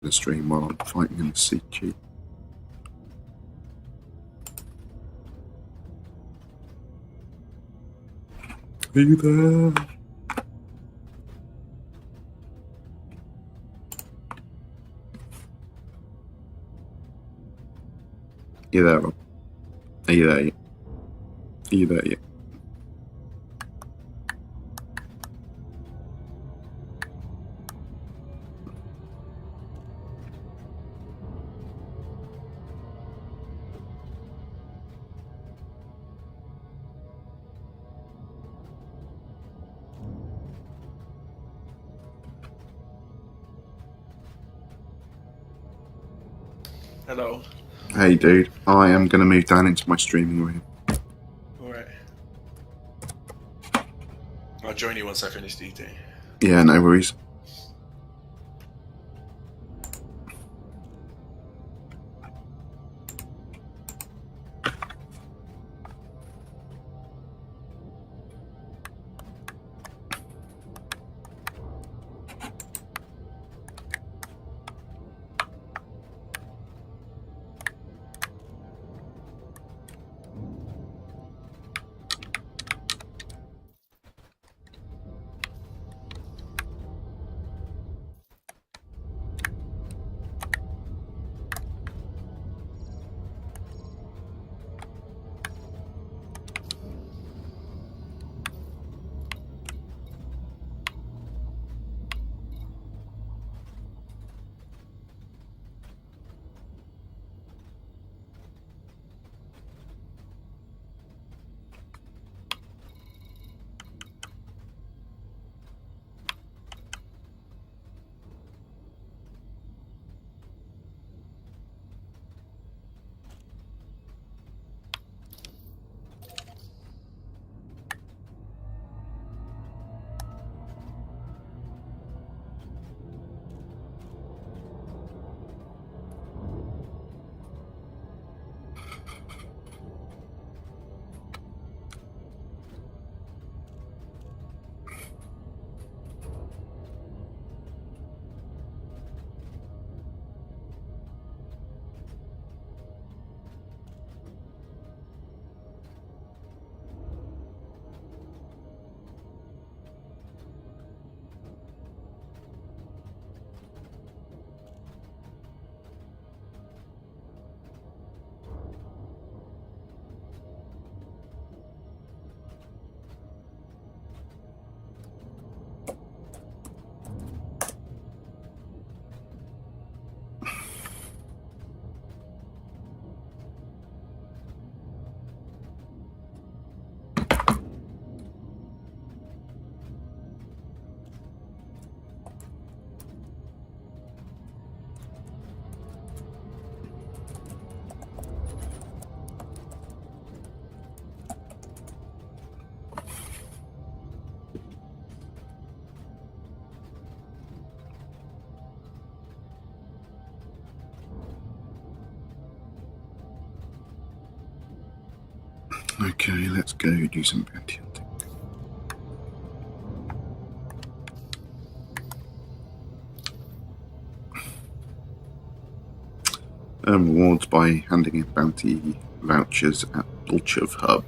the stream while I'm fighting in the CQ. Are you there? You there, Rob? Are you there yet? Are you there yet? Hello. Hey, dude. I am going to move down into my streaming room. Alright. I'll join you once I finish the eating. Yeah, no worries. Okay, let's go do some bounty hunting. Rewards by handing in bounty vouchers at Dolchov Hub.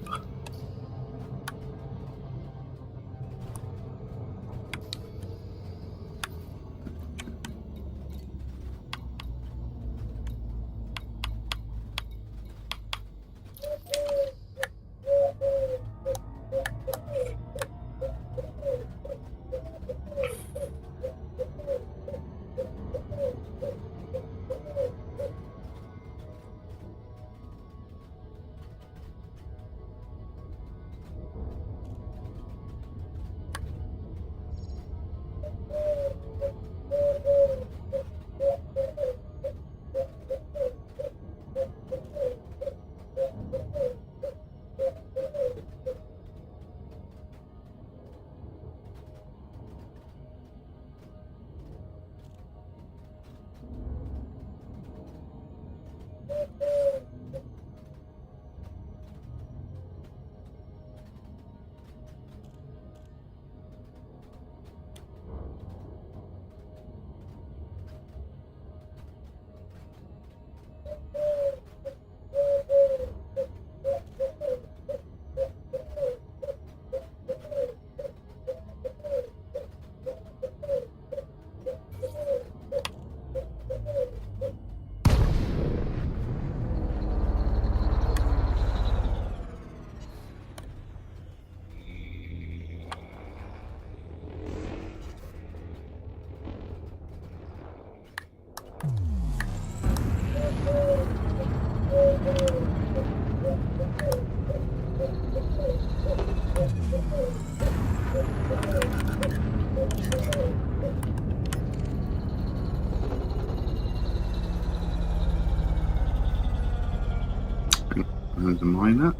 There's a miner.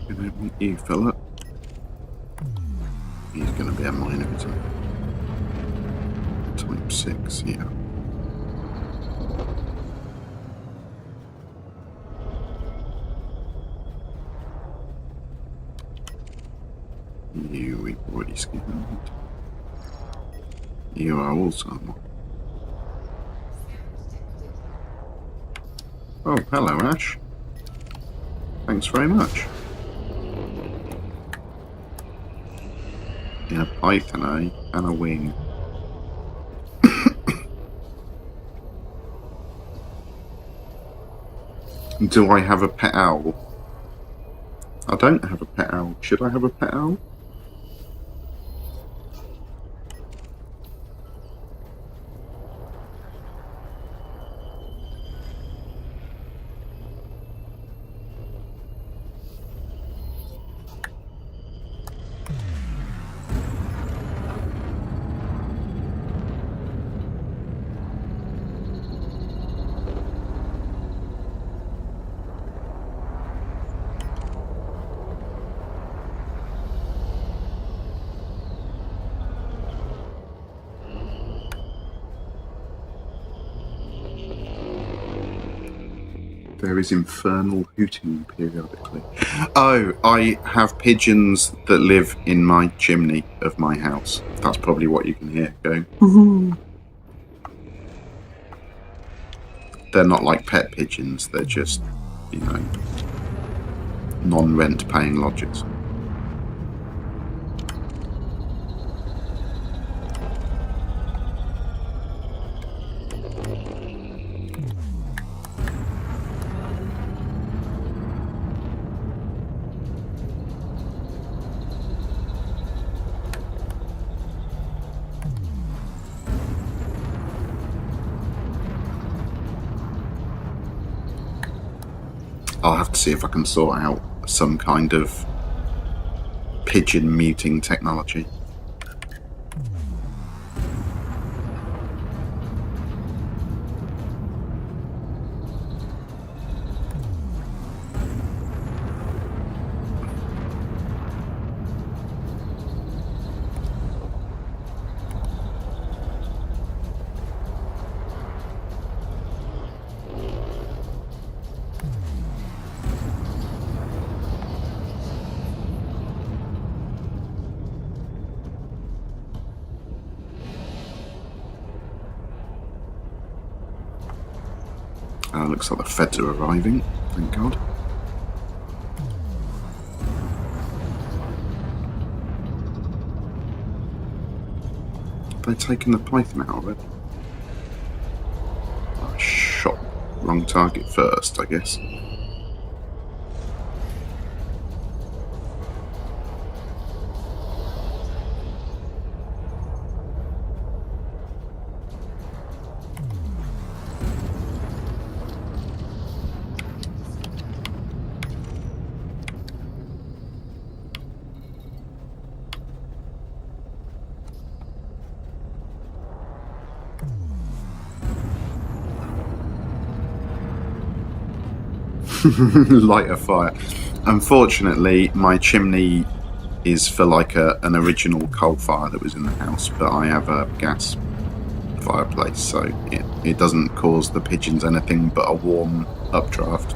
We don't want you, fella. He's going to be a miner, isn't he? Type 6, yeah. You, we've already scanned. You are also. Oh, hello, Ash. Thanks very much. In a python, eh? And a wing. Do I have a pet owl? I don't have a pet owl. Should I have a pet owl? There is infernal hooting periodically. Oh, I have pigeons that live in my chimney of my house. That's probably what you can hear going. Woohoo! They're not like pet pigeons. They're just, you know, non-rent paying lodgers. I'll have to see if I can sort out some kind of pigeon muting technology. Looks like the feds are arriving, thank God. Have they taken the python out already? I shot wrong target first, I guess. Light a fire. Unfortunately, my chimney is for like an original coal fire that was in the house, but I have a gas fireplace, so it doesn't cause the pigeons anything but a warm updraft.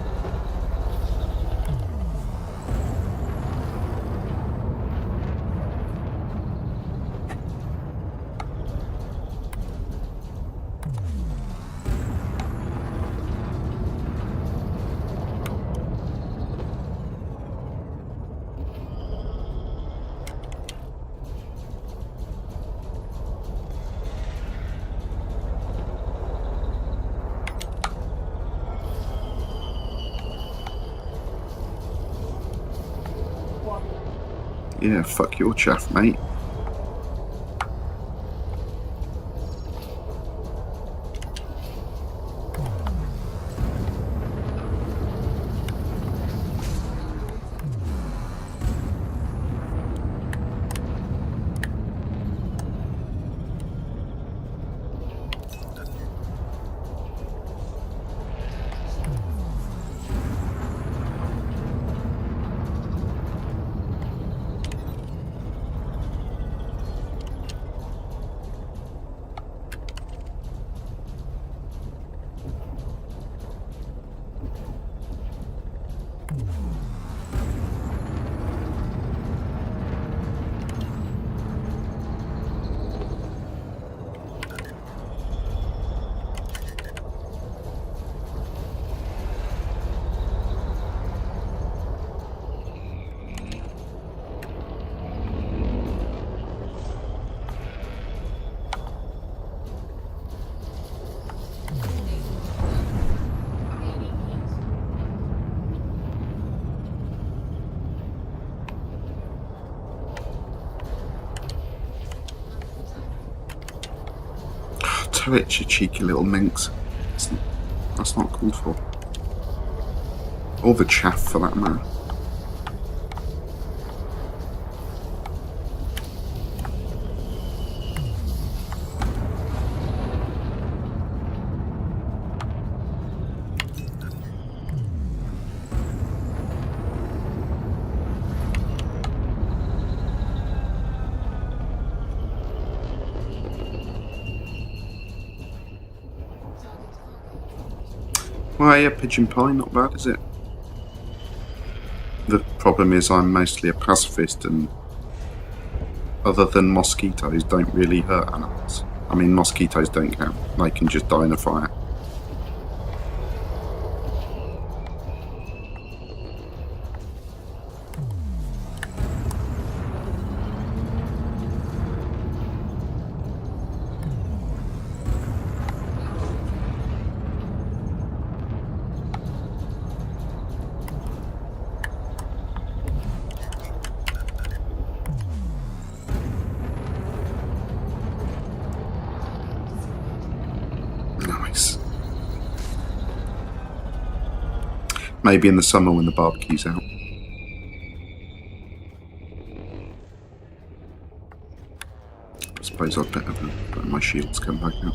Yeah, fuck your chaff, mate. Twitch, you cheeky little minx. That's not called for. Or the chaff, for that matter. Well, yeah, pigeon pie, not bad, is it? The problem is I'm mostly a pacifist, and other than mosquitoes, don't really hurt animals. I mean, mosquitoes don't count. They can just die in a fire. Nice. Maybe in the summer when the barbecue's out. I suppose I'd better let my shields come back out.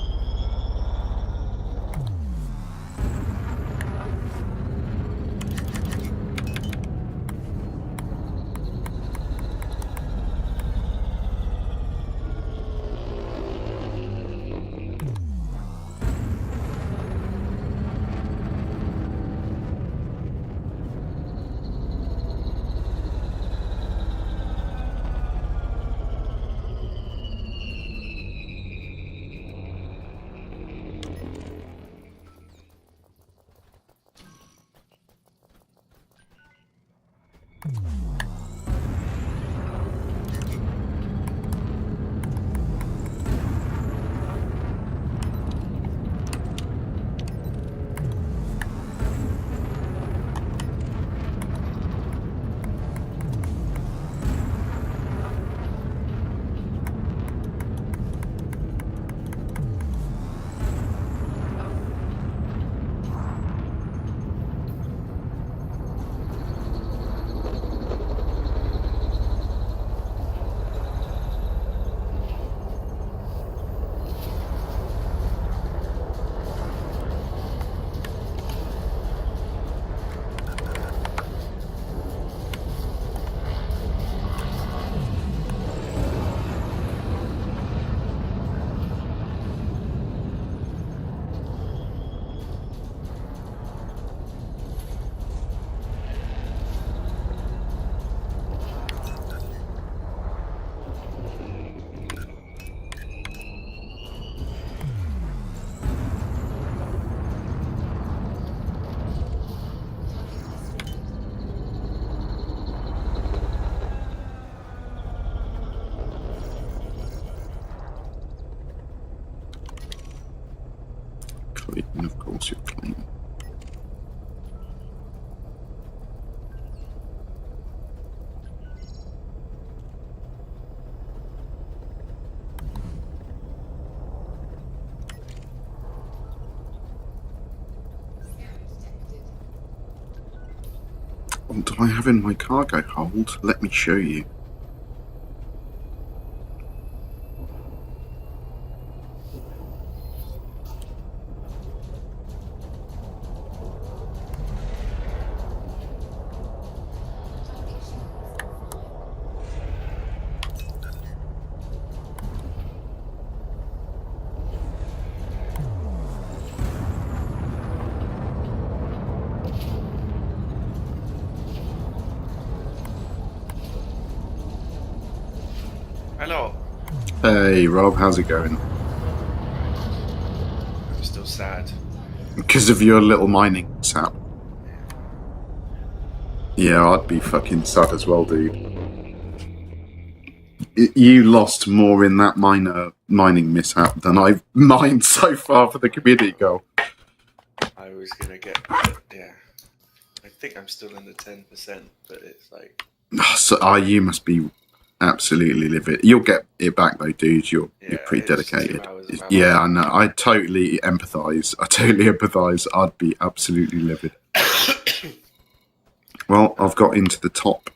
And of course you're clean. What do I have in my cargo hold? Let me show you. Hello. Hey Rob, how's it going? I'm still sad. Because of your little mining sap. Yeah, I'd be fucking sad as well, dude. You lost more in that mining mishap than I've mined so far for the community goal. I was gonna get, yeah. I think I'm still in the 10%, but it's like... So, you must be absolutely livid. You'll get it back though, dude. You're pretty it's 2 dedicated. hours of ammo. Yeah, I know. I totally empathise. I'd be absolutely livid. Well, I've got into the top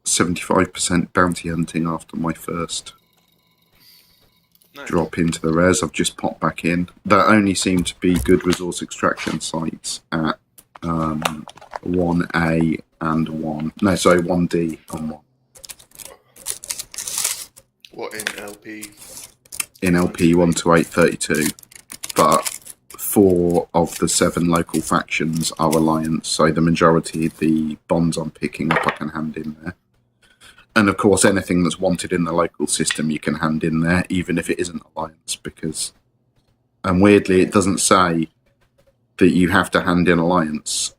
75% bounty hunting after my first Nice. drop into the res. I've just popped back in. There only seem to be good resource extraction sites at 1A and 1D on 1. What in LP? In LP 1 to 832, but 4 of the 7 local factions are alliance, so the majority of the bonds I'm picking up I can hand in there. And of course anything that's wanted in the local system you can hand in there, even if it isn't alliance, because and weirdly it doesn't say that you have to hand in alliance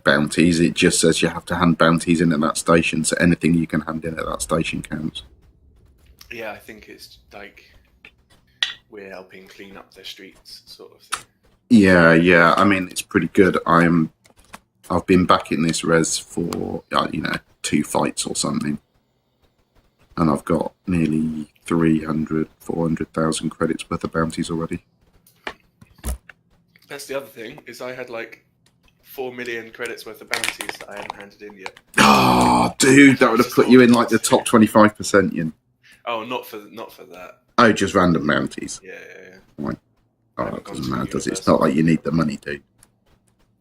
bounties, it just says you have to hand bounties in at that station, so anything you can hand in at that station counts. Yeah, I think it's like we're helping clean up the streets, sort of thing. Yeah. I mean, it's pretty good. I've been back in this res for 2 fights or something, and I've got nearly 400,000 credits worth of bounties already. That's the other thing, is I had like 4 million credits worth of bounties that I hadn't handed in yet. Oh, dude, that would have put you in like the top 25%. Oh, not for that. Oh, just random bounties. Yeah. Right. Oh, that gone doesn't to matter, does it? universal. It's not like you need the money, dude.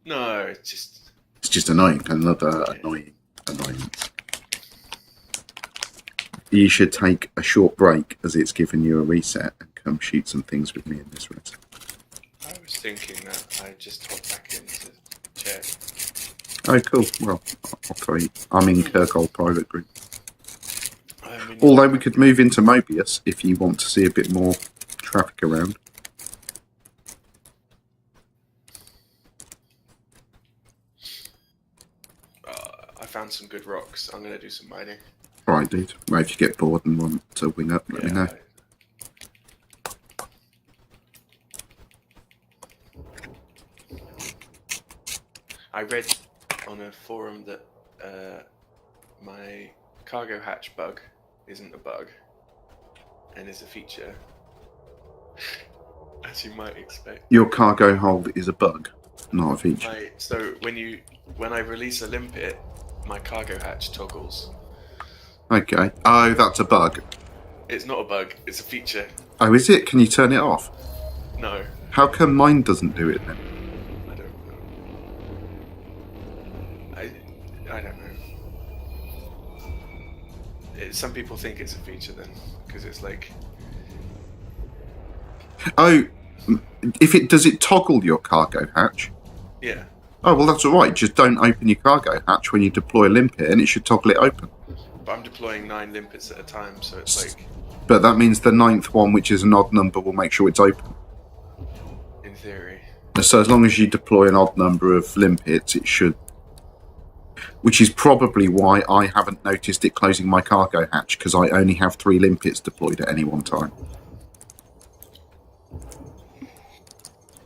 No, it's just annoying. Another annoying annoyance. You should take a short break as it's given you a reset and come shoot some things with me in this res. I was thinking that I just hopped back into check. Oh, cool. Well, I'll throw you. I'm in Kirkgold private group. I'm in Although we could move into Mobius if you want to see a bit more traffic around. I found some good rocks. I'm going to do some mining. Right, dude. Well, if you get bored and want to wing up, let me know. I read on a forum that my cargo hatch bug isn't a bug and is a feature, as you might expect. Your cargo hold is a bug, not a feature. So when I release a limpet, my cargo hatch toggles. Okay. Oh, that's a bug. It's not a bug, it's a feature. Oh, is it? Can you turn it off? No, How come mine doesn't do it then? I don't know. I don't know. Some people think it's a feature then, because it's like... Oh, if it does it toggle your cargo hatch? Yeah. Oh, well, that's all right. Just don't open your cargo hatch when you deploy a limpet, and it should toggle it open. But I'm deploying 9 limpets at a time, so it's like... But that means the 9th one, which is an odd number, will make sure it's open. In theory. So as long as you deploy an odd number of limpets, it should... Which is probably why I haven't noticed it closing my cargo hatch, because I only have 3 limpets deployed at any one time.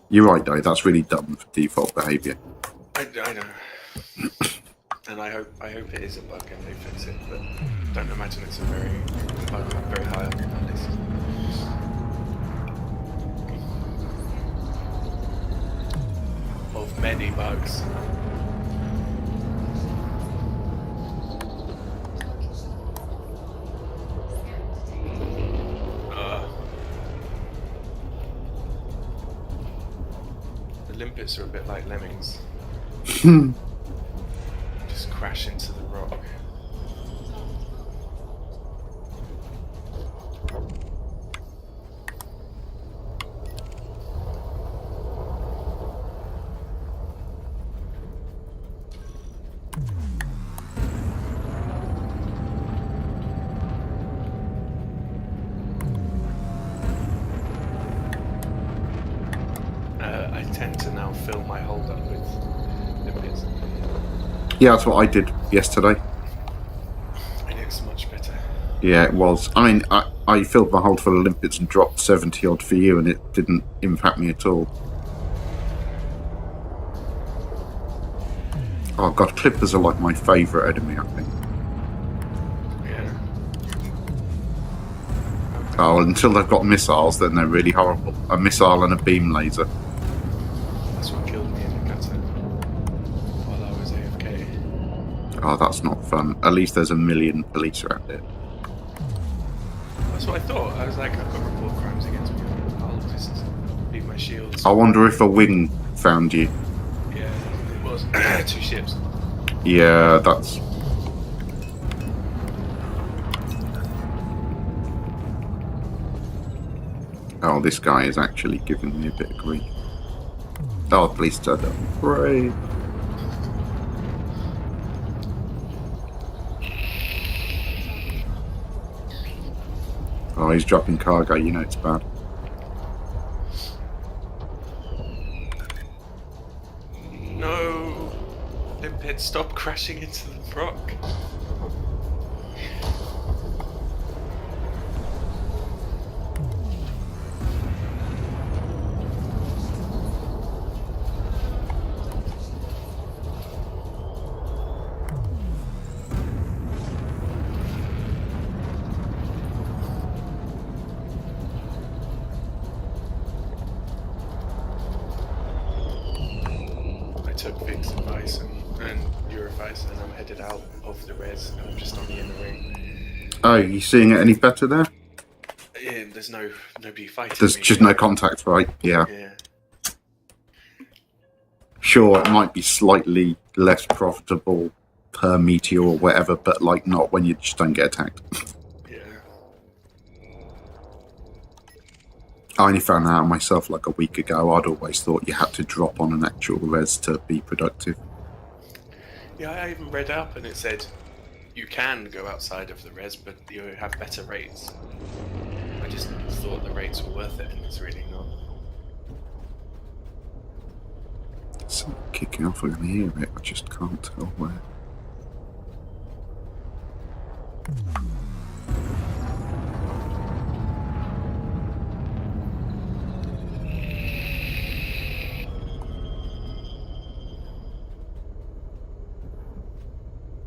You're right, though. That's really dumb for default behaviour. I know. And I hope it is a bug and they fix it, but don't imagine it's a bug very high up on that list. Of many bugs. The limpets are a bit like lemmings. Just crash into the rock. I tend to now fill my hold up with limpets. Yeah, that's what I did yesterday. And it's much better. Yeah, it was. I mean, I filled my hold full of limpets and dropped 70 odd for you, and it didn't impact me at all. Oh god, clippers are like my favourite enemy, I think. Yeah. Oh, until they've got missiles, then they're really horrible. A missile and a beam laser. That's what killed me in the gutter while I was AFK. Oh, that's not fun. At least there's a million police around it. That's what I thought. I was like, I've got report crimes against me. I'll just leave my shields. I wonder if a wing found you. Yeah, it was. 2 ships. Yeah, that's... Oh, this guy is actually giving me a bit of grief. Oh, please turned up. Great. Oh, he's dropping cargo. You know it's bad. No! Limpet, stop crashing into the rock. I took Vic's advice and your advice, and I'm headed out of the res, and I'm just on the inner ring. Oh, you seeing it any better there? Yeah, there's nobody fighting. There's me just yet. no contact, right? Yeah. Yeah. Sure, it might be slightly less profitable per meteor or whatever, but like not when you just don't get attacked. Yeah. I only found that out myself like a week ago. I'd always thought you had to drop on an actual res to be productive. Yeah, I even read up and it said you can go outside of the res, but you have better rates. I just thought the rates were worth it, and it's really not. Something kicking off, I'm going to hear it. I just can't tell where.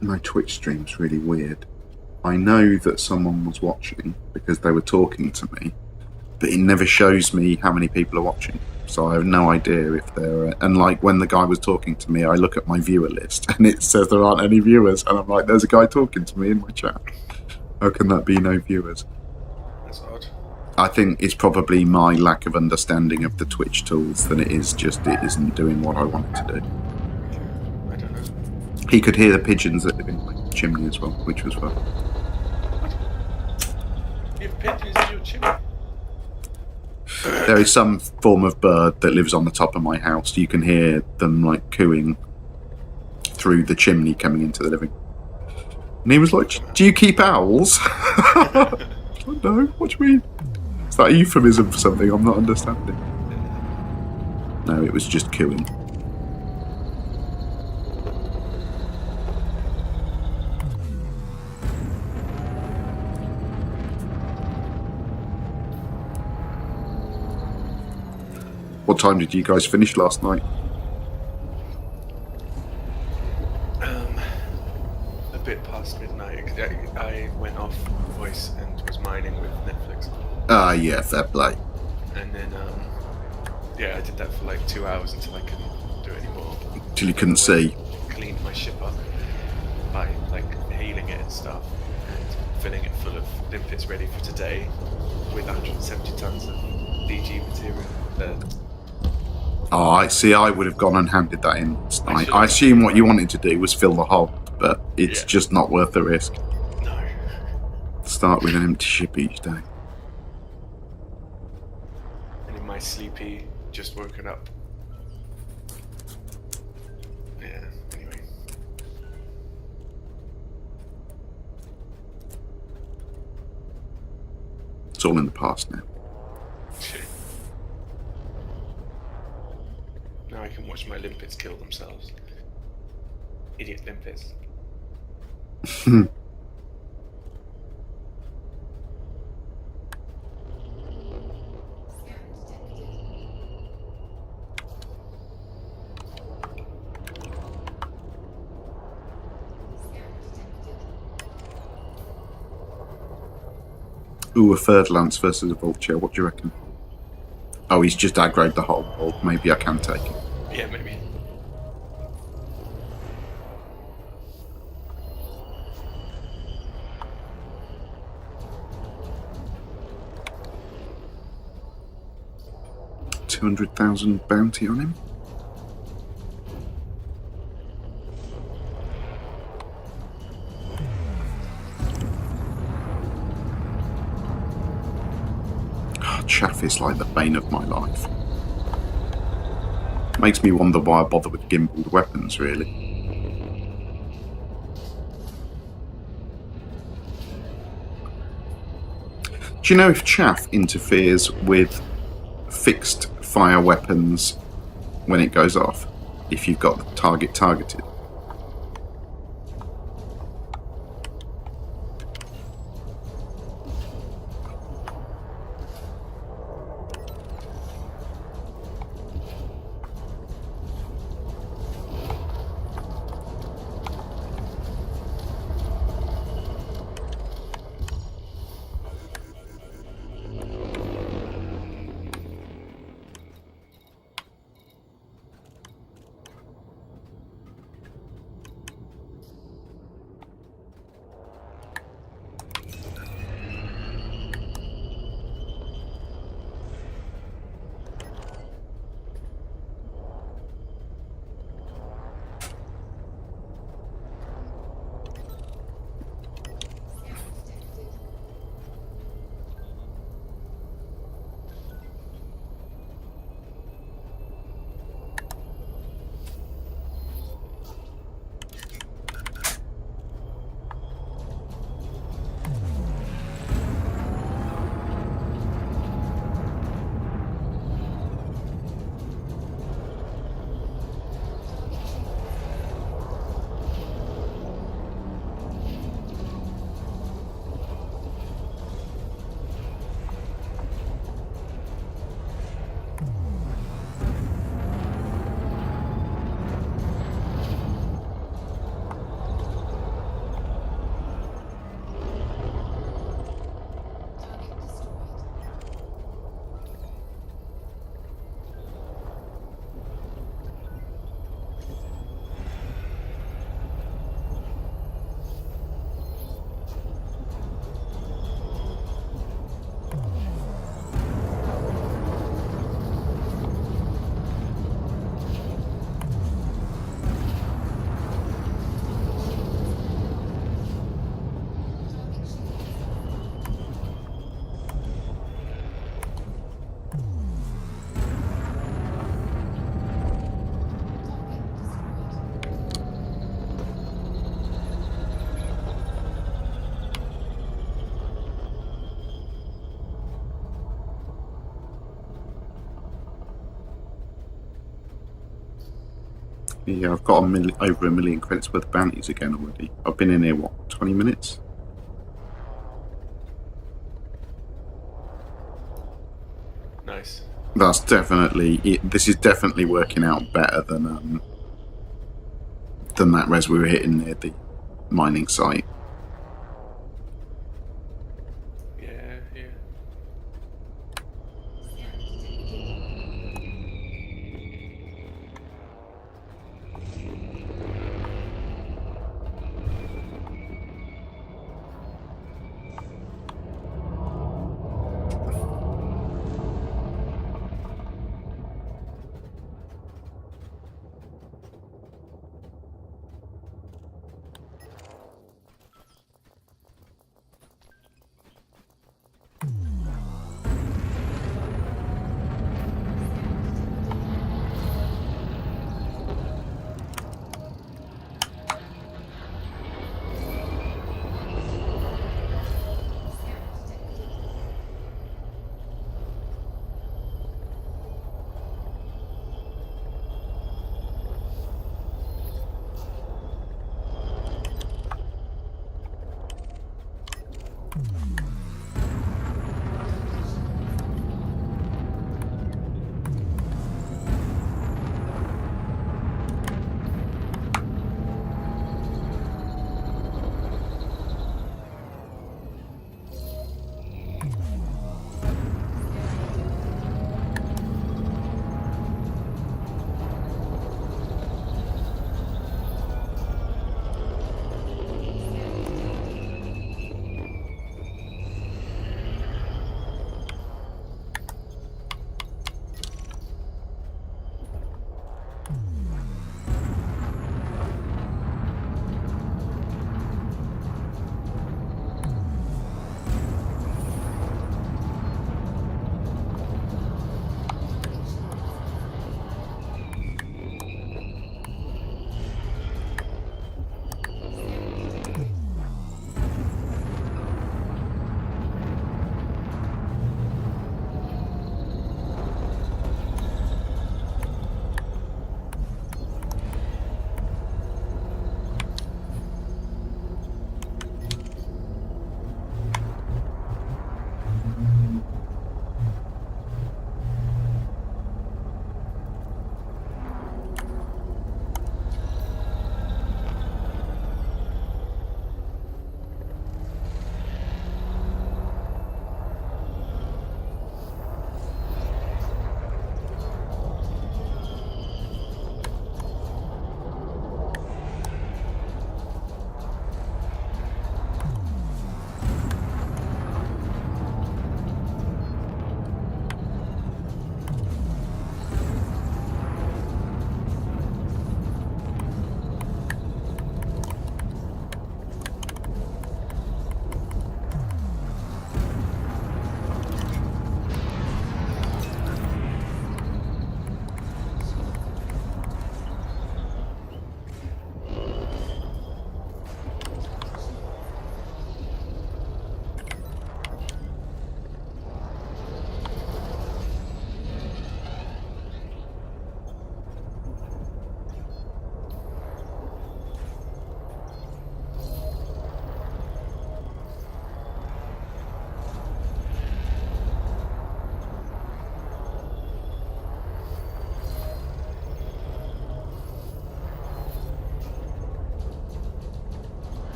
My Twitch stream's really weird. I know that someone was watching because they were talking to me, but it never shows me how many people are watching. So I have no idea if there are... And like when the guy was talking to me, I look at my viewer list and it says there aren't any viewers. And I'm like, there's a guy talking to me in my chat. How can that be no viewers? That's odd. I think it's probably my lack of understanding of the Twitch tools than it is just it isn't doing what I want it to do. I don't know. He could hear the pigeons that live in my chimney as well, which was fun. You have pigeons in your chimney? There is some form of bird that lives on the top of my house. You can hear them like cooing through the chimney coming into the living. And he was like, "Do you keep owls?" I was like, "No, what do you mean? Is that a euphemism for something I'm not understanding?" No, it was just cooing. What time did you guys finish last night? A bit past midnight. I went off voice and was mining with Netflix. Ah, yeah, fair play. And then, yeah, I did that for like 2 hours until I couldn't do it anymore. Till you couldn't see. Cleaned my ship up by like healing it and stuff, and filling it full of limpets ready for today with 170 tons of DG material. Oh, I see. I would have gone and handed that in last I night. should've. I assume what you wanted to do was fill the hold, but it's Yeah. just not worth the risk. No. Start with an empty ship each day. And in my sleepy, just woken up. Yeah, anyway. It's all in the past now. Now I can watch my limpets kill themselves. Idiot limpets. Ooh, a third lance versus a vulture. What do you reckon? Oh, he's just aggroed the whole board. Maybe I can take it. Yeah, maybe. $200,000 bounty on him. Chaff is like the bane of my life. Makes me wonder why I bother with gimbaled weapons, really. Do you know if chaff interferes with fixed fire weapons when it goes off? If you've got the target targeted? Yeah, I've got over a million credits worth of bounties again already. I've been in here, what, 20 minutes? Nice. That's definitely it. This is definitely working out better than that res we were hitting near the mining site. Yeah, yeah.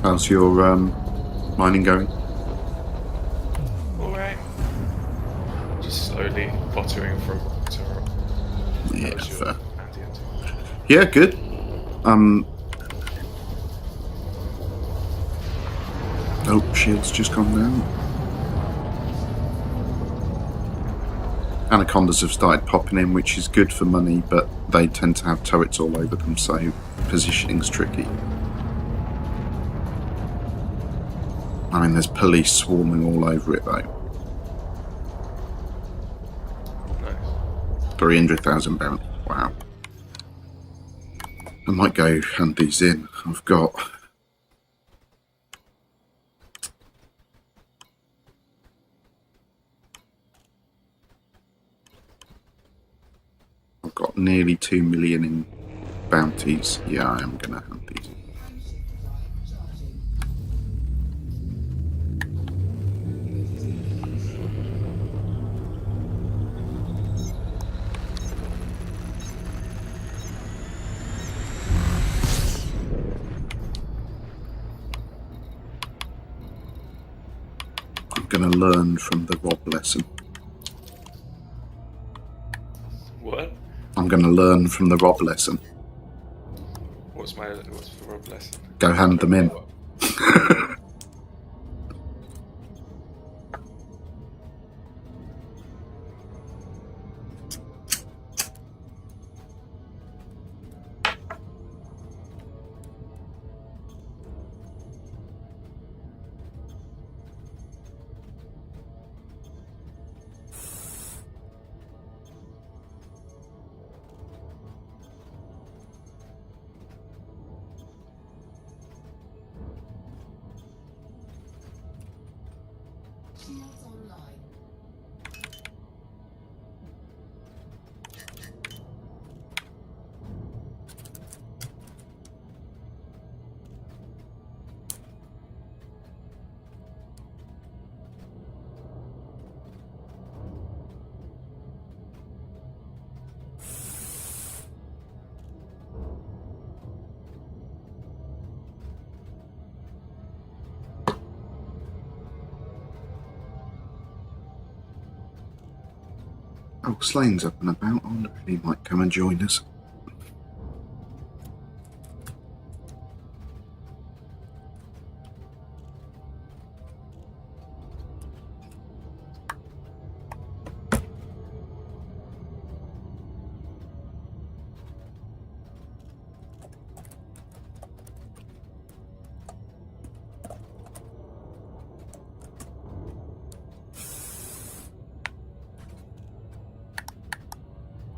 How's your mining going? Alright. Just slowly pottering from rock to rock. Yeah, How's your fair. ambient? Yeah, good. Oh, shield's just gone down. Anacondas have started popping in, which is good for money, but they tend to have turrets all over them, so positioning's tricky. I mean, there's police swarming all over it, though. Nice. 300,000 bounty. Wow. I might go hand these in. I've got... nearly 2 million in bounties. Yeah, I am going to hand these. I'm going to learn from the Rob lesson. What? I'm going to learn from the Rob lesson. What's the Rob lesson? Go hand them in. Oh, Slane's up and about. I wonder if he might come and join us.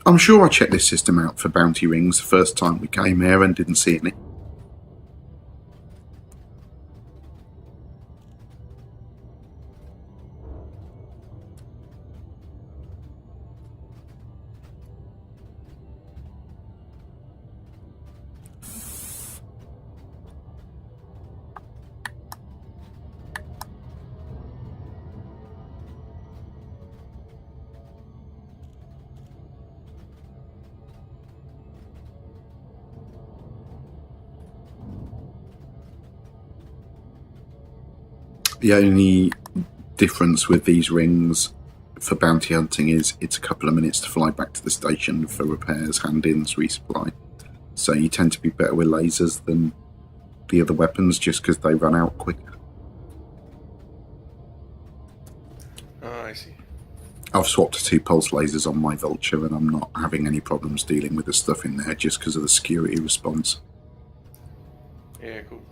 I'm sure I checked this system out for bounty rings the first time we came here and didn't see any. The only difference with these rings for bounty hunting is it's a couple of minutes to fly back to the station for repairs, hand-ins, resupply. So you tend to be better with lasers than the other weapons just because they run out quicker. Oh, I see. I've swapped to 2 pulse lasers on my Vulture and I'm not having any problems dealing with the stuff in there just because of the security response. Yeah, cool.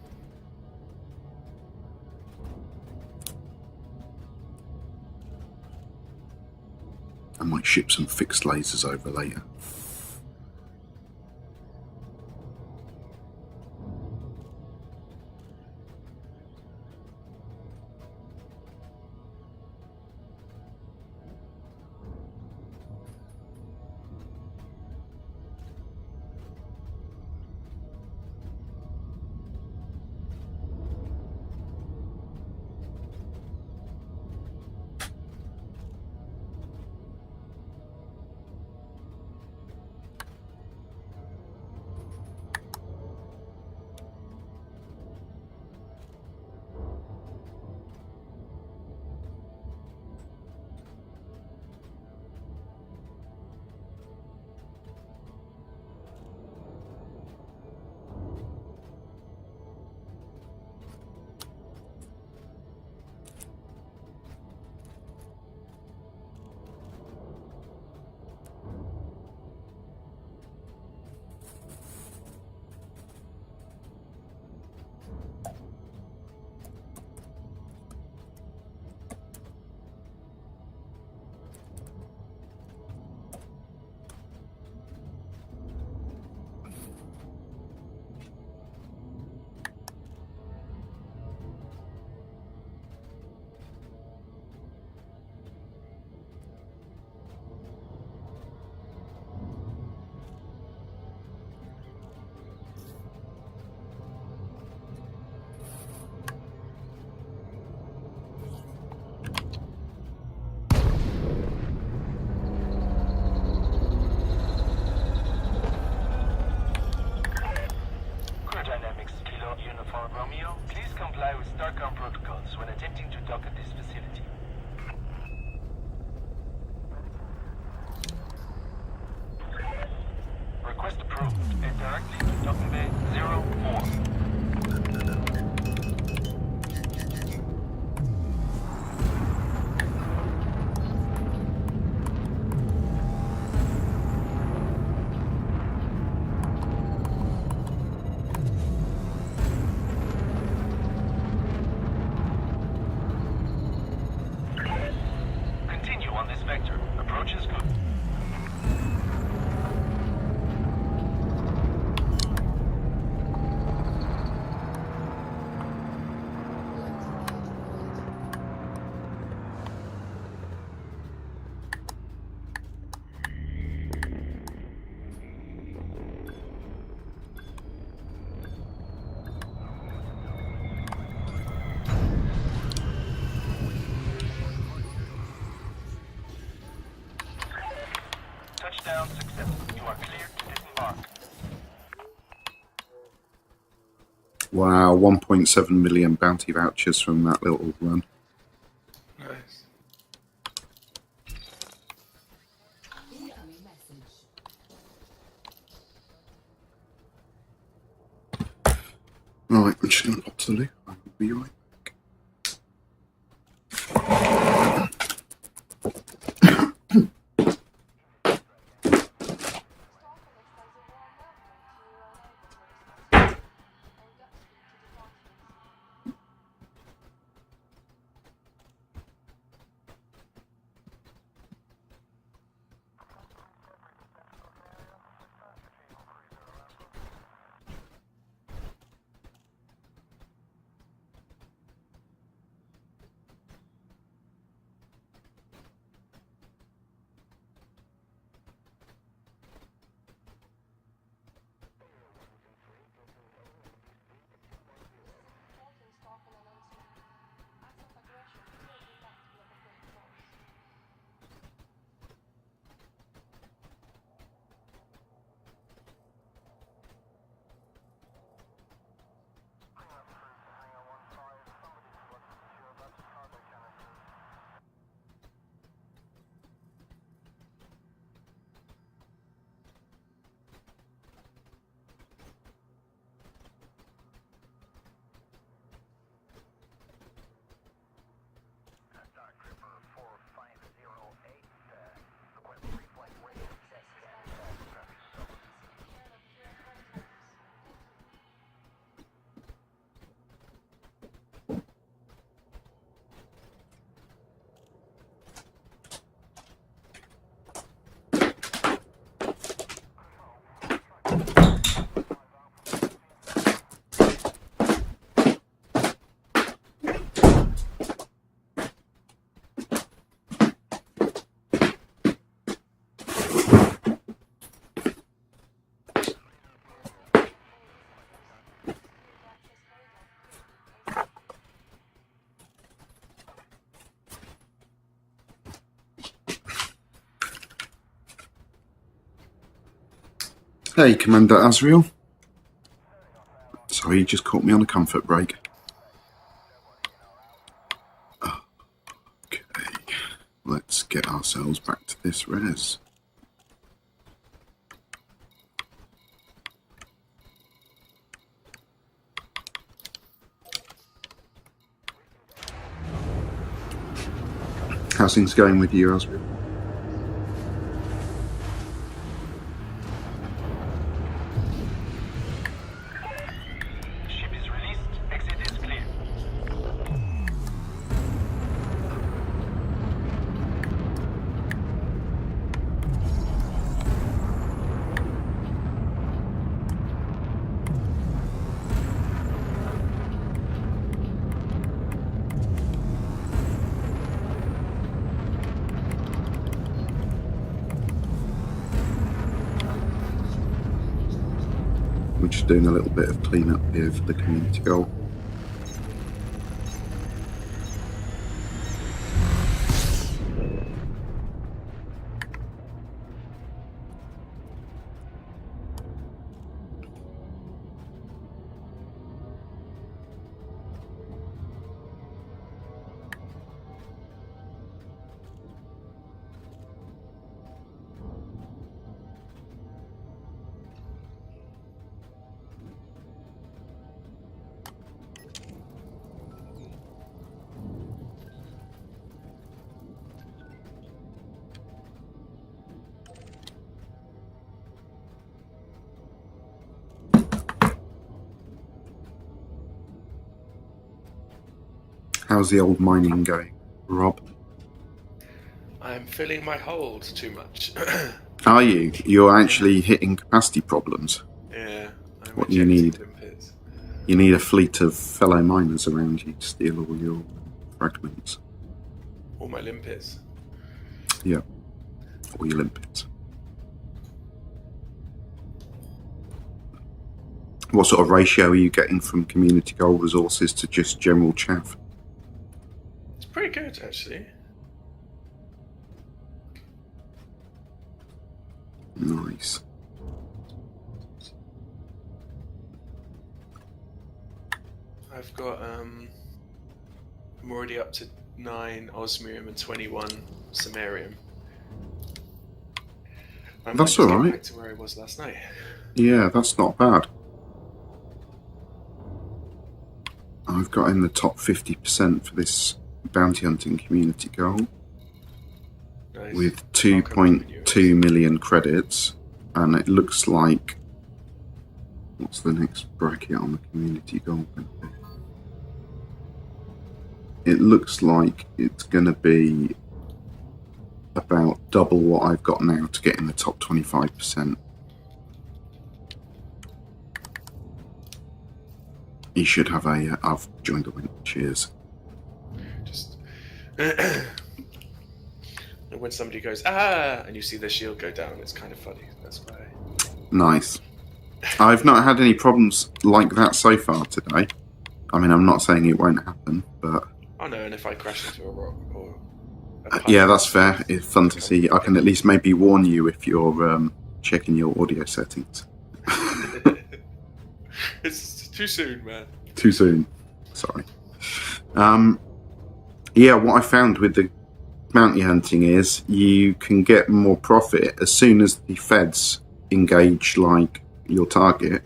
I might ship some fixed lasers over later. Wow, 1.7 million bounty vouchers from that little run. Nice. Right, I'm just going to pop to the loo. I will be right back. Hey, Commander Azriel. Sorry, you just caught me on a comfort break. Okay, let's get ourselves back to this res. How's things going with you, Azriel? We're just doing a little bit of cleanup here for the community goal. How's the old mining going, Rob? I'm filling my hold too much. Are you? You're actually hitting capacity problems. Yeah. I'm What do you need? limpets. You need a fleet of fellow miners around you to steal all your fragments. All my limpets. Yeah, all your limpets. What sort of ratio are you getting from community gold resources to just general chaff? It's pretty good, actually. Nice. I've got I'm already up to 9 osmium and 21 samarium. I might That's just all get right. back to where I was last night. Yeah, that's not bad. I've got in the top 50% for this bounty hunting community goal Nice. with 2.2 million credits, and it looks like, what's the next bracket on the community goal benefit? It looks like it's going to be about double what I've got now to get in the top 25%. You should have a. I've joined the win. Cheers. Just and when somebody goes and you see their shield go down, it's kind of funny. That's why. Nice. I've not had any problems like that so far today. I mean, I'm not saying it won't happen, but Oh no! And if I crash into a rock or yeah, that's fair. It's fun to see. I can at least maybe warn you if you're checking your audio settings. It's too soon, man. Too soon. Sorry. Yeah, what I found with the bounty hunting is you can get more profit as soon as the feds engage like your target.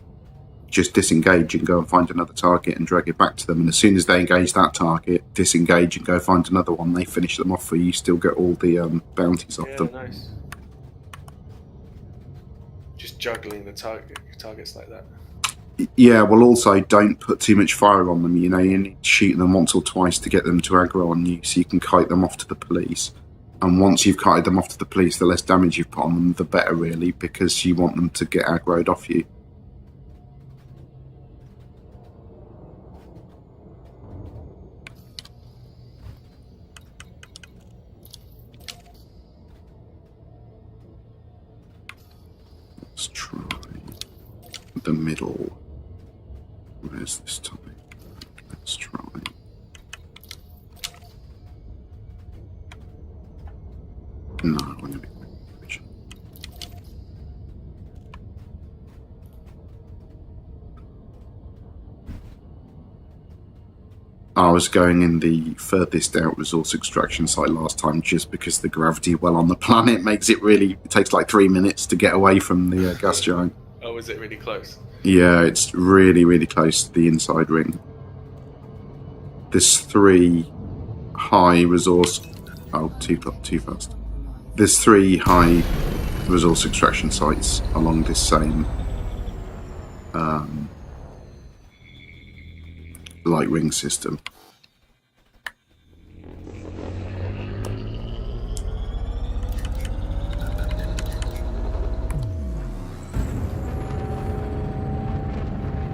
Just disengage and go and find another target and drag it back to them. And as soon as they engage that target, disengage and go find another one. They finish them off for you. Still get all the bounties off them. Nice. Just juggling the targets like that. Yeah, well, also don't put too much fire on them. You know, you need to shoot them once or twice to get them to aggro on you, so you can kite them off to the police. And once you've kited them off to the police, the less damage you've put on them, the better, really, because you want them to get aggroed off you. Let's try the middle. Where's this topic? Let's try. No, I'm going to be original. I was going in the furthest out resource extraction site last time just because the gravity well on the planet makes it really... It takes like 3 minutes to get away from the gas giant. Oh, is it really close? Yeah, it's really, really close to the inside ring. There's 3 high resource... Oh, too fast. There's 3 high resource extraction sites along this same light ring system.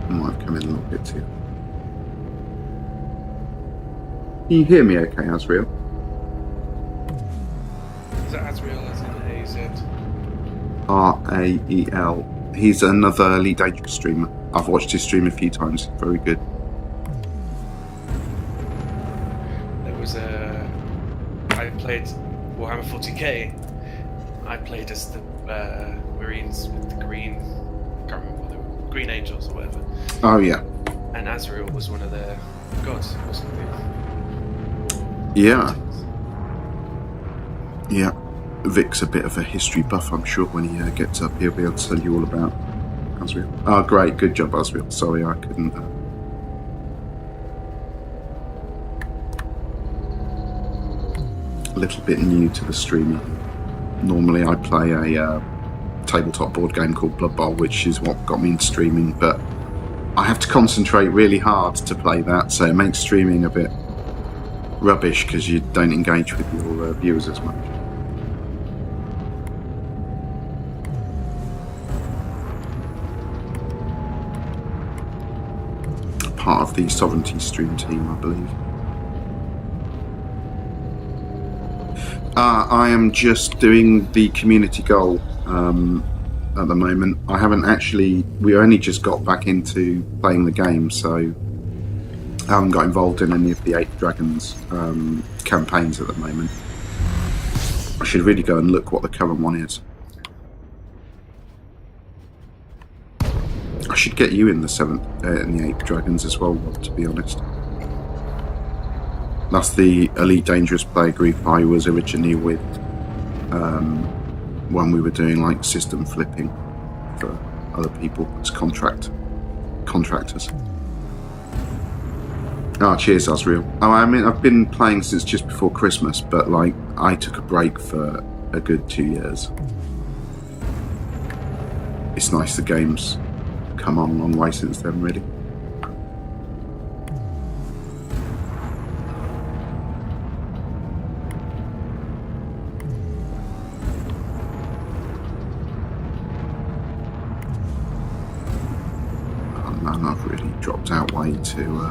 Might have come in a little bit too. Can you hear me okay, Azriel? Is that Azrael as in AZ? Rael. He's another Elite Dangerous streamer. I've watched his stream a few times. Very good. There was I played Warhammer 40k. I played as the Marines with the green... I can't remember what they were. Green Angels or whatever. Oh, yeah. And Azrael was one of their gods, wasn't he? Yeah. Yeah. Vic's a bit of a history buff, I'm sure. When he gets up, he'll be able to tell you all about Azrael. Oh, great. Good job, Azrael. Sorry, I couldn't... A little bit new to the streaming. Normally I play a tabletop board game called Blood Bowl, which is what got me into streaming, but I have to concentrate really hard to play that, so it makes streaming a bit rubbish because you don't engage with your viewers as much. Part of the Sovereignty stream team, I believe. I am just doing the community goal at the moment. I haven't actually... We only just got back into playing the game, so I haven't got involved in any of the 8 Dragons campaigns at the moment. I should really go and look what the current one is. I should get you in the 7th and the 8th Dragons as well, Rob, to be honest. That's the Elite Dangerous player group I was originally with when we were doing like system flipping for other people as contractors. Oh, cheers, Asriel. Oh, I mean, I've been playing since just before Christmas, but like I took a break for a good 2 years. It's nice the game's come on a long way since then, really. Oh man, I've really dropped out way too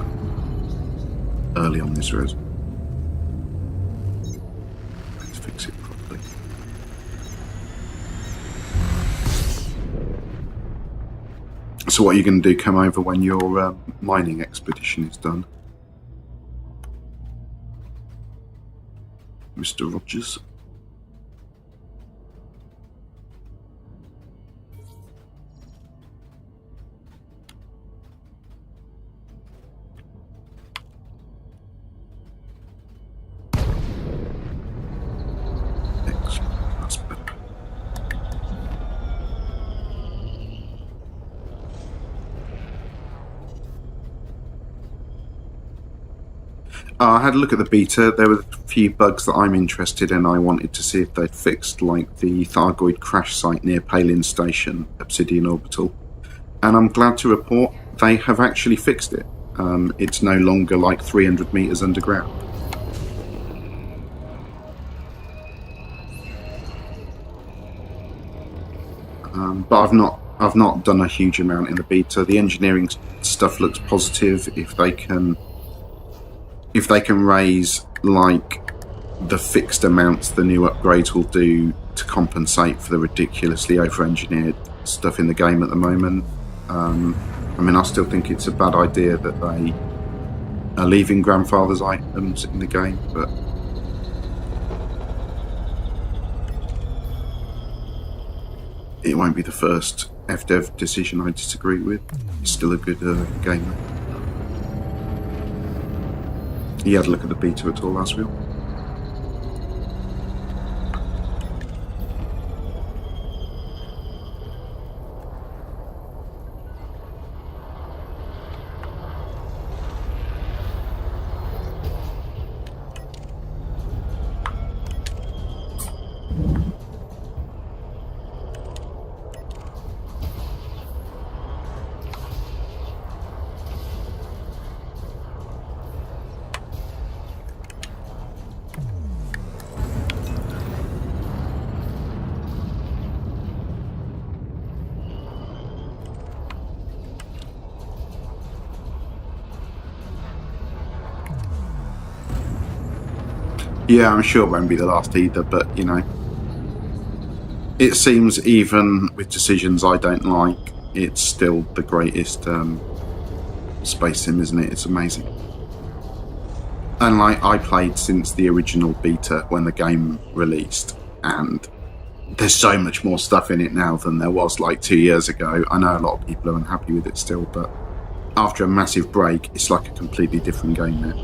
early on this res. Let's fix it properly. So what are you going to do, come over when your mining expedition is done? Mr. Rogers? Excellent, that's better. I had a look at the beta. There were a few bugs that I'm interested in. I wanted to see if they'd fixed, like the Thargoid crash site near Palin Station, Obsidian Orbital. And I'm glad to report they have actually fixed it. It's no longer like 300 meters underground. But I've not done a huge amount in the beta. The engineering stuff looks positive. If they can raise like the fixed amounts the new upgrades will do to compensate for the ridiculously over-engineered stuff in the game at the moment. I mean, I still think it's a bad idea that they are leaving grandfather's items in the game, but it won't be the first FDev decision I disagree with. It's still a good game. You had a look at the beta at all, Asriel? Yeah, I'm sure it won't be the last either, but, you know, it seems even with decisions I don't like, it's still the greatest space sim, isn't it? It's amazing. And, like, I played since the original beta when the game released, and there's so much more stuff in it now than there was, like, 2 years ago. I know a lot of people are unhappy with it still, but after a massive break, it's like a completely different game now.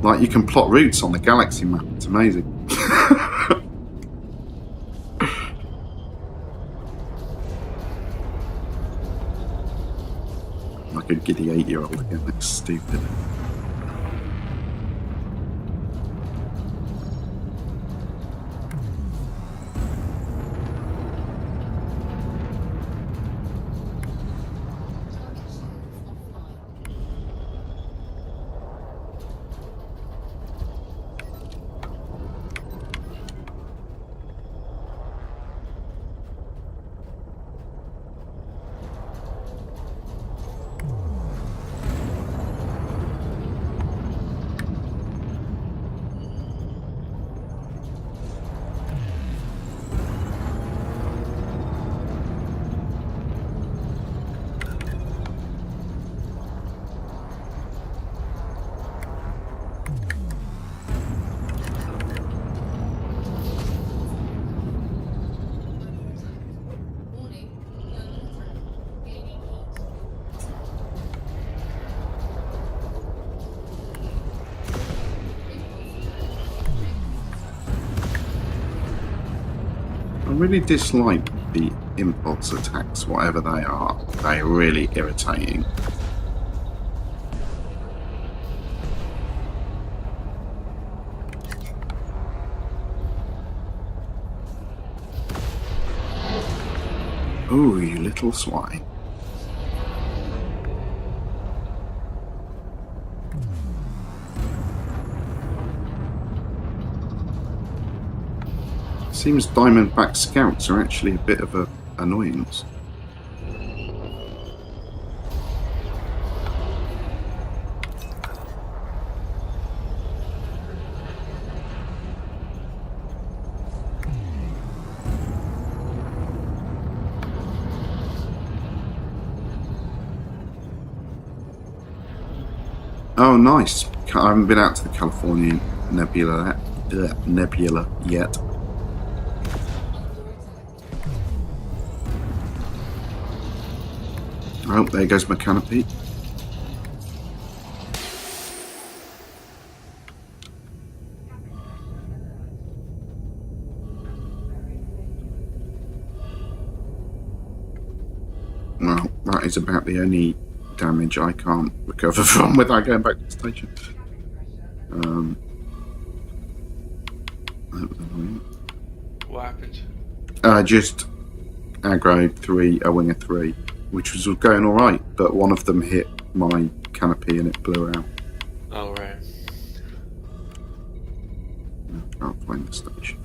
Like, you can plot routes on the galaxy map. It's amazing. Like a giddy 8-year-old again. That's stupid. I really dislike the impulse attacks, whatever they are. They're really irritating. Ooh, you little swine. Seems Diamondback scouts are actually a bit of an annoyance. Oh, nice. I haven't been out to the California Nebula yet. Oh, there goes my canopy. Well, that is about the only damage I can't recover from without going back to the station. That was annoying. What happened? Just aggroed a winger 3, which was going alright, but one of them hit my canopy and it blew out. Oh, right. Can't find the station.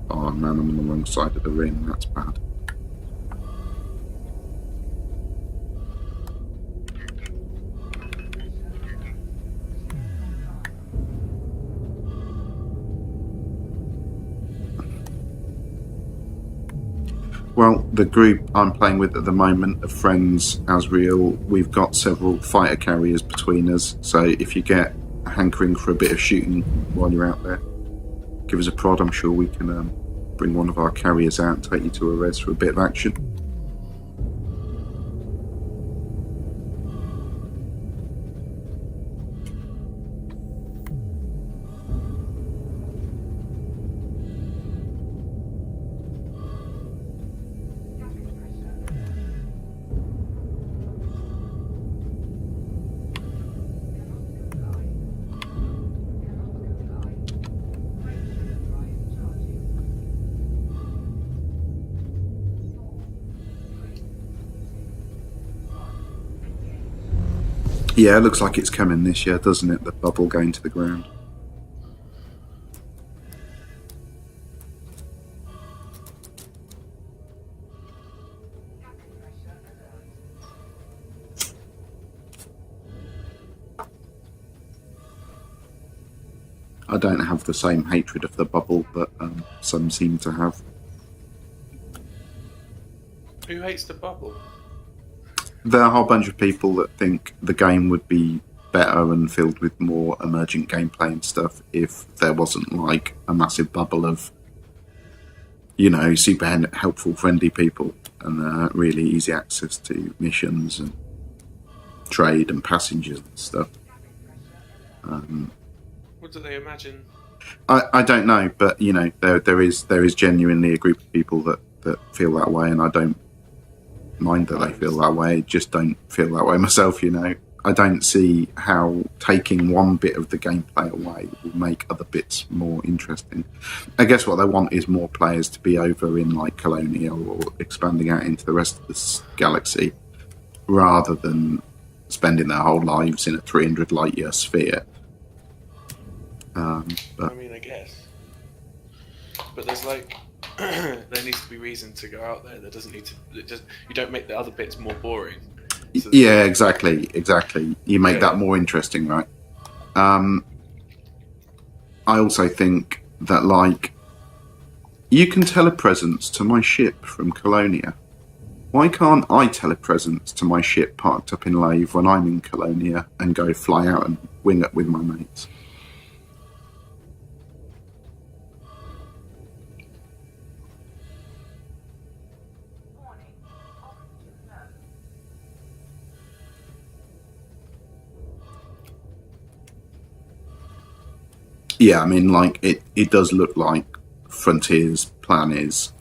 Oh man, I'm on the wrong side of the ring, that's bad. Well, the group I'm playing with at the moment of friends, Asriel, we've got several fighter carriers between us, so if you get a hankering for a bit of shooting while you're out there, give us a prod. I'm sure we can bring one of our carriers out and take you to a res for a bit of action. Yeah, it looks like it's coming this year, doesn't it? The bubble going to the ground. I don't have the same hatred of the bubble that some seem to have. Who hates the bubble? There are a whole bunch of people that think the game would be better and filled with more emergent gameplay and stuff if there wasn't like a massive bubble of, you know, super helpful, friendly people and really easy access to missions and trade and passengers and stuff. What do they imagine? I don't know, but you know, there is genuinely a group of people that feel that way, and I don't mind that they feel that way. Just don't feel that way myself, you know. I don't see how taking one bit of the gameplay away will make other bits more interesting. I guess what they want is more players to be over in like Colonia or expanding out into the rest of this galaxy, rather than spending their whole lives in a 300 light year sphere. I mean, I guess. But there's like, there needs to be reason to go out there. There doesn't need to. You don't make the other bits more boring. So yeah, exactly. You make that more interesting, right? I also think that like you can telepresence to my ship from Colonia. Why can't I telepresence to my ship parked up in Lave when I'm in Colonia and go fly out and wing it with my mates? Yeah, I mean, like, it does look like Frontier's plan is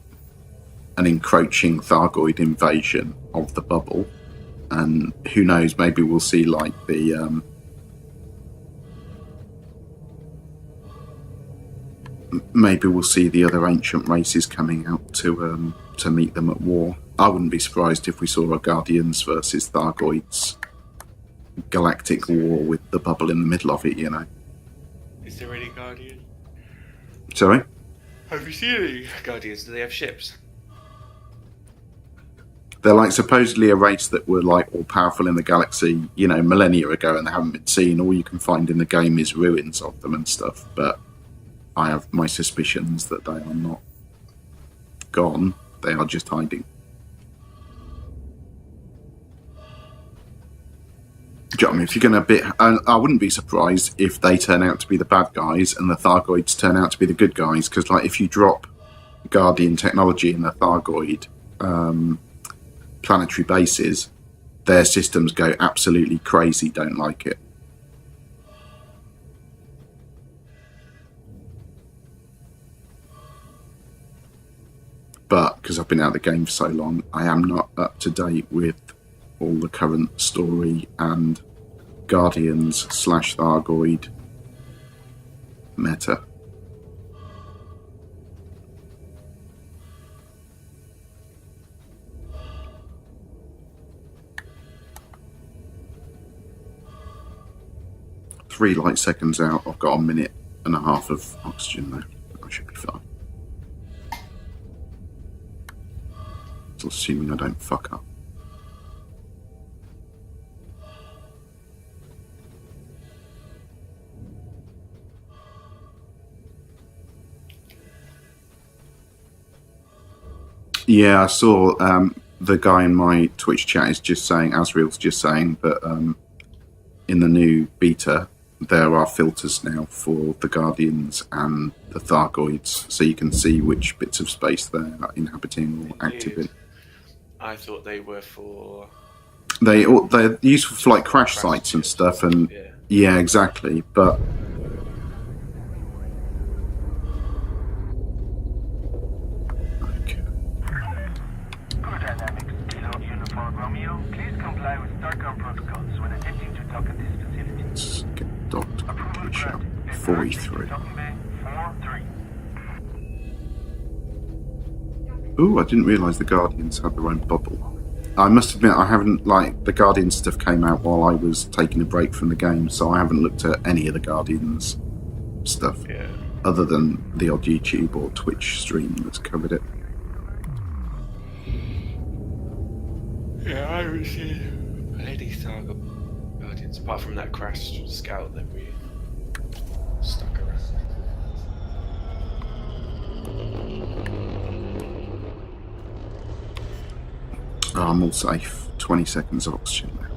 an encroaching Thargoid invasion of the bubble. And who knows, maybe we'll see, like, maybe we'll see the other ancient races coming out to meet them at war. I wouldn't be surprised if we saw a Guardians versus Thargoids galactic war with the bubble in the middle of it, you know. Is there any Guardians? Sorry? Have you seen any Guardians? Do they have ships? They're like supposedly a race that were like all powerful in the galaxy, you know, millennia ago, and they haven't been seen. All you can find in the game is ruins of them and stuff. But I have my suspicions that they are not gone. They are just hiding. Do you know what I mean? If you're going to I wouldn't be surprised if they turn out to be the bad guys and the Thargoids turn out to be the good guys. Because like, if you drop Guardian technology in the Thargoid planetary bases, their systems go absolutely crazy. Don't like it. But because I've been out of the game for so long, I am not up to date with all the current story and Guardians / Thargoid meta. Three light seconds out. I've got a minute and a half of oxygen though. I should be fine. Still assuming I don't fuck up. Yeah, I saw the guy in my Twitch chat is just saying, Asriel's just saying that in the new beta, there are filters now for the Guardians and the Thargoids, so you can see which bits of space they're inhabiting or active in. I thought they were for... They're useful for like crash sites and stuff, and yeah, exactly, but... Docked Bishop 43. Ooh, I didn't realise the Guardians had their own bubble. I must admit, I haven't, like, the Guardians stuff came out while I was taking a break from the game, so I haven't looked at any of the Guardians stuff, other than the odd YouTube or Twitch stream that's covered it. Yeah, I haven't seen any Thargoid Guardians, apart from that crashed scout that we stuck around. Oh, I'm all safe. 20 seconds of oxygen now.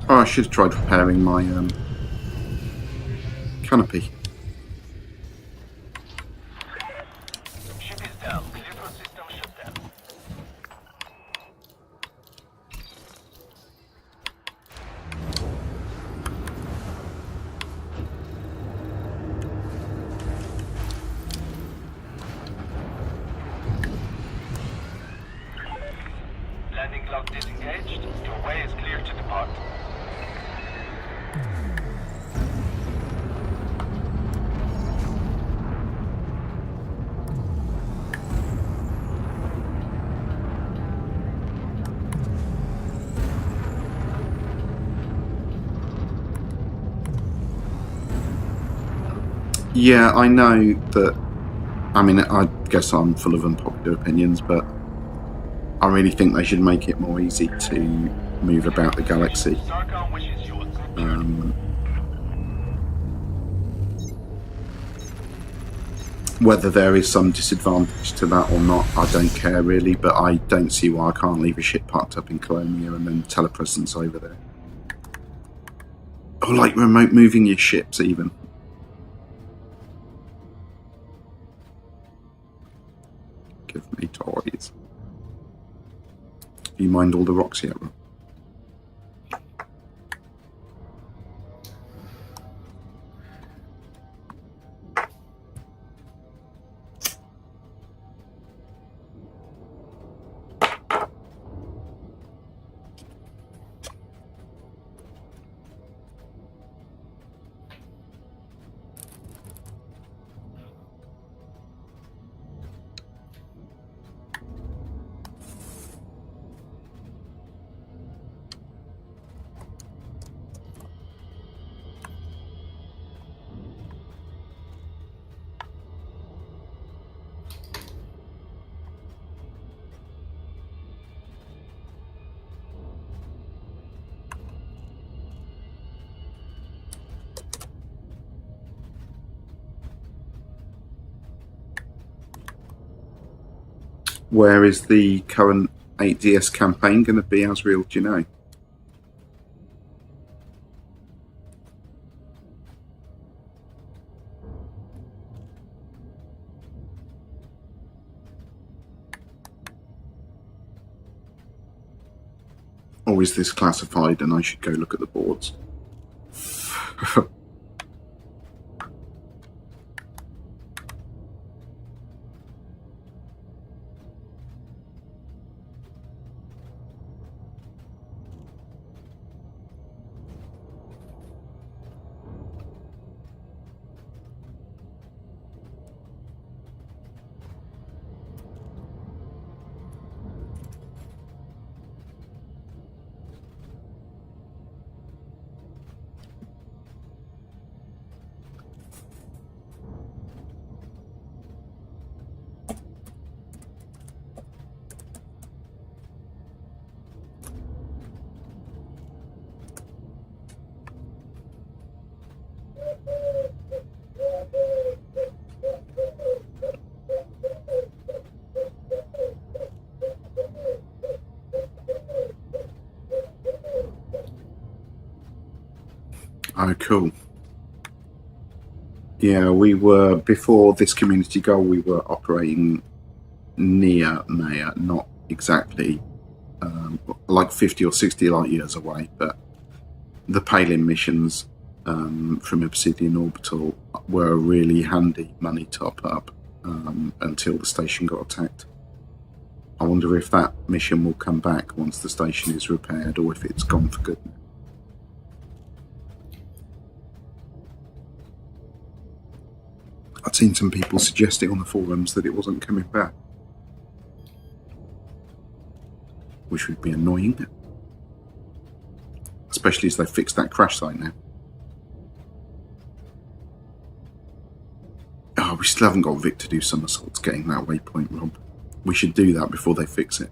Oh, I should have tried repairing my canopy. Ship is down. Clear for system shutdown. Landing log disengaged. Your way is clear to depart. Yeah, I know that. I mean, I guess I'm full of unpopular opinions, but I really think they should make it more easy to move about the galaxy. Sarkon wishes you a good journey. Whether there is some disadvantage to that or not, I don't care really, but I don't see why I can't leave a ship parked up in Colonia and then telepresence over there. Or like remote moving your ships even. Give me toys. Have you mined all the rocks yet, Rob? Where is the current 8DS campaign going to be, Asriel? Do you know? Or is this classified and I should go look at the boards? Oh, cool. Yeah, we were, before this community goal, we were operating near Maya, not exactly like 50 or 60 light years away, but the Palin missions from Obsidian Orbital were a really handy money top-up until the station got attacked. I wonder if that mission will come back once the station is repaired, or if it's gone for good now. I'd seen some people suggesting on the forums that it wasn't coming back, which would be annoying, especially as they fixed that crash site now. Oh, we still haven't got Vic to do somersaults getting that waypoint, Rob. We should do that before they fix it.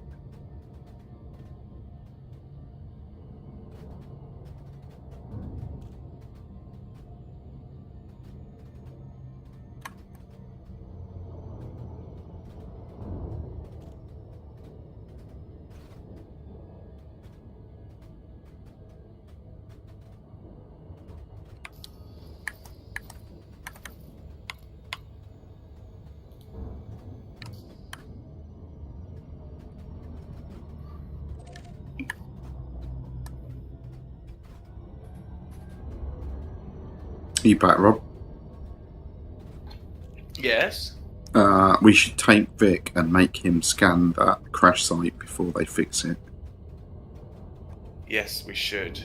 Are you back, Rob? Yes. We should take Vic and make him scan that crash site before they fix it. Yes, we should.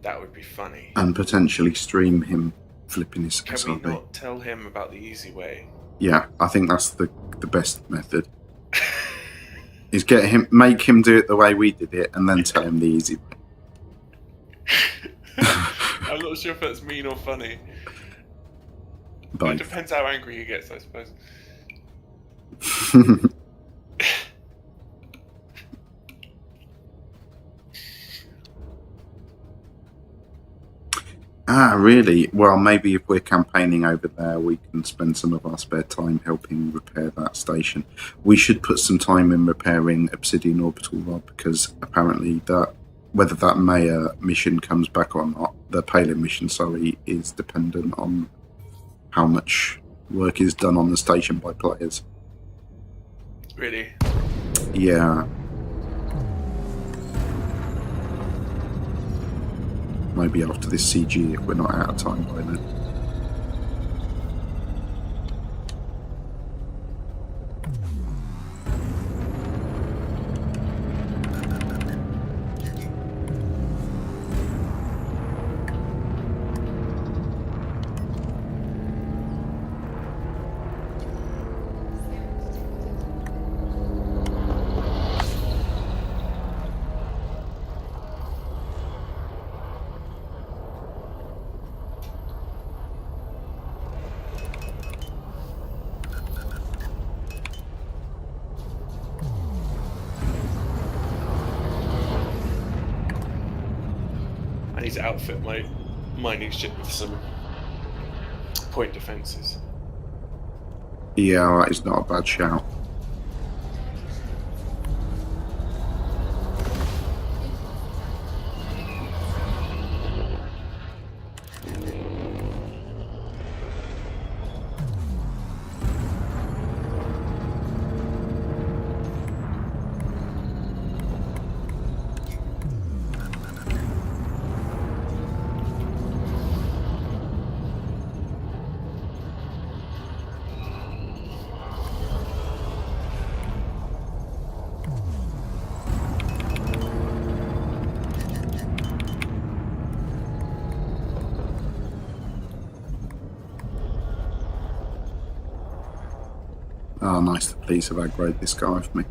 That would be funny. And potentially stream him flipping his Can SRB. we not tell him about the easy way? Yeah, I think that's the best method. Is make him do it the way we did it, and then tell him the easy way. I'm not sure if that's mean or funny. It Both. depends how angry he gets, I suppose. Really? Well, maybe if we're campaigning over there, we can spend some of our spare time helping repair that station. We should put some time in repairing Obsidian Orbital, Rob, because apparently whether that Maya mission comes back or not, the Palin mission, sorry, is dependent on how much work is done on the station by players. Really? Yeah. Maybe after this CG if we're not out of time by then. I need to outfit my mining ship with some point defences. Yeah, that is not a bad shout. Oh, nice. The police have aggroed this guy for me.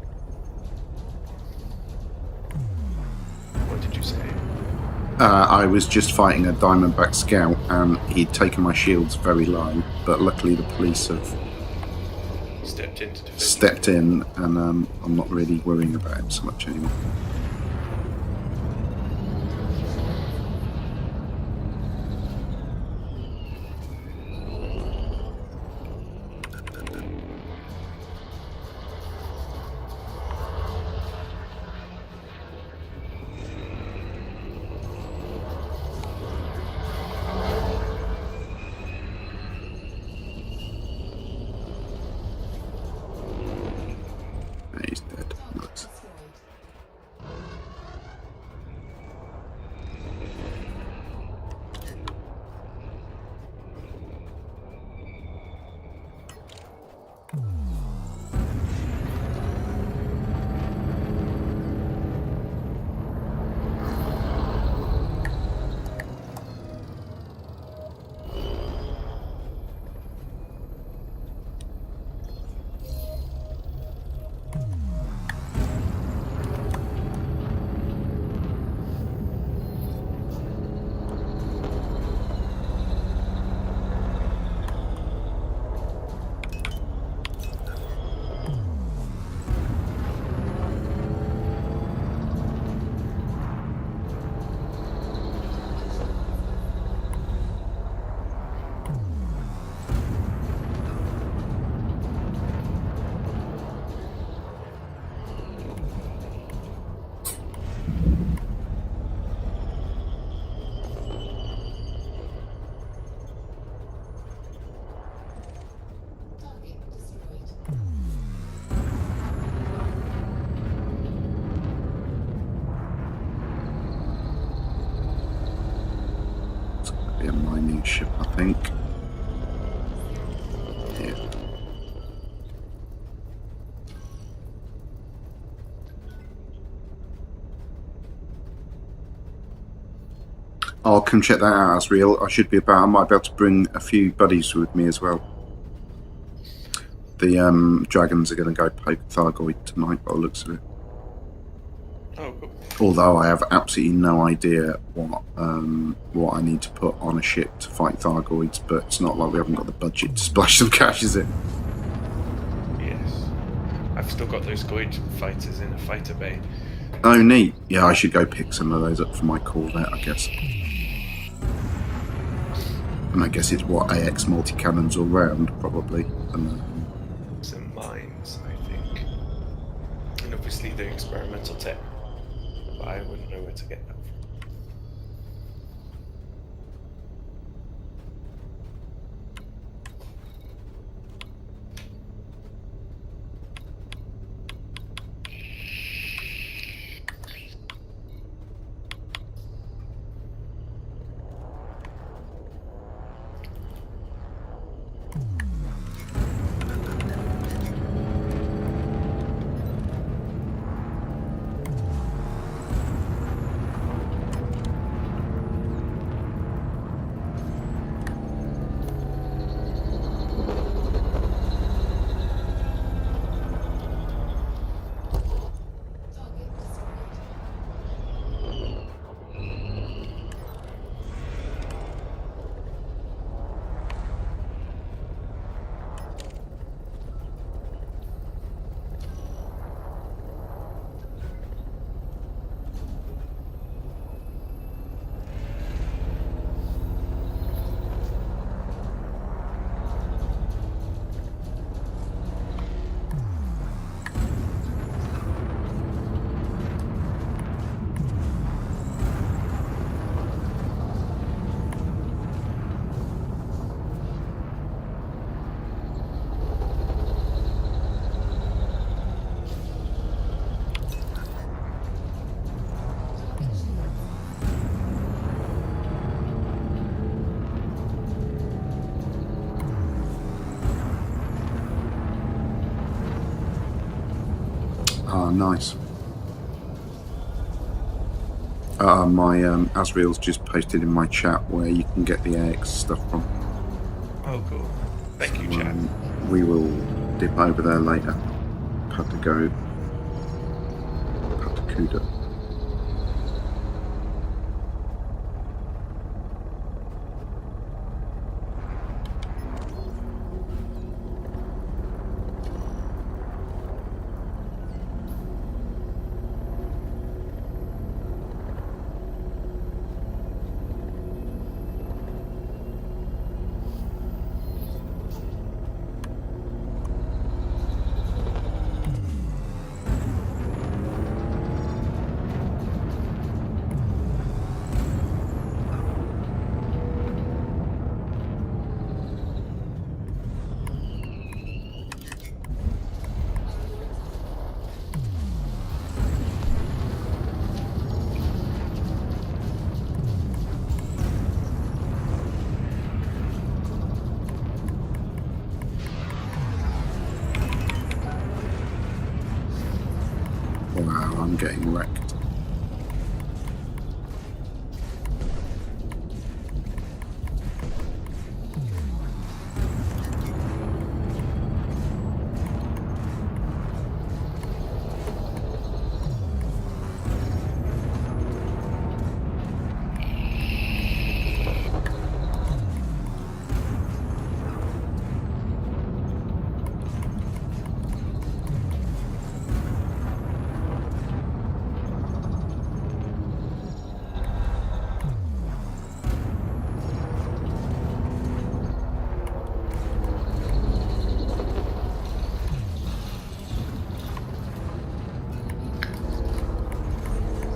What did you say? I was just fighting a Diamondback scout, and he'd taken my shields very low. But luckily, the police have Stepped in to defend. stepped in, and I'm not really worrying about him so much anymore. He's dead. Nice. Be a mining ship, I think. Yeah. I'll come check that out, Asriel. I should be about. I might be able to bring a few buddies with me as well. The dragons are going to go poke Thargoid tonight, by the looks of it. Oh, cool. Although I have absolutely no idea what I need to put on a ship to fight Thargoids, but it's not like we haven't got the budget to splash some cash, is it? Yes. I've still got those Goid fighters in a fighter bay. Oh, neat. Yeah, I should go pick some of those up for my Corvette, I guess. And I guess it's what, AX multi-cannons all round, probably. And, Some mines, I think. And obviously the experimental tech. But I wouldn't know where to get that from. Ah, nice. My Asriel's just posted in my chat where you can get the AX stuff from. Oh, cool. Thank you, Chad. We will dip over there later. Patakuda. Wow, I'm getting wrecked.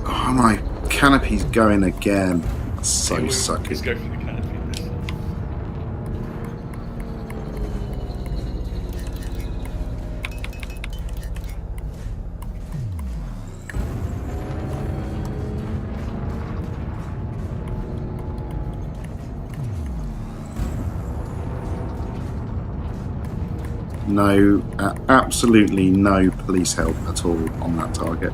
Oh, my canopy's going again. That's so Let's sucky. go for the canopy. No, absolutely no police help at all on that target.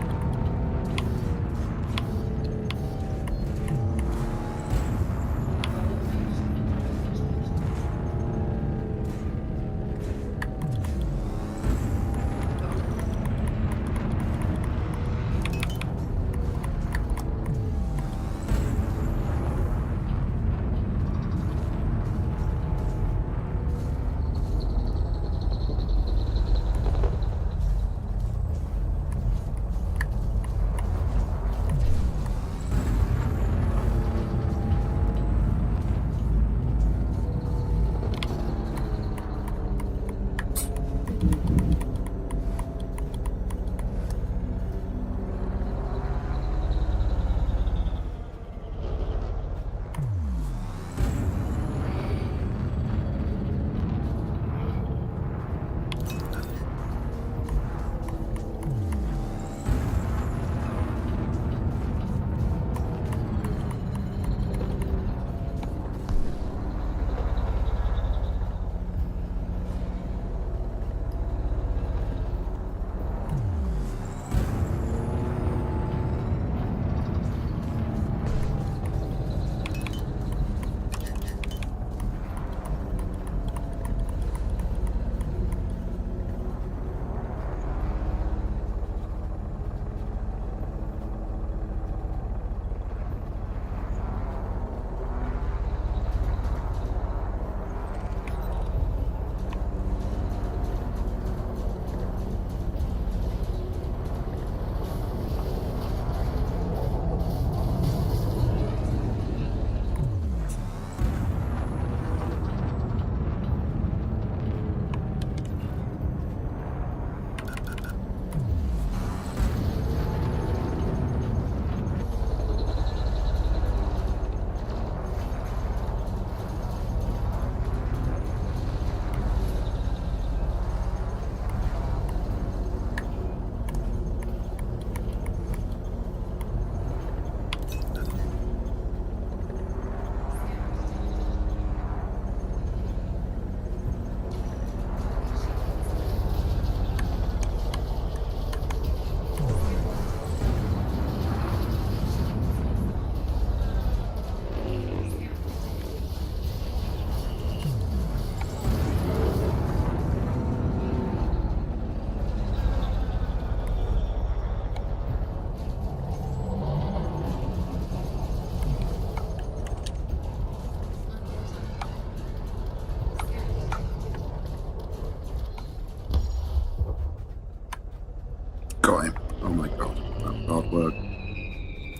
Oh my god, that hard work.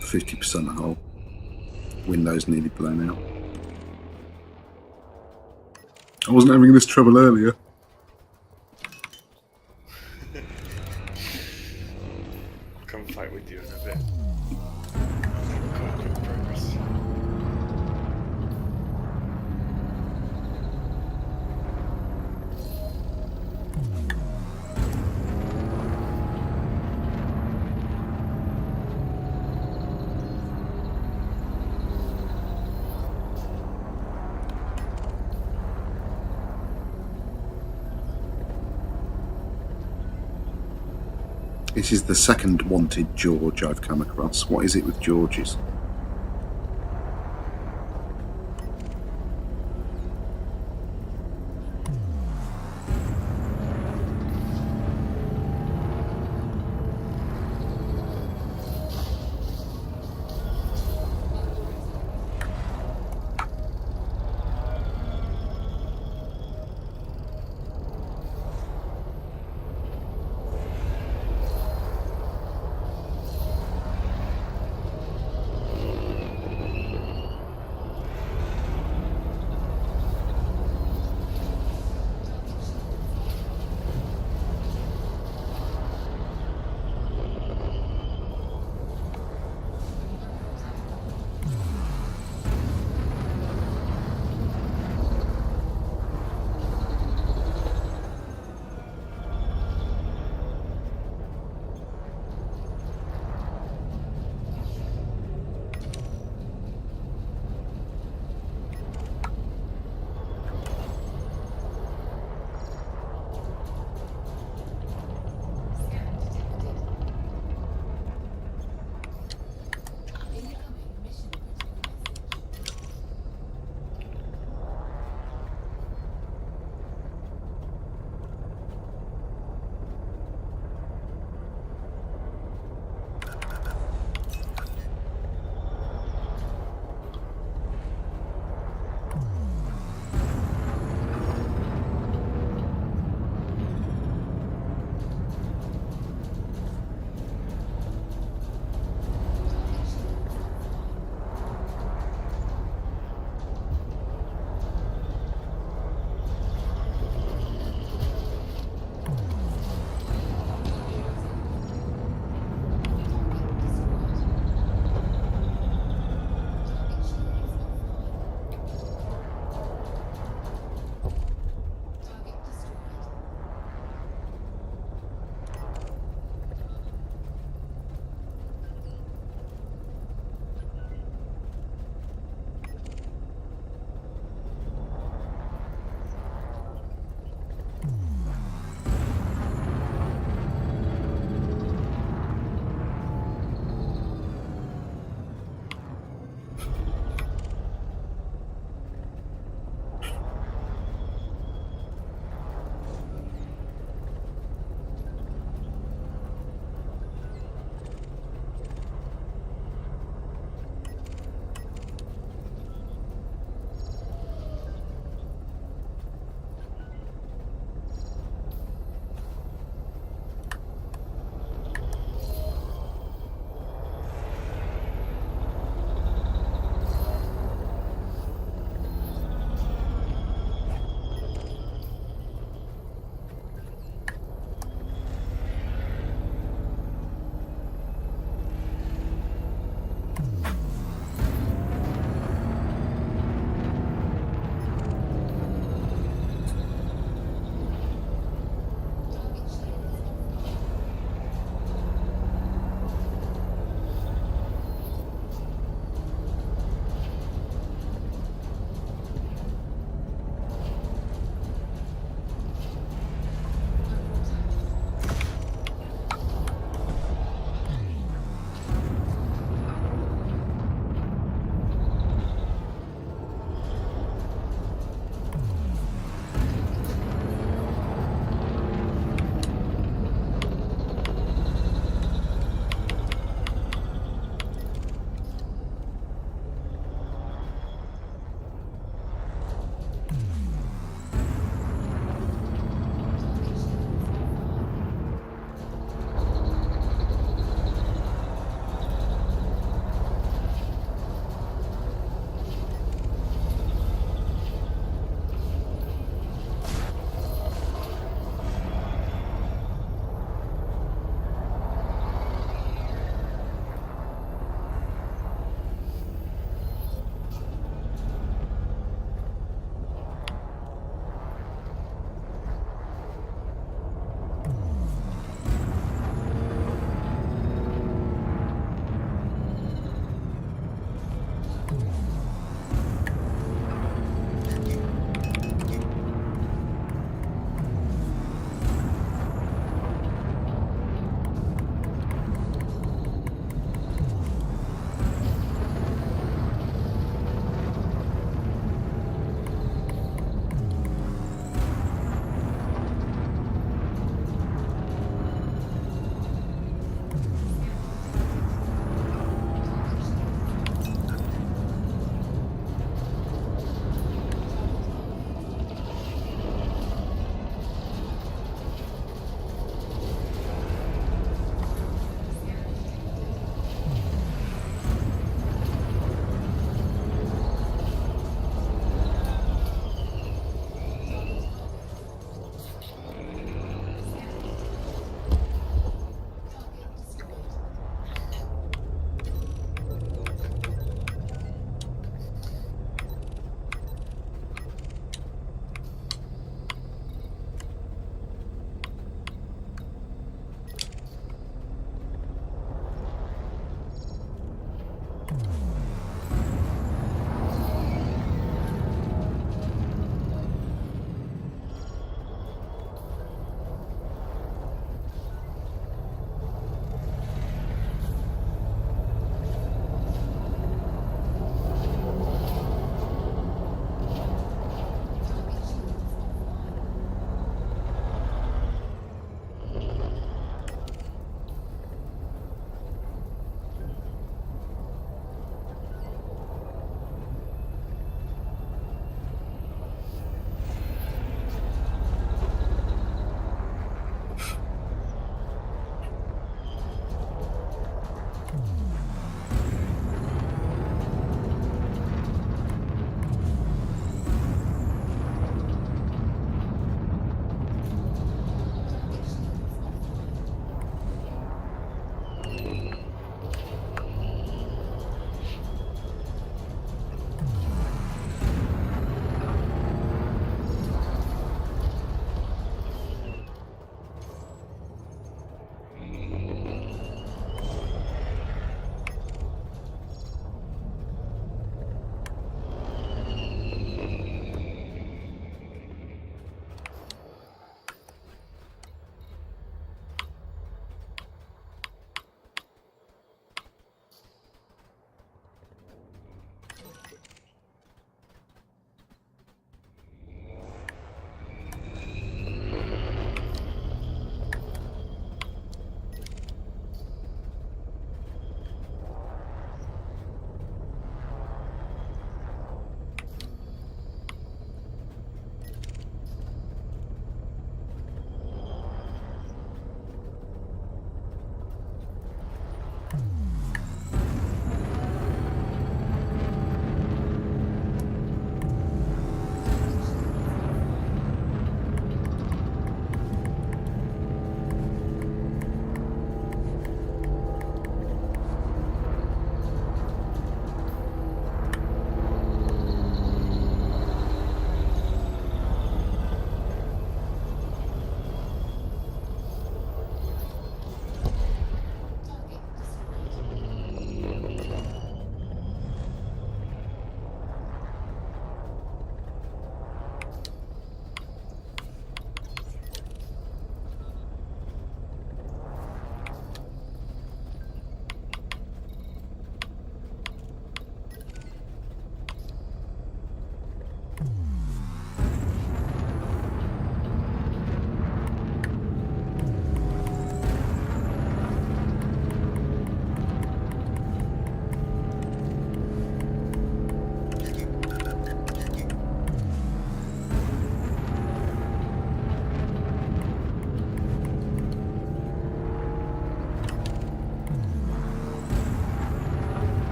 50% hull. Windows nearly blown out. I wasn't having this trouble earlier. I'll come fight with you in a bit. Got quick progress. This is the second wanted George I've come across. What is it with Georges?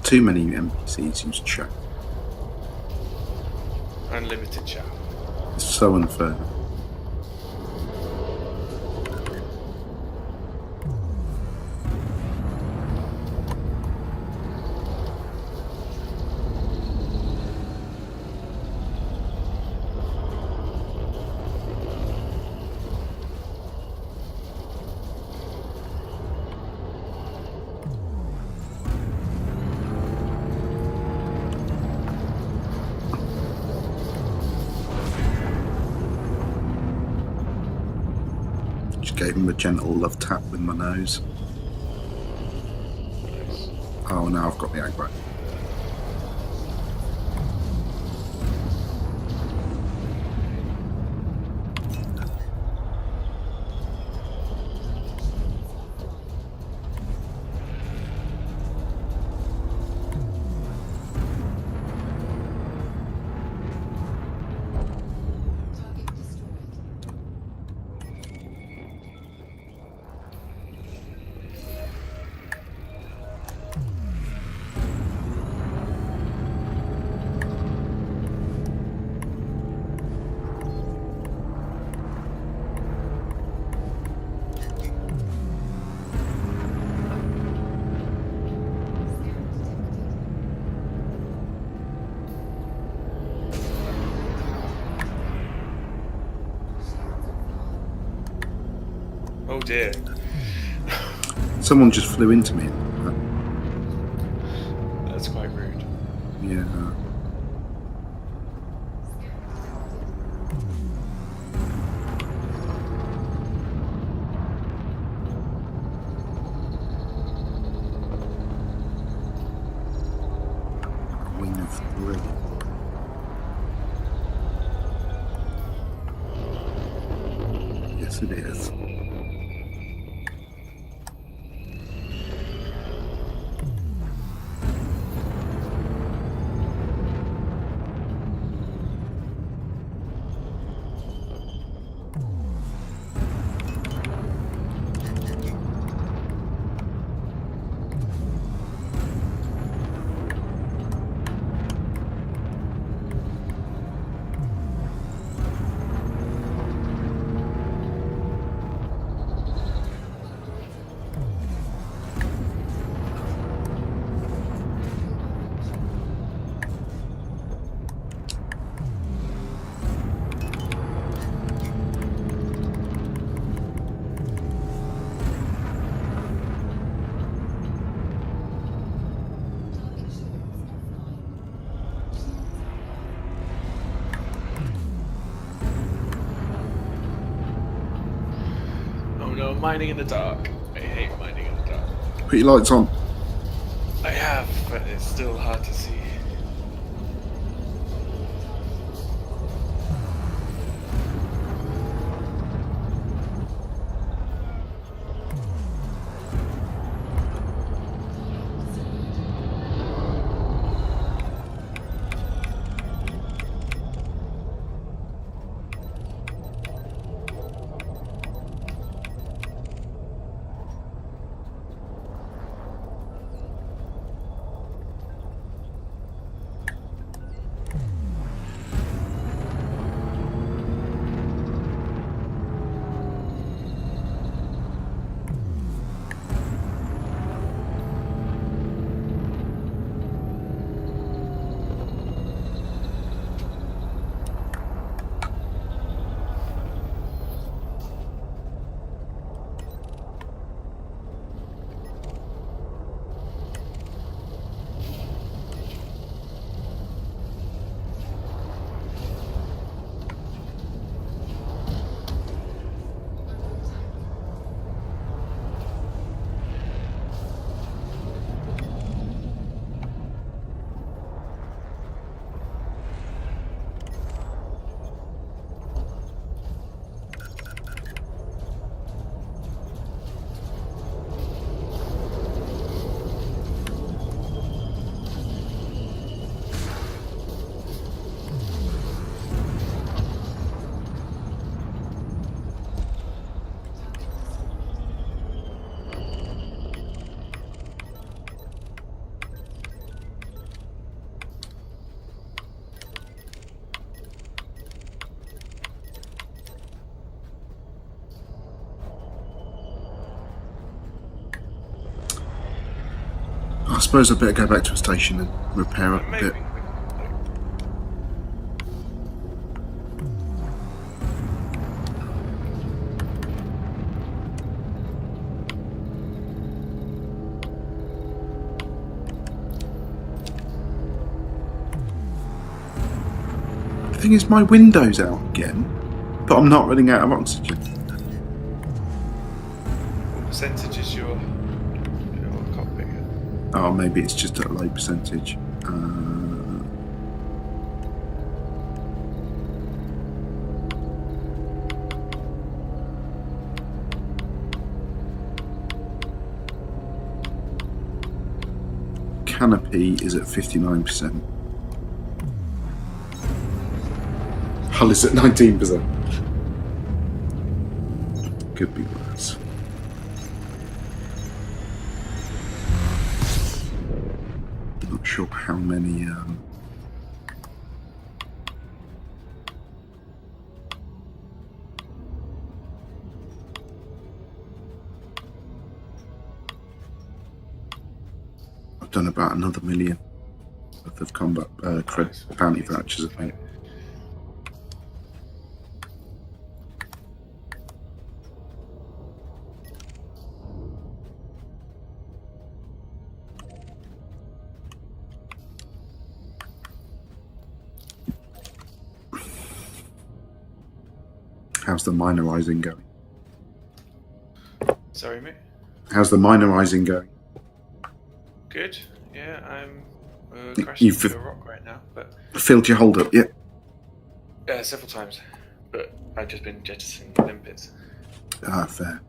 Too many NPCs use chat. Unlimited chat. It's so unfair. Gave him a gentle love tap with my nose. Nice. Oh, now I've got the aggro. Oh dear. Someone just flew into me. That's quite rude. Yeah. Wing of 3. Yes, it is. Oh no, mining in the dark. I hate mining in the dark. Put your lights on. I have, but it's still hard to see. I suppose I better go back to a station and repair up a Maybe. bit. The thing is, my window's out again, but I'm not running out of oxygen. What percentage is your cockpit? Oh, maybe it's just at a low percentage. Canopy is at 59%. Hull is at 19%. Could be worse. Not sure how many. I've done about another 1 million worth of combat bounty vouchers, I think. How's the minorizing going? Sorry, mate. How's the minorizing going? Good. Yeah, I'm crashing into a rock right now, but Filled your hold up yet? several times. But I've just been jettisoning limpets. Ah, fair.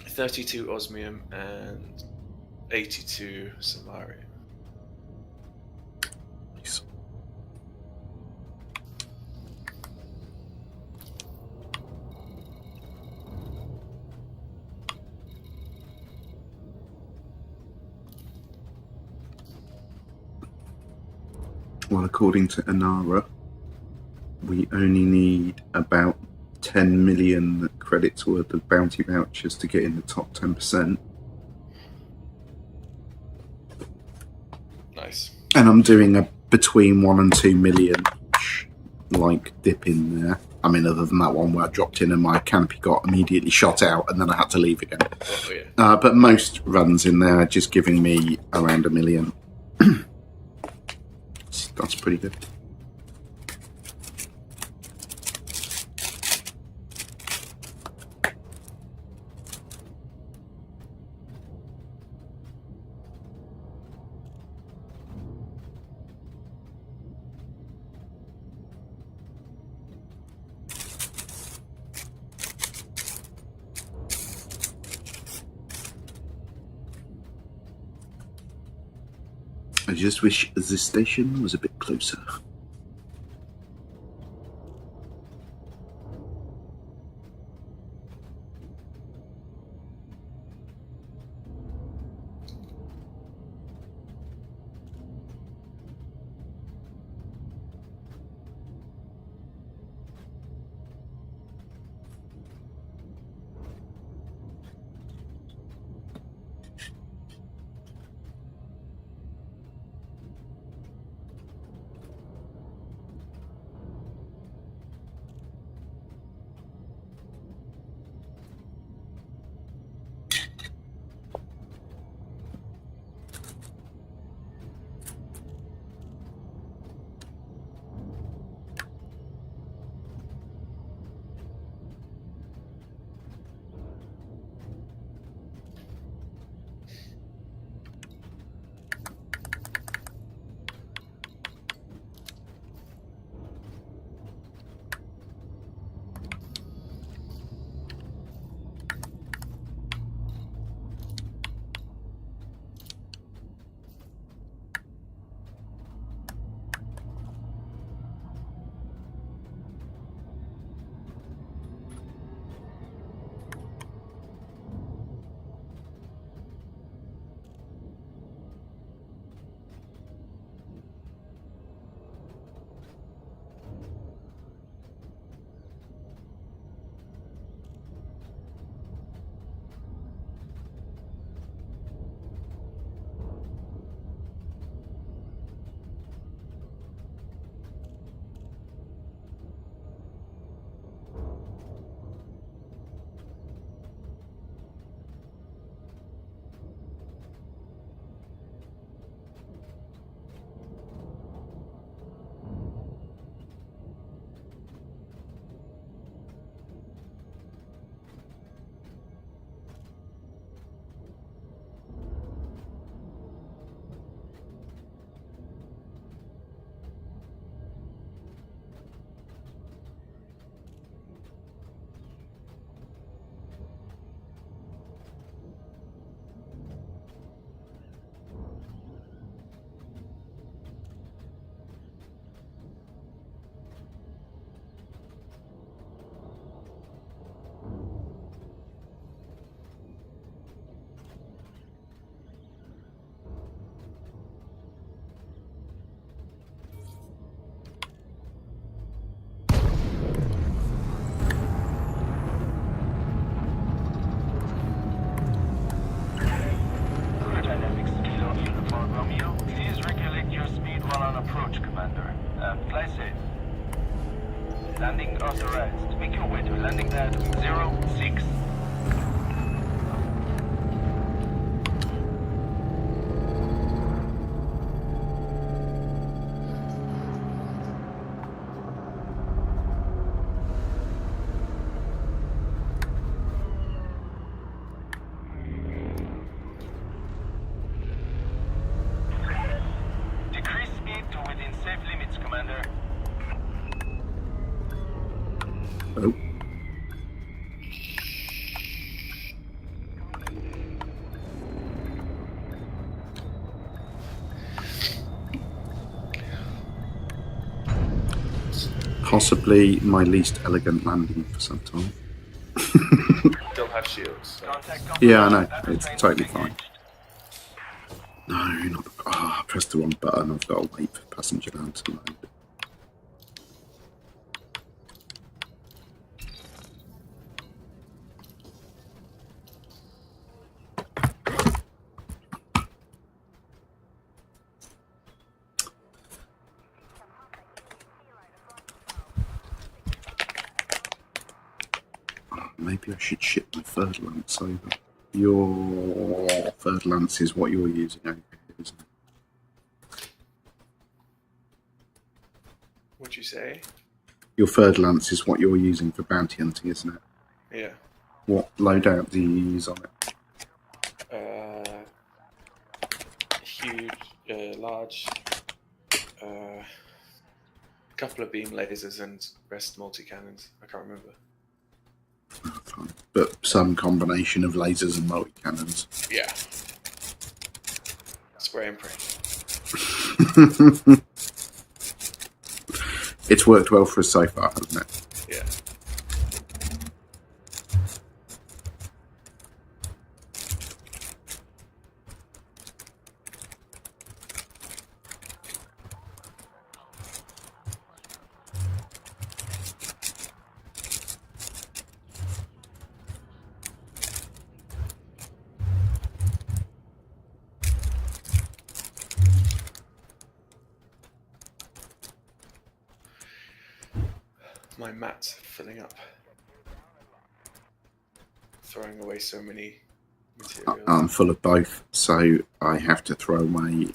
32 osmium and 82 samarium. Nice. Well, according to Inara, we only need about 10 million credits worth of bounty vouchers to get in the top 10%. Nice. And I'm doing a between 1 and 2 million like dip in there. I mean, other than that one where I dropped in and my canopy got immediately shot out and then I had to leave again. Oh, yeah. But most runs in there are just giving me around 1 million. That's pretty good. I just wish this station was a bit closer. Landing authorized. Make your way to landing pad 06. Decrease speed to within safe limits, Commander. Oh. Possibly my least elegant landing for some time. Still have shields. So. Contact Yeah, I know. confirmed. It's Train totally disengaged. No, not. I pressed the wrong button. I've got to wait for passenger land to load. Maybe I should ship my third lance over. Your third lance is what you're using over here, isn't it? What'd you say? Your third lance is what you're using for bounty hunting, isn't it? Yeah. What loadout do you use on it? Huge, large, couple of beam lasers and rest multi-cannons. I can't remember. Oh, fine. But some combination of lasers and multi-cannons. Yeah. Spray and pray. It's worked well for us so far, hasn't it? Yeah. My mat's filling up. Throwing away so many materials. I'm full of both, so I have to throw away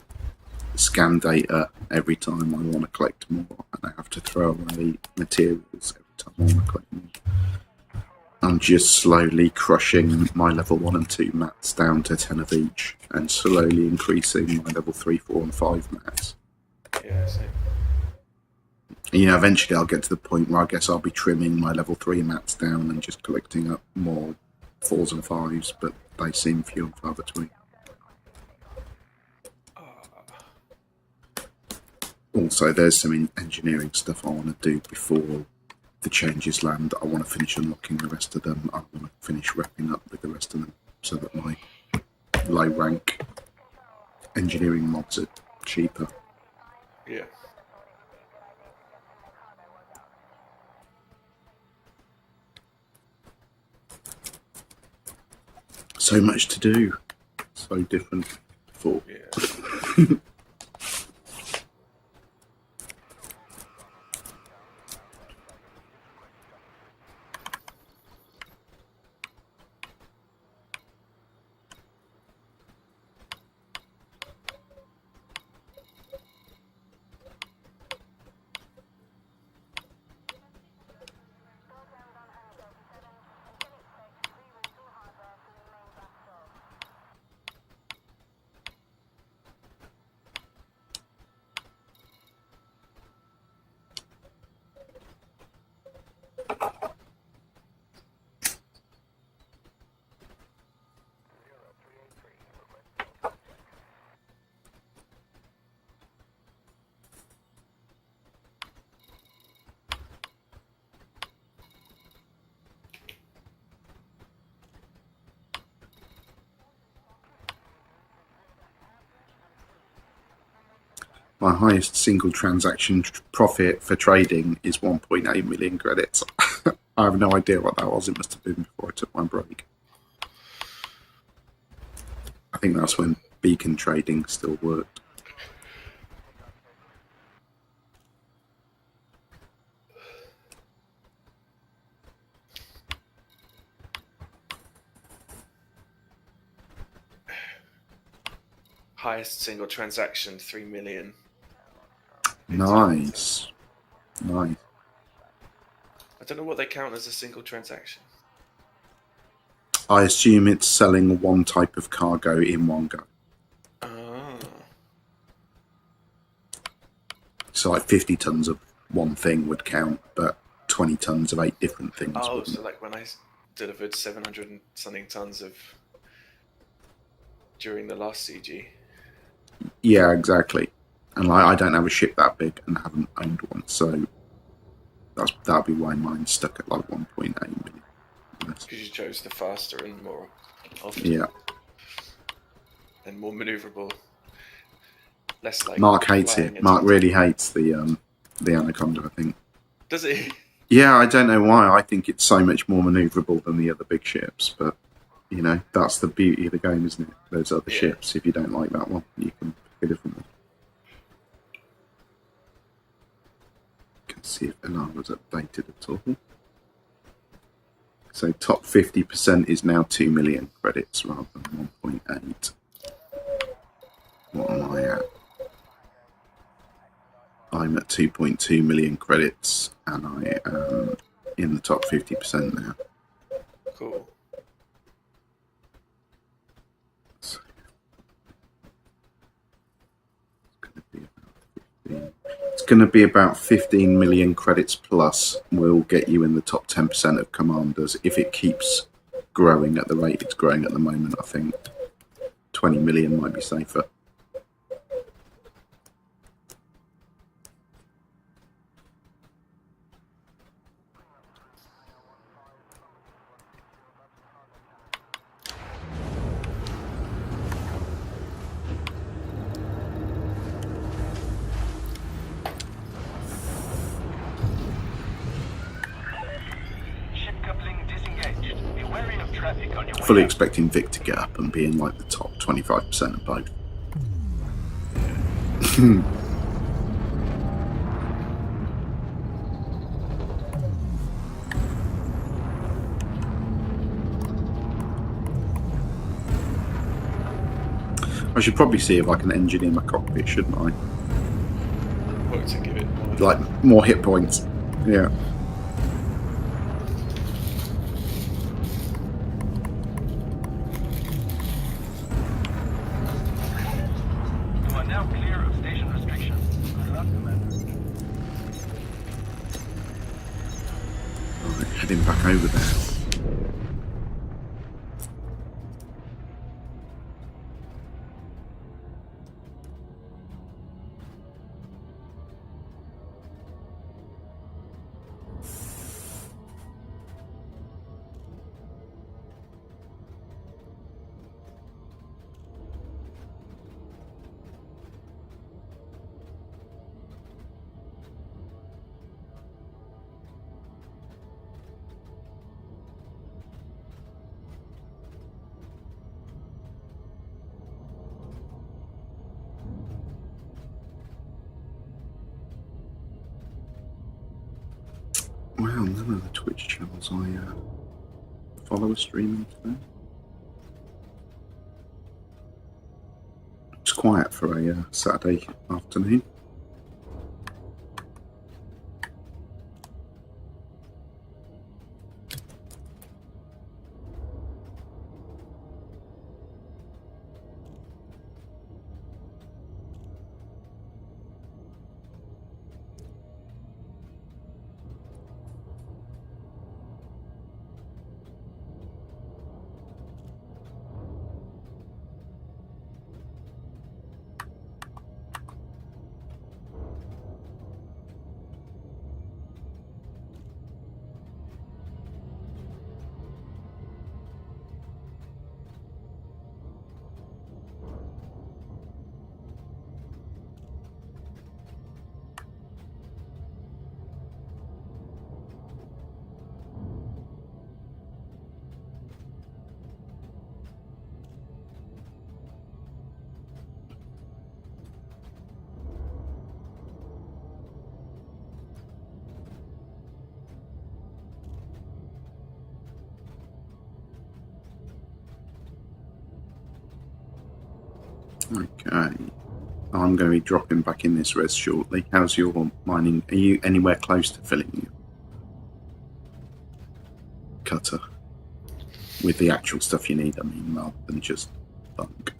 scan data every time I want to collect more, and I have to throw away materials every time I want to collect more. I'm just slowly crushing my level 1 and 2 mats down to 10 of each, and slowly increasing my level 3, 4 and 5 mats. Yeah, same. You know, eventually I'll get to the point where I guess I'll be trimming my level 3 mats down and just collecting up more 4s and 5s, but they seem few and far between. Also, there's some engineering stuff I want to do before the changes land. I want to finish unlocking the rest of them. I want to finish wrapping up with the rest of them so that my low rank engineering mods are cheaper. Yeah. So much to do. So different for. Yeah. My highest single transaction profit for trading is 1.8 million credits. I have no idea what that was. It must have been before I took my break. I think that's when beacon trading still worked. highest single transaction, 3 million. Nice. Nice. I don't know what they count as a single transaction. I assume it's selling one type of cargo in one go. Ah. So like 50 tons of one thing would count, but 20 tons of 8 different things. Oh, wouldn't so it? like when I delivered 700 and something tons of during the last CG. Yeah, exactly. And I don't have a ship that big and haven't owned one, so that'll be why mine's stuck at like 1.8 million. Because you chose the faster and more often. Yeah. And more maneuverable. Less like Mark hates flying it. Mark into- really hates the Anaconda, I think. Does it? Yeah, I don't know why. I think it's so much more maneuverable than the other big ships, but you know, that's the beauty of the game, isn't it? Those other ships, if you don't like that one, you can pick a different one. Can see if Elara's updated at all. So top 50% is now 2 million credits rather than 1.8. What am I at? I'm at 2.2 million credits, and I am in the top 50% now. Cool. So it's going to be about 15 million credits plus will get you in the top 10% of commanders if it keeps growing at the rate it's growing at the moment. I think 20 million might be safer. Ship coupling disengaged. Be wary of traffic on your way Fully out. expecting Vic to get up and be in like the top 25% of both. I should probably see if I can engineer my cockpit, shouldn't I? What to give it more? Like more hit points. Yeah. You are now clear of station restrictions. Good luck, Commander. Right, heading back over there. Wow, none of the Twitch channels I follow are streaming today. It's quiet for a Saturday afternoon. Okay. I'm going to be dropping back in this res shortly. How's your mining? Are you anywhere close to filling your cutter with the actual stuff you need? I mean, rather than just bunk.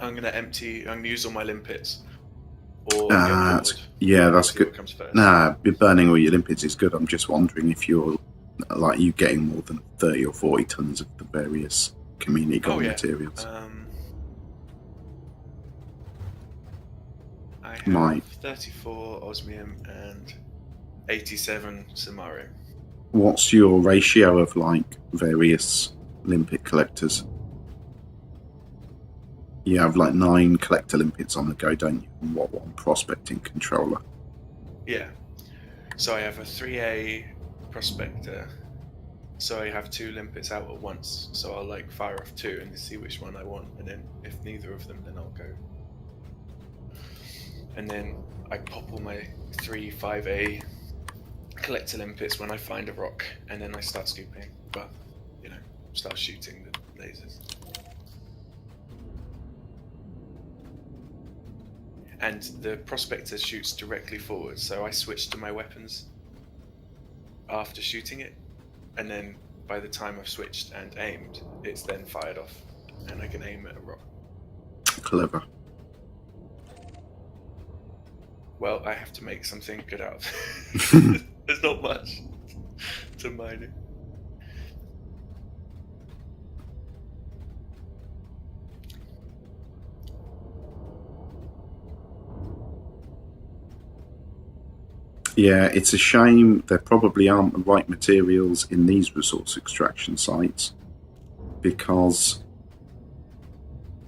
I'm gonna use all my limpets. Or yeah, that's see good. what comes first. Nah, burning all your limpets is good. I'm just wondering if you're like you getting more than 30 or 40 tons of the various community gold materials. I have My 34 osmium and 87 samarium. What's your ratio of like various limpet collectors? You have like 9 collector limpets on the go, don't you? And what one prospecting controller? Yeah. So I have a 3A prospector. So I have 2 limpets out at once. So I'll like fire off 2 and see which one I want. And then if neither of them, then I'll go. And then I pop all my 3 5A collector limpets when I find a rock. And then I start scooping. Well, you know, start shooting the lasers. And the prospector shoots directly forward, so I switch to my weapons after shooting it, and then by the time I've switched and aimed, it's then fired off, and I can aim at a rock. Clever. Well, I have to make something good out of it. There's not much to mine it. Yeah, it's a shame there probably aren't the right materials in these resource extraction sites, because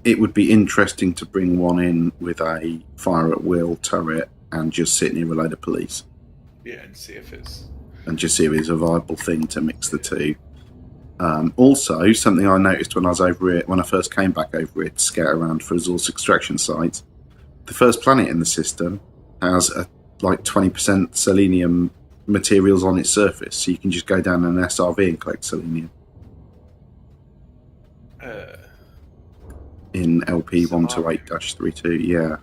it would be interesting to bring one in with a fire at will turret and just sit near a load of police. Yeah, and see if it's... And just see if it's a viable thing to mix the two. Also, something I noticed when I was over here, when I first came back over here to scout around for resource extraction sites, the first planet in the system has like 20% selenium materials on its surface, so you can just go down an SRV and collect selenium. In LP 128-32, yeah.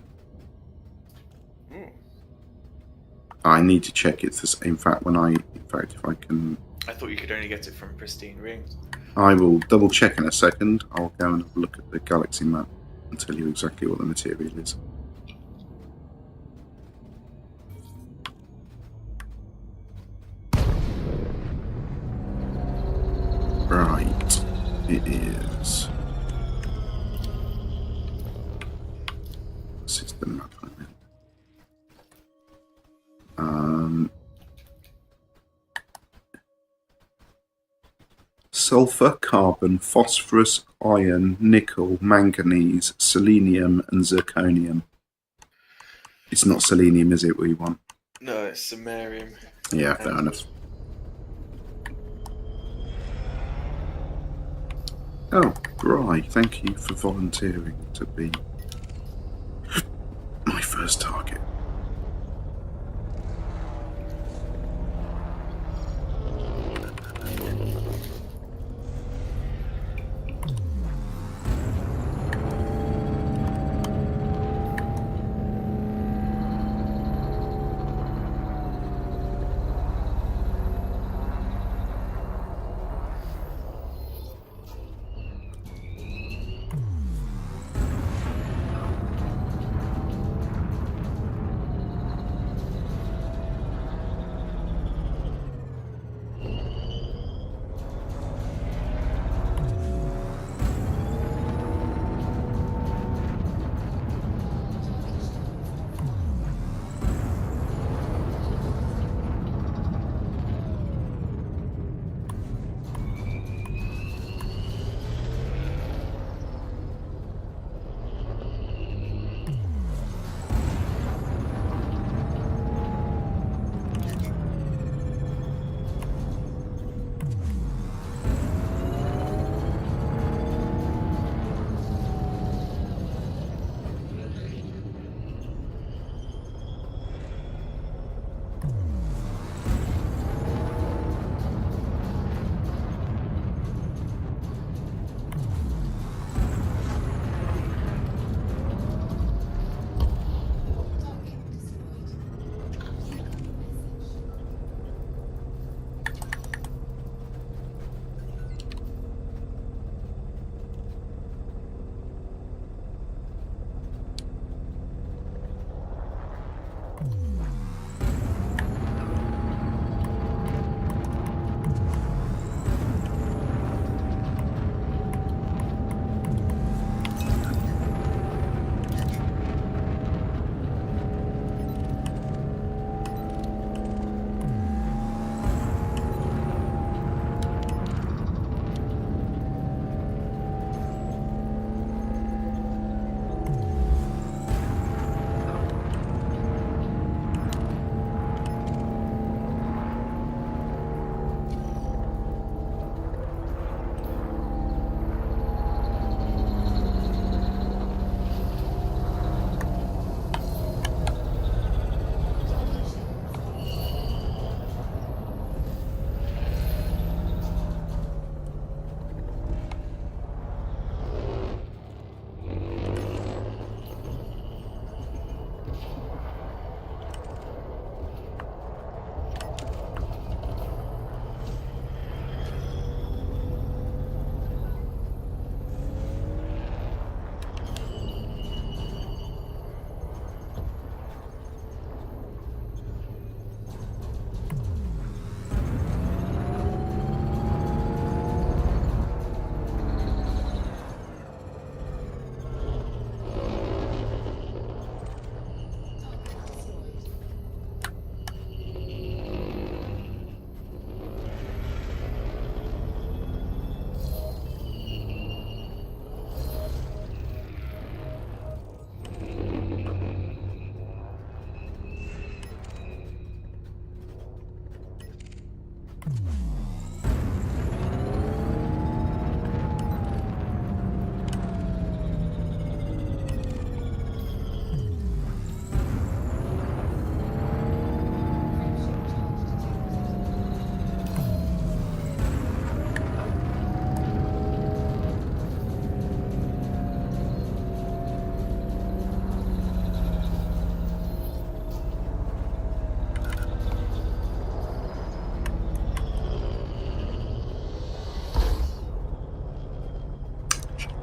I need to check it's the same. In fact, if I can... I thought you could only get it from pristine rings. I will double check in a second. I'll go and have a look at the galaxy map and tell you exactly what the material is. Right, it is. System map. Sulfur, carbon, phosphorus, iron, nickel, manganese, selenium, and zirconium. It's not selenium, is it, we want? No, it's samarium. Yeah, fair enough. Oh, Bri, thank you for volunteering to be my first target.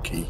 Key.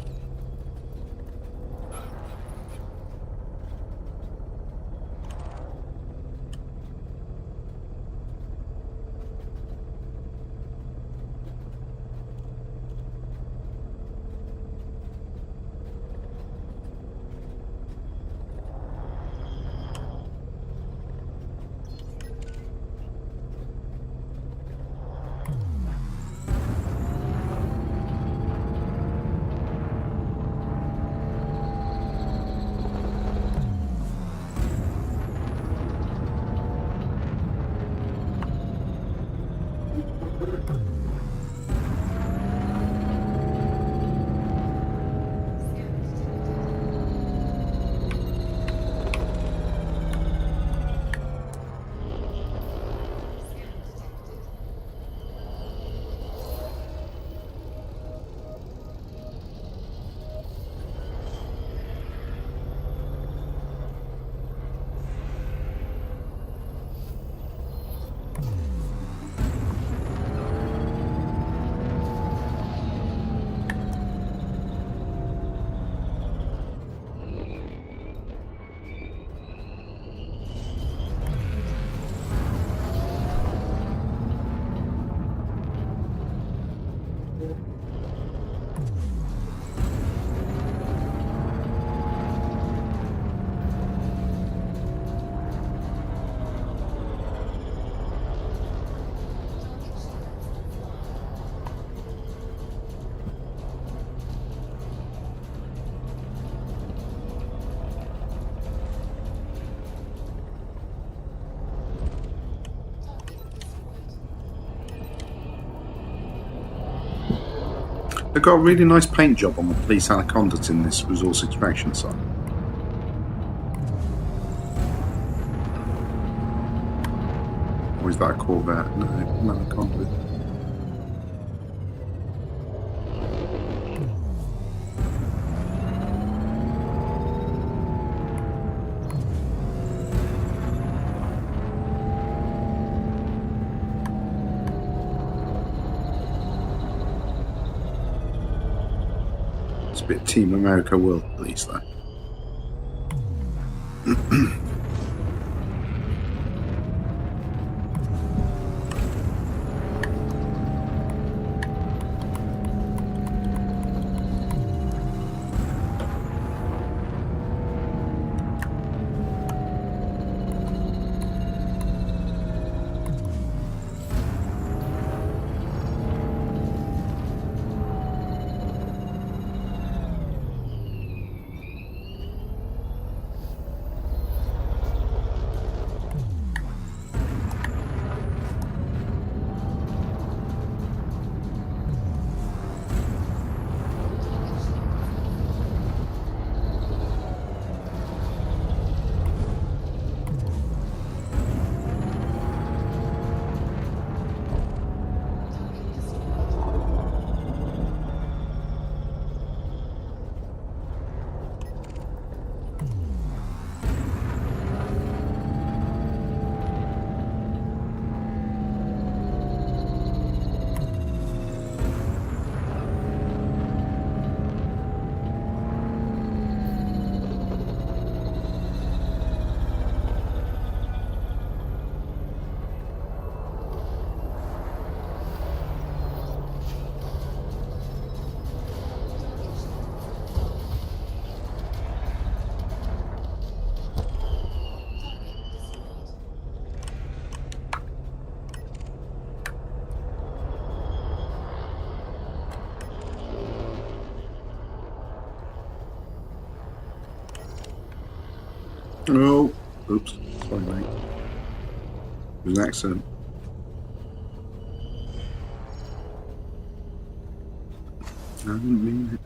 They've got a really nice paint job on the police anacondas in this resource extraction site. Or is that a Corvette? No, anaconda. It's a bit Team America World Police, though. Oh, oops. Sorry, mate. It was an accident. didn't mean it.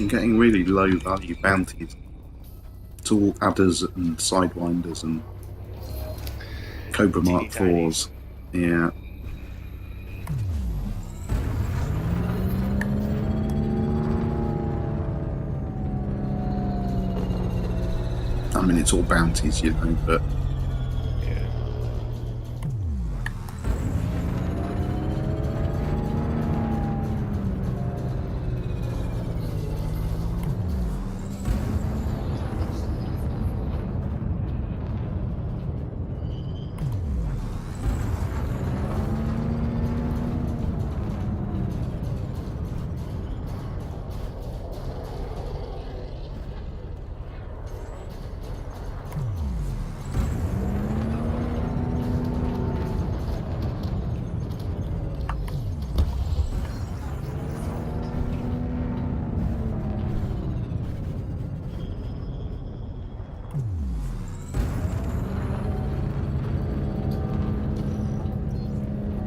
I'm getting really low value bounties. It's all adders and sidewinders and Cobra Mark Teeny-tinies. 4s. Yeah. I mean, it's all bounties, you know, but Yeah.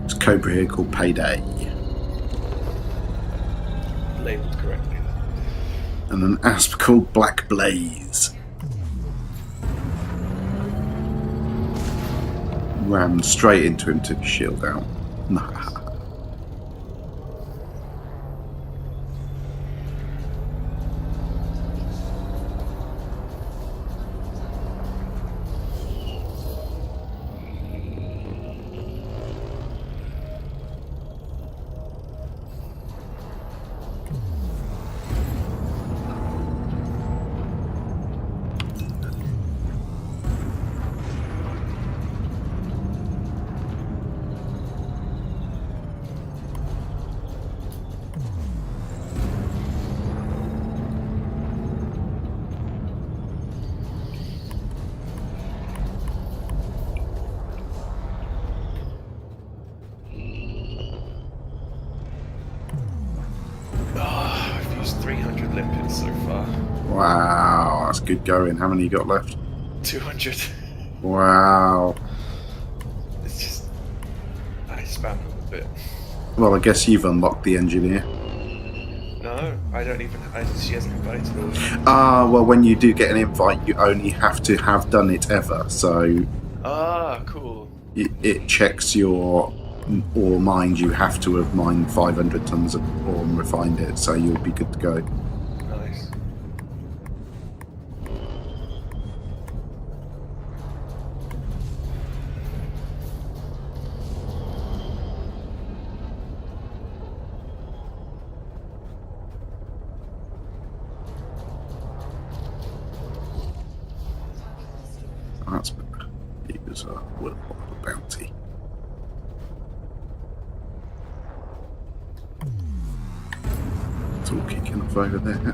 it's a Cobra here called Payday. Labeled correctly. And an asp called Black Blaze. Rammed straight into him, took his shield out. Oh, I've used 300 limpets so far. Wow, that's good going. How many you got left? 200. Wow. It's just... I spam them a bit. Well, I guess you've unlocked the engineer. No. No, I don't even. She hasn't invited me. Well, when you do get an invite, you only have to have done it ever. So Cool. it checks your ore mined. You have to have mined 500 tons of ore and refined it, so you'll be good to go. Nice. That's better. It was a worthwhile bounty. It's all kicking off over there.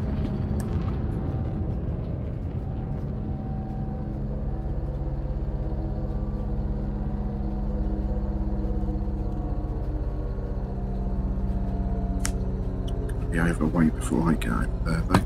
Be over way before I go over there, though.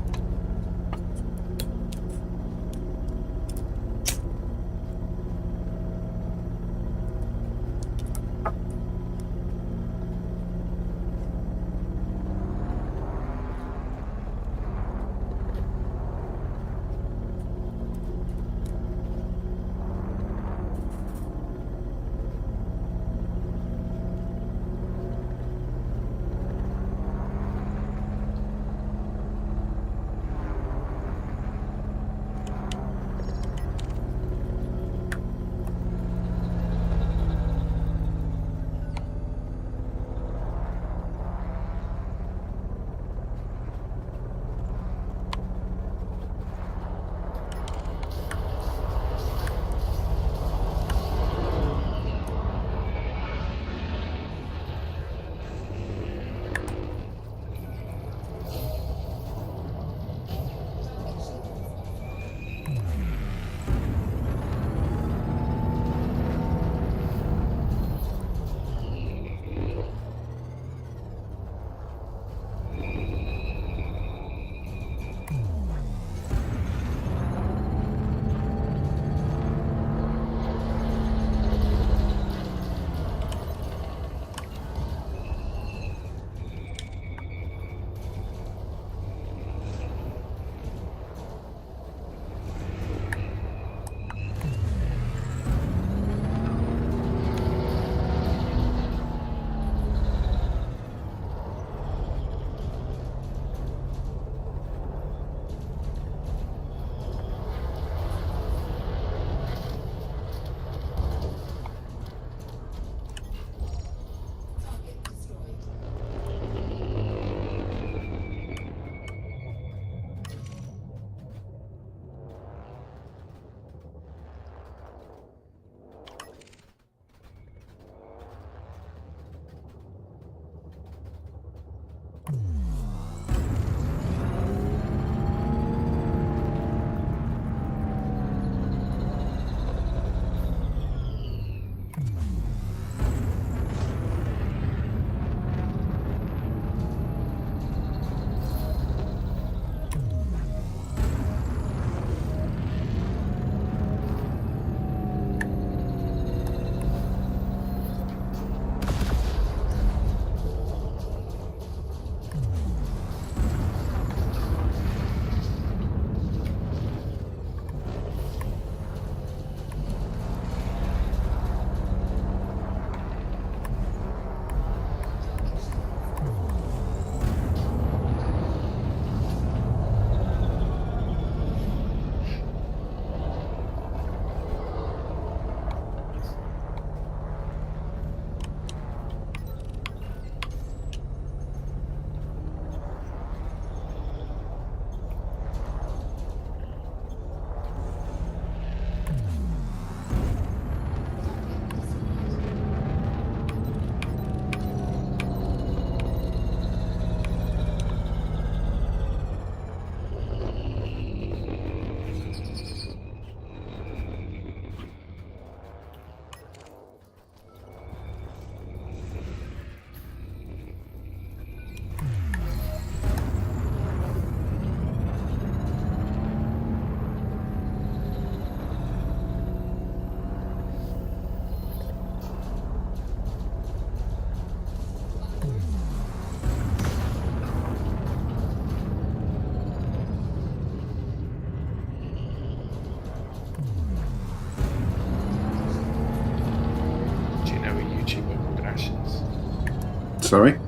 Sorry?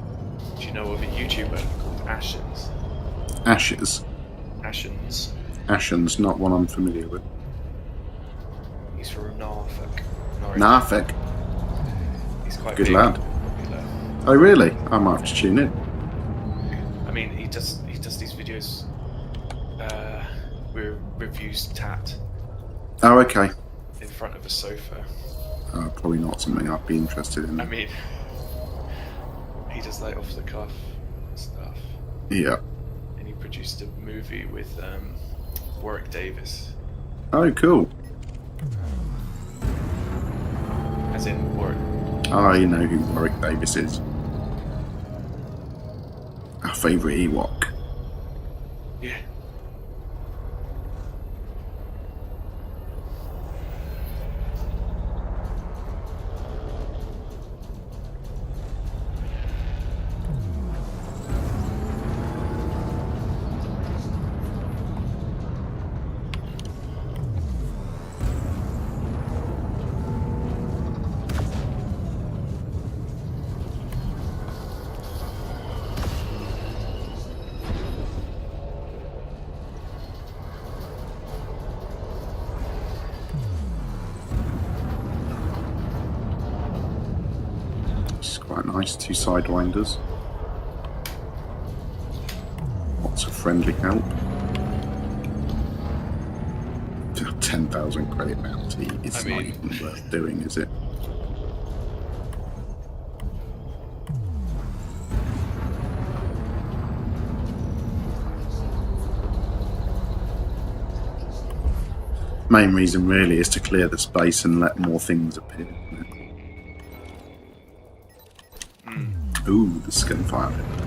Do you know of a YouTuber called Ashens? Ashes. Ashens. Ashen's not one I'm familiar with. He's from Norfolk. Norwich. Norfolk. He's quite Good big, lad. popular. Oh, really? I might have to tune in. I mean, he does these videos where reviews tat Oh, okay. in front of a sofa. Probably not something I'd be interested in. I mean, he does like off the cuff stuff, Yeah. and he produced a movie with Warwick Davis, Oh, cool. as in Warwick. I know who Warwick Davis is. Our favourite Ewok. Yeah. It's quite nice. 2 sidewinders. Lots of friendly help. 10,000 credit bounty. It's I not mean- even worth doing, is it? Main reason really is to clear the space and let more things appear. Isn't it? Ooh, the gunfire.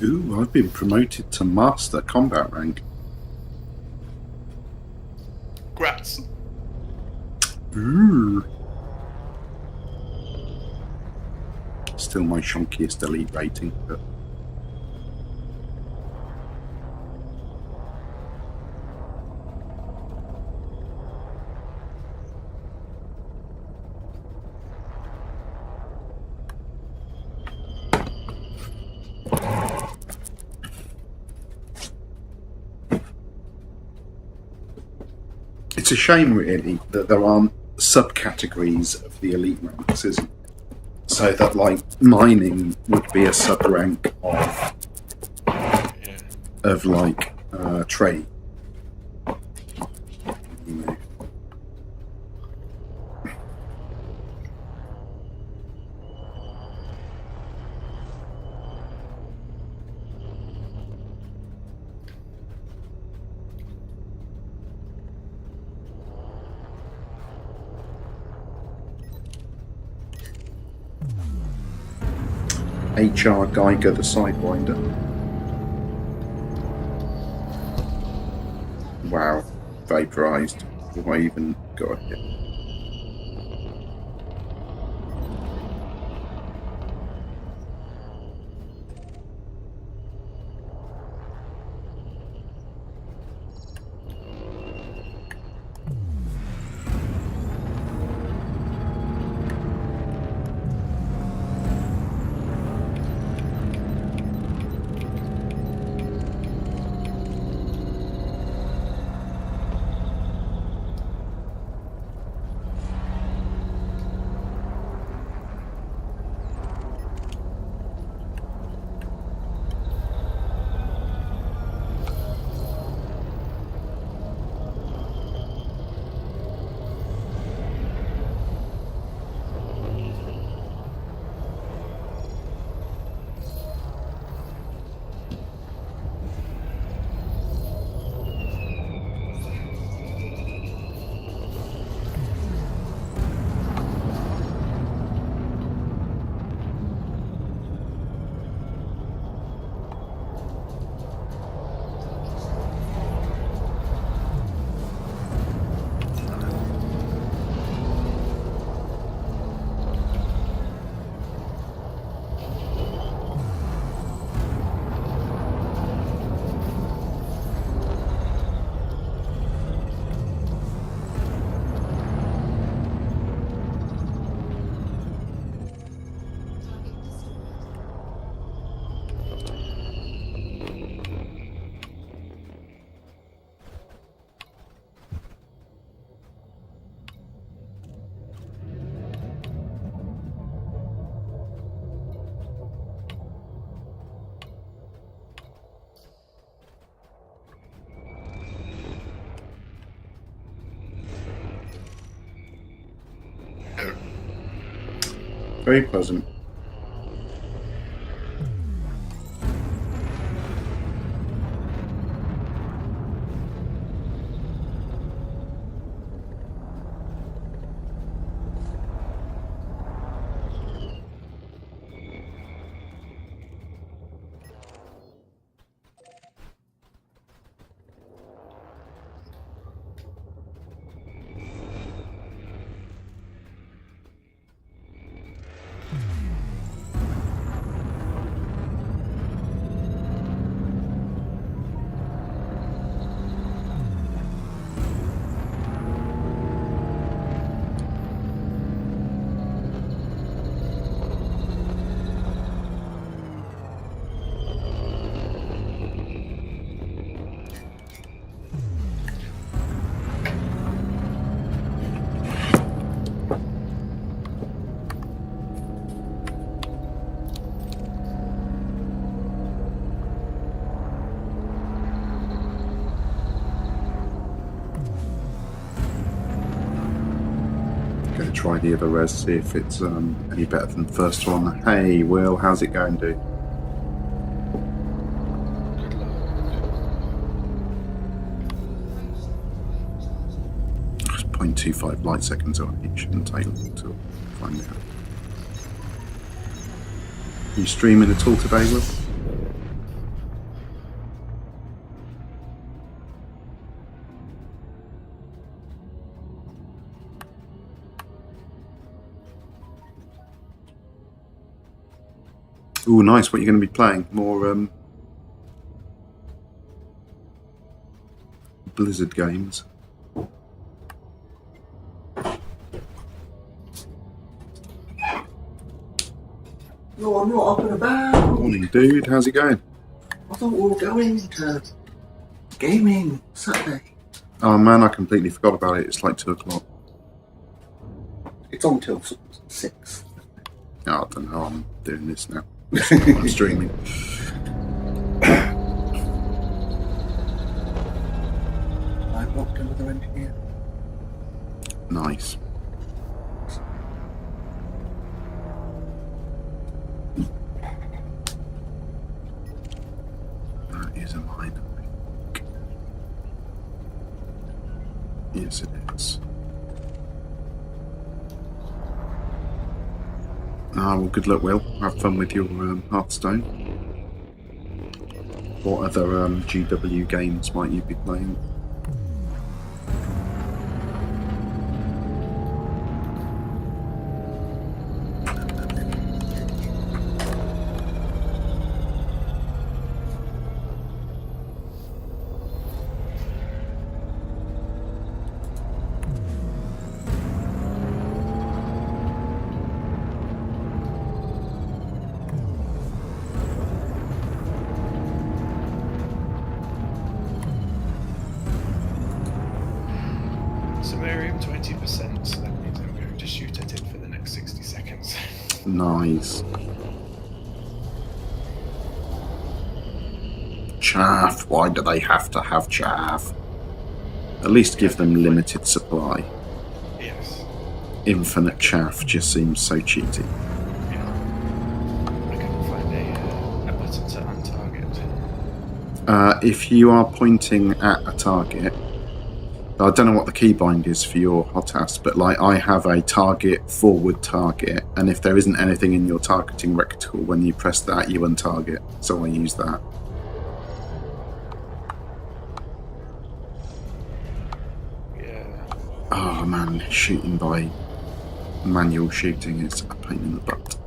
Ooh, I've been promoted to Master Combat rank. Grats. Ooh. Still my shonkiest elite rating, but it's a shame, really, that there aren't subcategories of the elite ranks, isn't it? So that, like, mining would be a sub rank of, Yeah. like, trade. You know. HR Geiger the Sidewinder. Wow, vaporized. Have I even got a hit? Very pleasant. Going to try the other res, see if it's any better than the first one. Hey, Will, how's it going, dude? Good luck. Just 0.25 light seconds on it. Shouldn't take long to find out. You streaming at all today, Will? Ooh, nice. What are you going to be playing? More Blizzard games. No, I'm not up and about. Morning, dude. How's it going? I thought we were going to gaming Saturday. Oh man, I completely forgot about it. It's like 2 o'clock. It's on till 6. Oh, I don't know. I'm doing this now. I'm streaming. I'm not another engineer. Nice. That is a mine, I think. Yes, it is. Ah, well, good luck, Will. Have fun with your Hearthstone. What other GW games might you be playing? Sumerium 20%, so that means I'm going to shoot at it for the next 60 seconds. Nice. Chaff. Why do they have to have chaff? At least give them limited supply. Yes. Infinite chaff just seems so cheaty. Yeah. I couldn't find a button to untarget. If you are pointing at a target, I don't know what the keybind is for your HOTAS, but like I have a target, forward target, and if there isn't anything in your targeting rectangle, when you press that, you untarget. So I use that. Yeah. Oh man, shooting by manual shooting is a pain in the butt.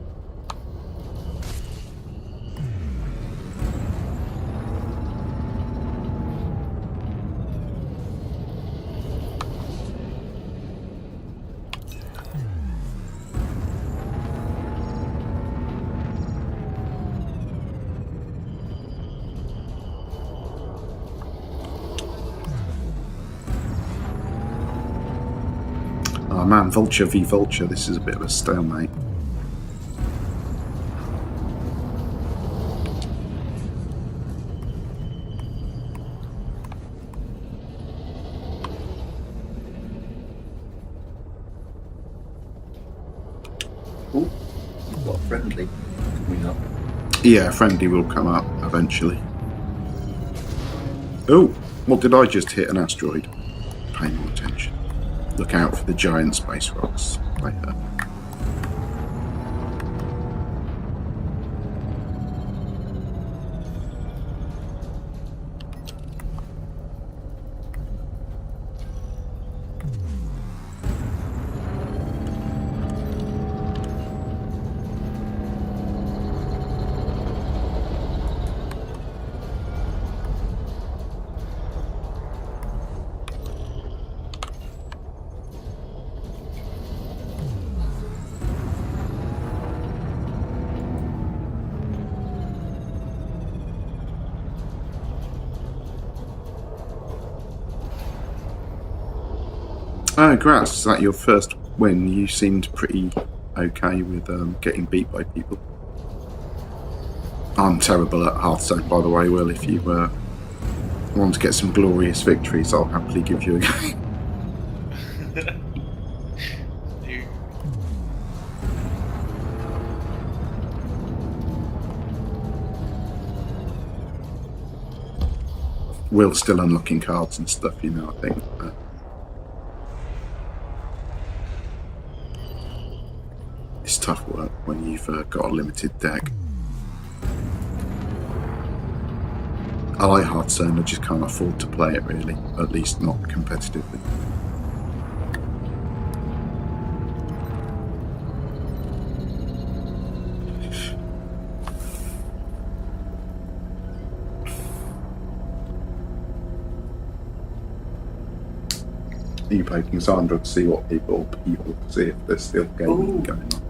Oh man, Vulture v Vulture, this is a bit of a stalemate. Oh, you've got a friendly coming up. Yeah, friendly will come up eventually. Oh, what did I just hit? An asteroid. Pay more attention. Look out for the giant space rocks later. Oh, Graz, is that your first win? You seemed pretty okay with getting beat by people. I'm terrible at Hearthstone, by the way, Will. If you want to get some glorious victories, I'll happily give you a game. You... Will's still unlocking cards and stuff, you know, I think. It's tough work when you've got a limited deck. I like Hearthstone, I just can't afford to play it really, at least not competitively. you poking Sandra to see what people see if there's still gaming going on.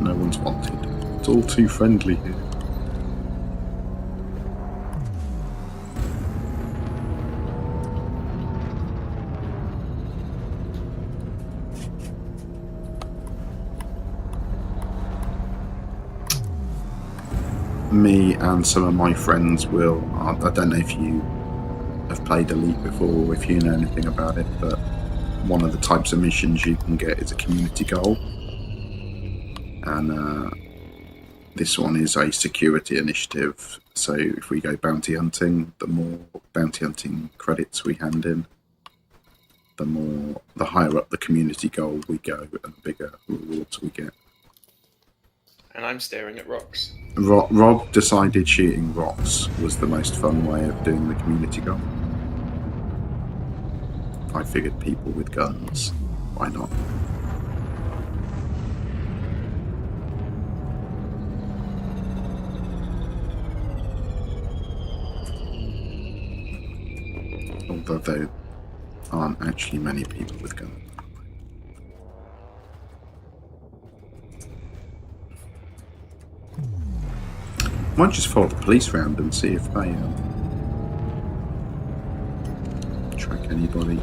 No one's wanted. It's all too friendly here. Me and some of my friends will. I don't know if you have played Elite before, or if you know anything about it, but one of the types of missions you can get is a community goal. And this one is a security initiative. So if we go bounty hunting, the more bounty hunting credits we hand in, the higher up the community goal we go, and the bigger rewards we get. And I'm staring at rocks. Rob decided shooting rocks was the most fun way of doing the community goal. I figured people with guns, why not? Although there aren't actually many people with guns. Might just follow the police round and see if they track anybody.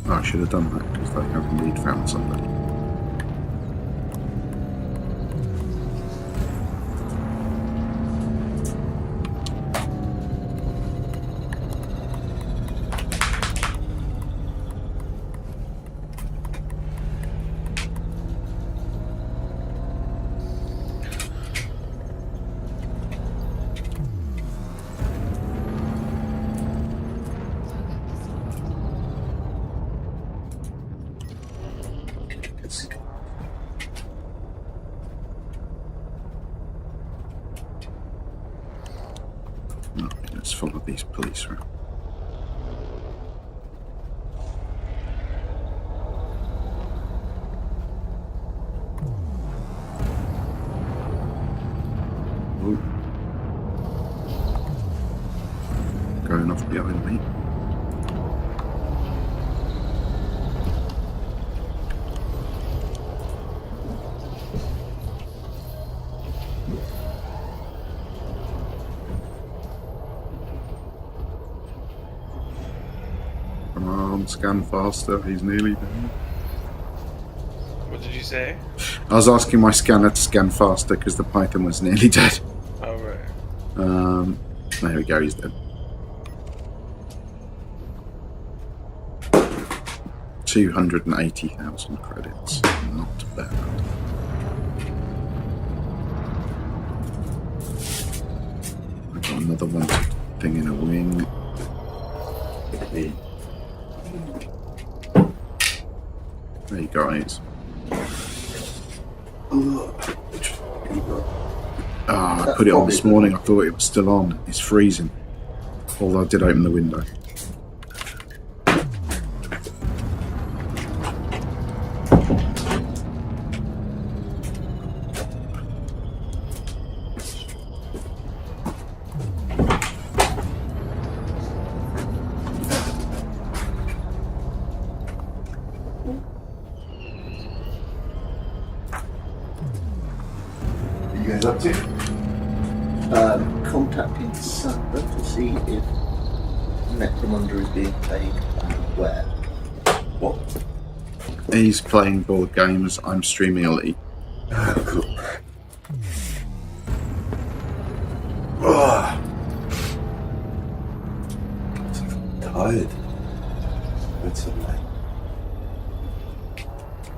Oh, I should have done that because they have indeed found somebody. Let's follow these police around. Ooh. Going off behind me. Come on, scan faster, he's nearly there. What did you say? I was asking my scanner to scan faster because the python was nearly dead. Oh, right. There we go, he's dead. 280,000 credits, not bad. I've got another one thing in a wing. Hey guys. I put it on this morning, I thought it was still on. It's freezing. Although I did open the window. What are you guys up to? Contacting Sandra to see if Necromunda is being played and where. What? He's playing board games, I'm streaming Elite. Cool. Oh. I'm tired. It's so late.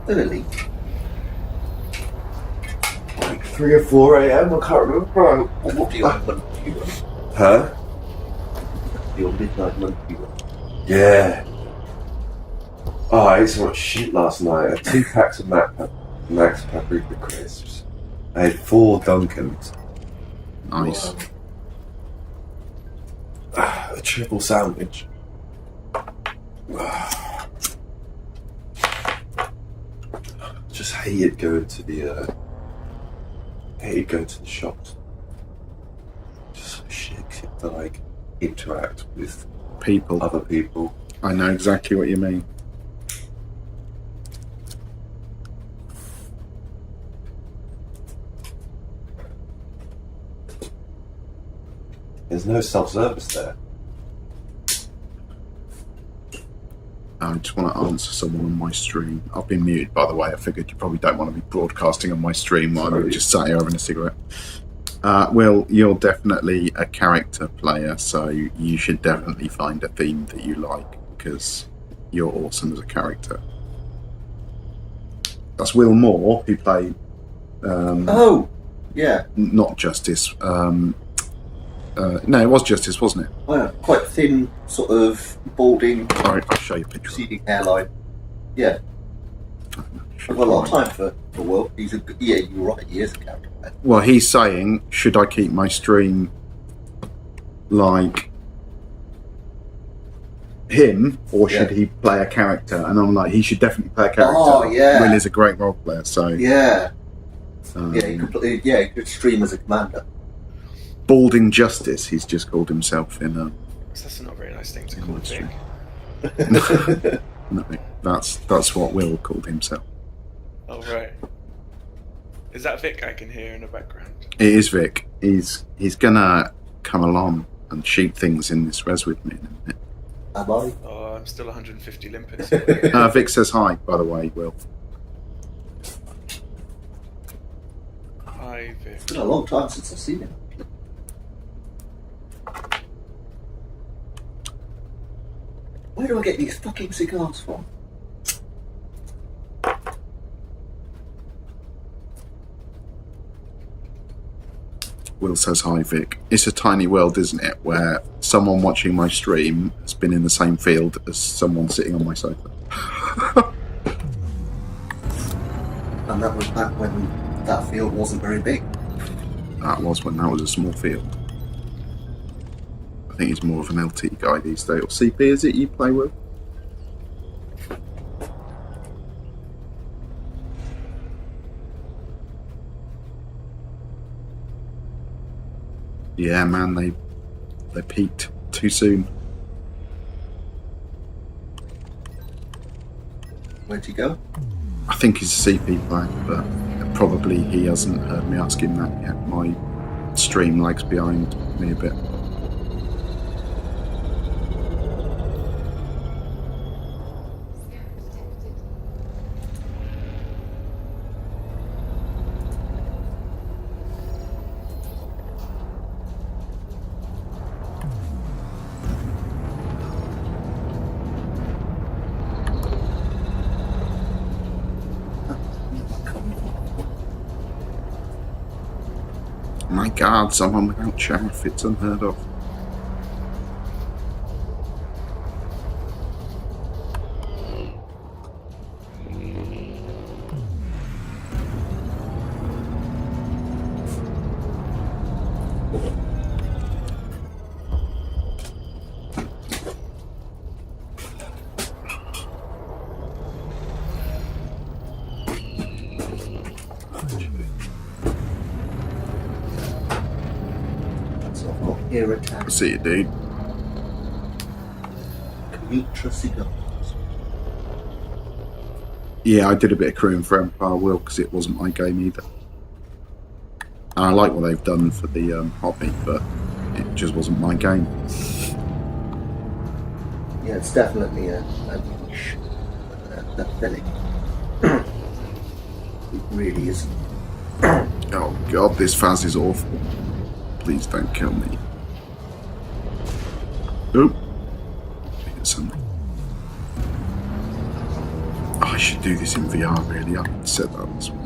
Early. Like 3 or 4 a.m. I can't remember. What do you have monkey run? Huh? Your midnight monkey run. Yeah. Oh, I ate so much shit last night. I had 2 packs of Max Paprika crisps. I had 4 Dunkins. Nice. A triple sandwich. Just hated going to the shops. Just so shit to like interact with People. other people. I know exactly what you mean. There's no self-service there. I just want to answer someone on my stream. I've been muted, by the way. I figured you probably don't want to be broadcasting on my stream while I'm Sorry. just sat here having a cigarette. Will, you're definitely a character player, so you should definitely find a theme that you like, because you're awesome as a character. That's Will Moore, who played Oh, yeah. not Justice. No, it was Justice, wasn't it? Well, quite thin, sort of balding, Sorry, I'll show you a picture. receding hairline. Yeah. I've got a lot of time for Will. He's a good, yeah, you're right, he is a character. Well, he's saying, should I keep my stream like him, or should he play a character? And I'm like, he should definitely play a character. Oh, yeah. Will is a great role player, so Yeah. He could stream as a commander. Balding Justice, he's just called himself in. That's not a very nice thing to call That's Vic. No, that's what Will called himself. Oh, right. Is that Vic I can hear in the background? It is Vic. He's gonna come along and shoot things in this res with me in a minute. Am I? Oh, I'm still 150 limpets. Vic says hi, by the way, Will. Hi, Vic. It's been a long time since I've seen him. Where do I get these fucking cigars from? Will says hi, Vic. It's a tiny world, isn't it, where someone watching my stream has been in the same field as someone sitting on my sofa. And that was back when that field wasn't very big. That was when that was a small field. I think he's more of an LT guy these days. Or CP, is it you play with? Yeah, man, they peaked too soon. Where'd you go? I think he's a CP player, but probably he hasn't heard me ask him that yet. My stream lags behind me a bit. My God, someone without chaff, it's unheard of. So I've got ear attack. I see you, dude. Mitra cigars. Yeah, I did a bit of crewing for Empire Will because it wasn't my game either. And I like what they've done for the hobby, but it just wasn't my game. Yeah, it's definitely a niche. That filling. It really isn't. Oh God, this Faz is awful. Please don't kill me. Oop. Hit something. Oh, I should do this in VR, really. I said that as well.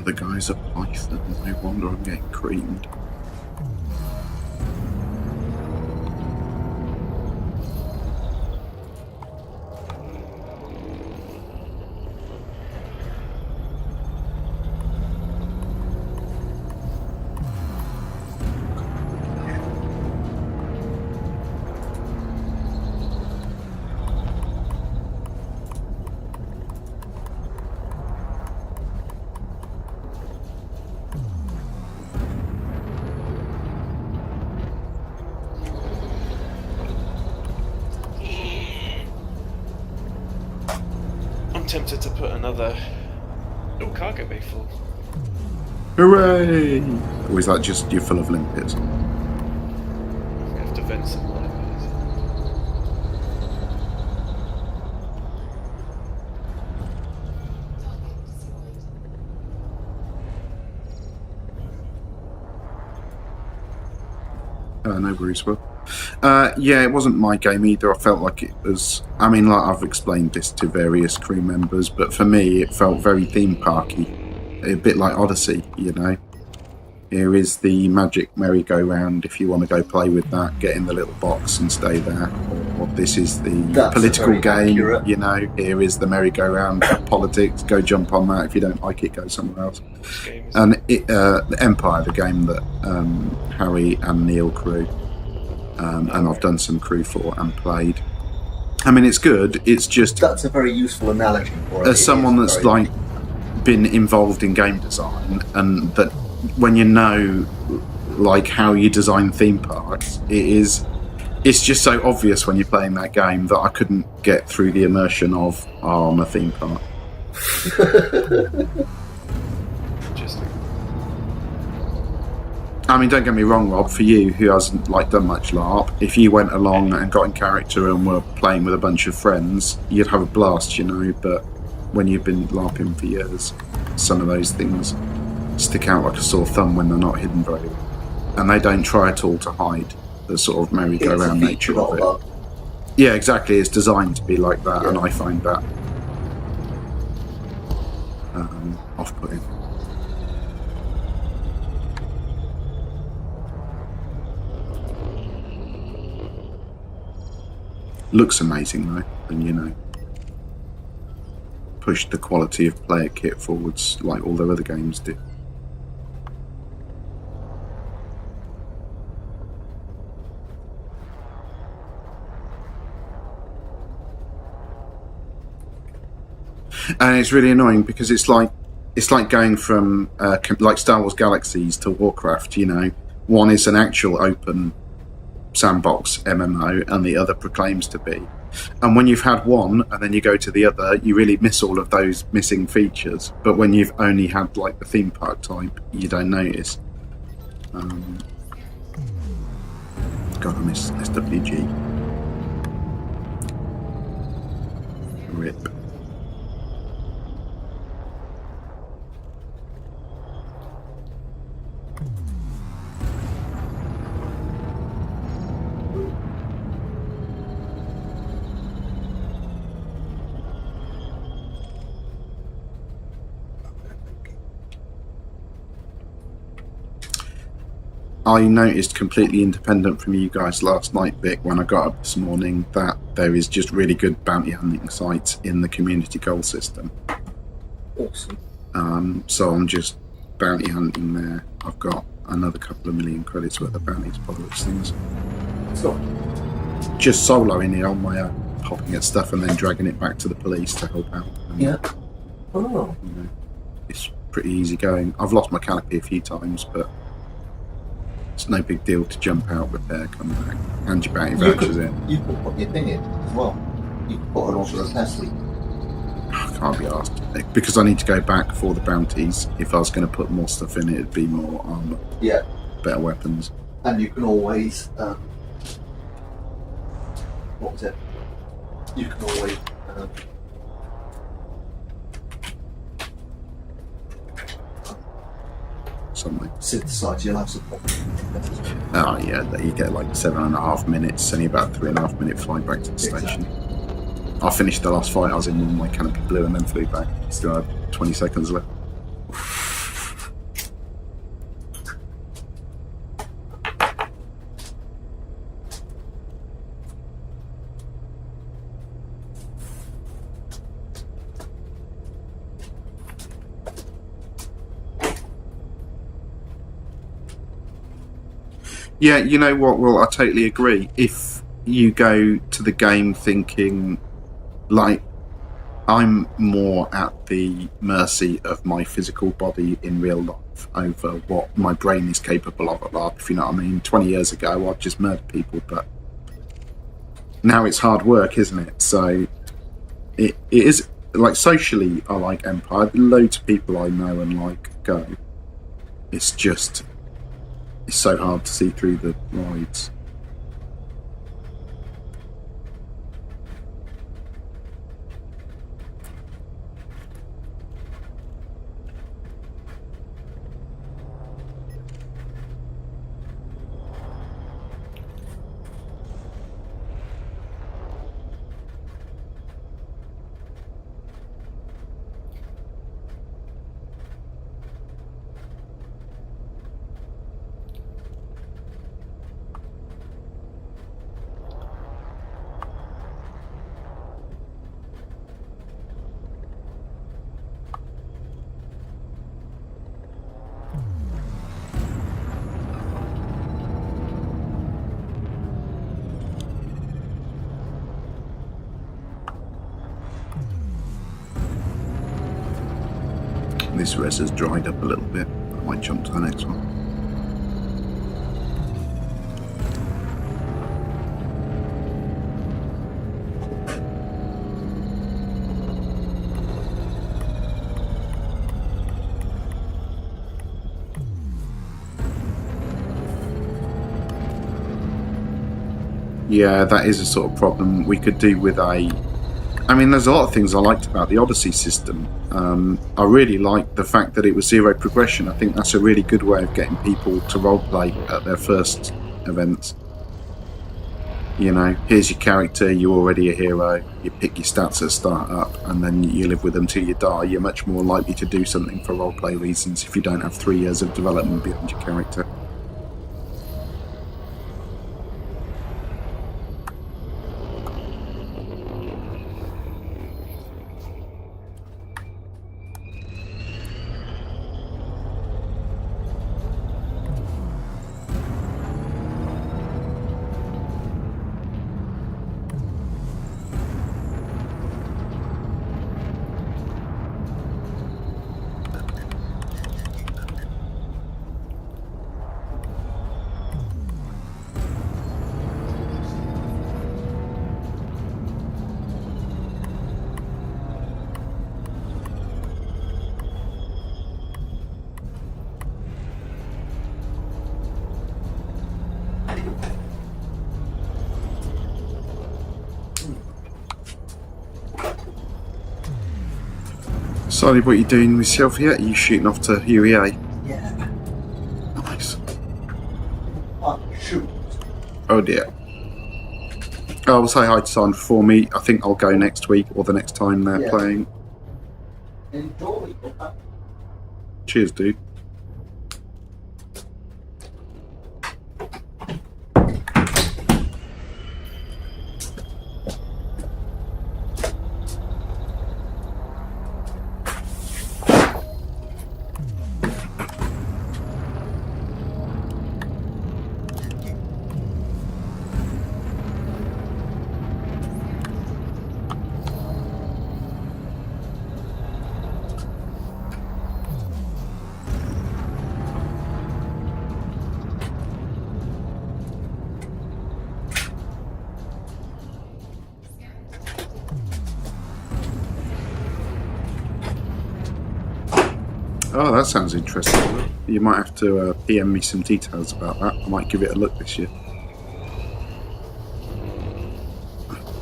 other guy's a python. No wonder I'm getting creamed. I'm tempted to put another little cargo bay full. Hooray! Or is that just you're full of limpets? We have to vent some more of No worries, Will. Yeah, it wasn't my game either. I felt like it was. I mean, like I've explained this to various crew members, but for me, it felt very theme parky, a bit like Odyssey. You know, here is the magic merry-go-round. If you want to go play with that, get in the little box and stay there. Or this is the That's political very game. accurate. You know, here is the merry-go-round politics. Go jump on that. If you don't like it, go somewhere else. these games. And the Empire, the game that Harry and Neil crew, and I've done some crew for and played. I mean, it's good. It's just That's a very useful analogy for it. as someone It is that's very- like been involved in game design, and that when you know like how you design theme parks, it's just so obvious when you're playing that game that I couldn't get through the immersion of I'm a theme park. Interesting. I mean, don't get me wrong, Rob. For you, who hasn't like done much LARP, if you went along and got in character and were playing with a bunch of friends, you'd have a blast, you know. But when you've been LARPing for years, some of those things stick out like a sore thumb when they're not hidden very well, and they don't try at all to hide the sort of it's a merry-go-round feature, nature not of a it. bug. Yeah, exactly. It's designed to be like that, Yeah. and I find that off-putting. Looks amazing though, and you know, pushed the quality of player kit forwards like all their other games do. And it's really annoying because it's like going from like Star Wars Galaxies to Warcraft. You know, one is an actual open sandbox MMO, and the other proclaims to be. And when you've had one, and then you go to the other, you really miss all of those missing features. But when you've only had like the theme park type, you don't notice. God, I miss SWG. Rip. I noticed, completely independent from you guys last night, Vic, when I got up this morning, that there is just really good bounty hunting sites in the community goal system. Awesome. So I'm just bounty hunting there. I've got another couple of million credits worth of bounties by those things. So, Just soloing it on my own, popping at stuff and then dragging it back to the police to help out. And, yeah. Oh, you know, it's pretty easy going. I've lost my canopy a few times, but it's no big deal to jump out, repair, come back, hand your bounty vouchers in. you can put your thing in as well. You can put an auto repair suite. I can't be asked because I need to go back for the bounties. If I was going to put more stuff in, it'd be more armor, Yeah. better weapons. And you can always, what was it? You can always, Something. synthesize your life support. Oh yeah, you get like 7.5 minutes, only about 3.5 minute flight back to the station. I finished the last fight I was in when my canopy blew and then flew back. Still had 20 seconds left. Yeah, you know what? Well, I totally agree. If you go to the game thinking, like, I'm more at the mercy of my physical body in real life over what my brain is capable of, if you know what I mean. 20 years ago, I'd just murder people, but now it's hard work, isn't it? So it is, like, socially, I like Empire. Loads of people I know and like go. It's just, it's so hard to see through the rides. This res has dried up a little bit. I might jump to the next one. Yeah, that is a sort of problem we could do with a... I mean, there's a lot of things I liked about the Odyssey system. I really liked the fact that it was zero progression. I think that's a really good way of getting people to roleplay at their first events. You know, here's your character, you're already a hero, you pick your stats at start up, and then you live with them till you die. You're much more likely to do something for roleplay reasons if you don't have 3 years of development behind your character. Sorry, what are you doing with yourself here? Are you shooting off to UEA? Yeah. Nice. Oh, shoot. Oh dear. I'll say hi to Simon for me. I think I'll go next week or the next time they're Yeah. playing. Enjoy. Cheers, dude. Oh, that sounds interesting. You might have to PM me some details about that. I might give it a look this year.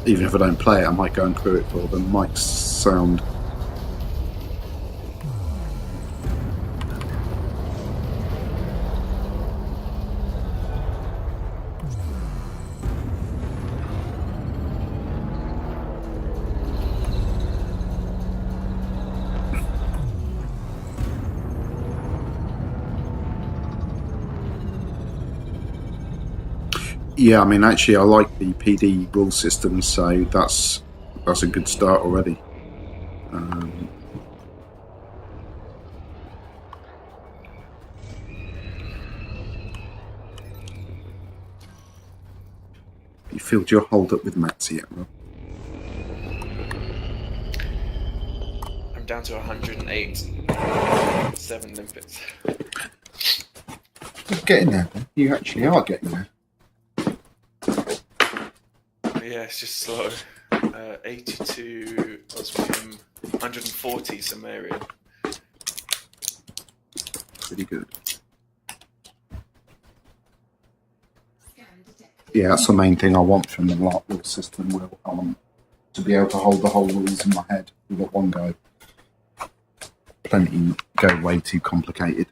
Even if I don't play it, I might go and crew it for them. Might sound... Yeah, I mean, actually, I like the PD rule system, so that's a good start already. You filled your hold up with mats yet, Rob? I'm down to 108. 7 limpets. You're getting there. Man. You actually are getting there. Yeah, it's just slow. 82 Osmium, 140 Sumerian. Pretty good. Yeah, that's the main thing I want from the light wheel system. Will I want to be able to hold the whole wheels in my head with at one go. Plenty go way too complicated.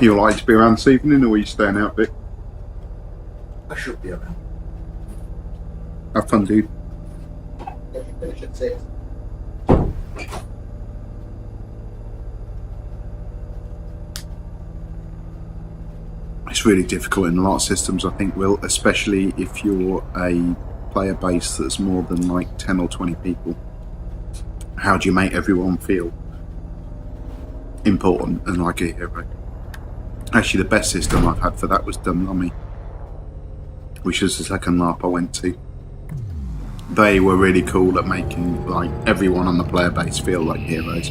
You like to be around this evening, or are you staying out, Vic? I should be around. Have fun, dude. Let me finish at 6. It's really difficult in a lot of systems, I think, Will, especially if you're a player base that's more than like 10 or 20 people. How do you make everyone feel important and like a hero? Actually, the best system I've had for that was Dumlummy, which was the second LARP I went to. They were really cool at making like everyone on the player base feel like heroes.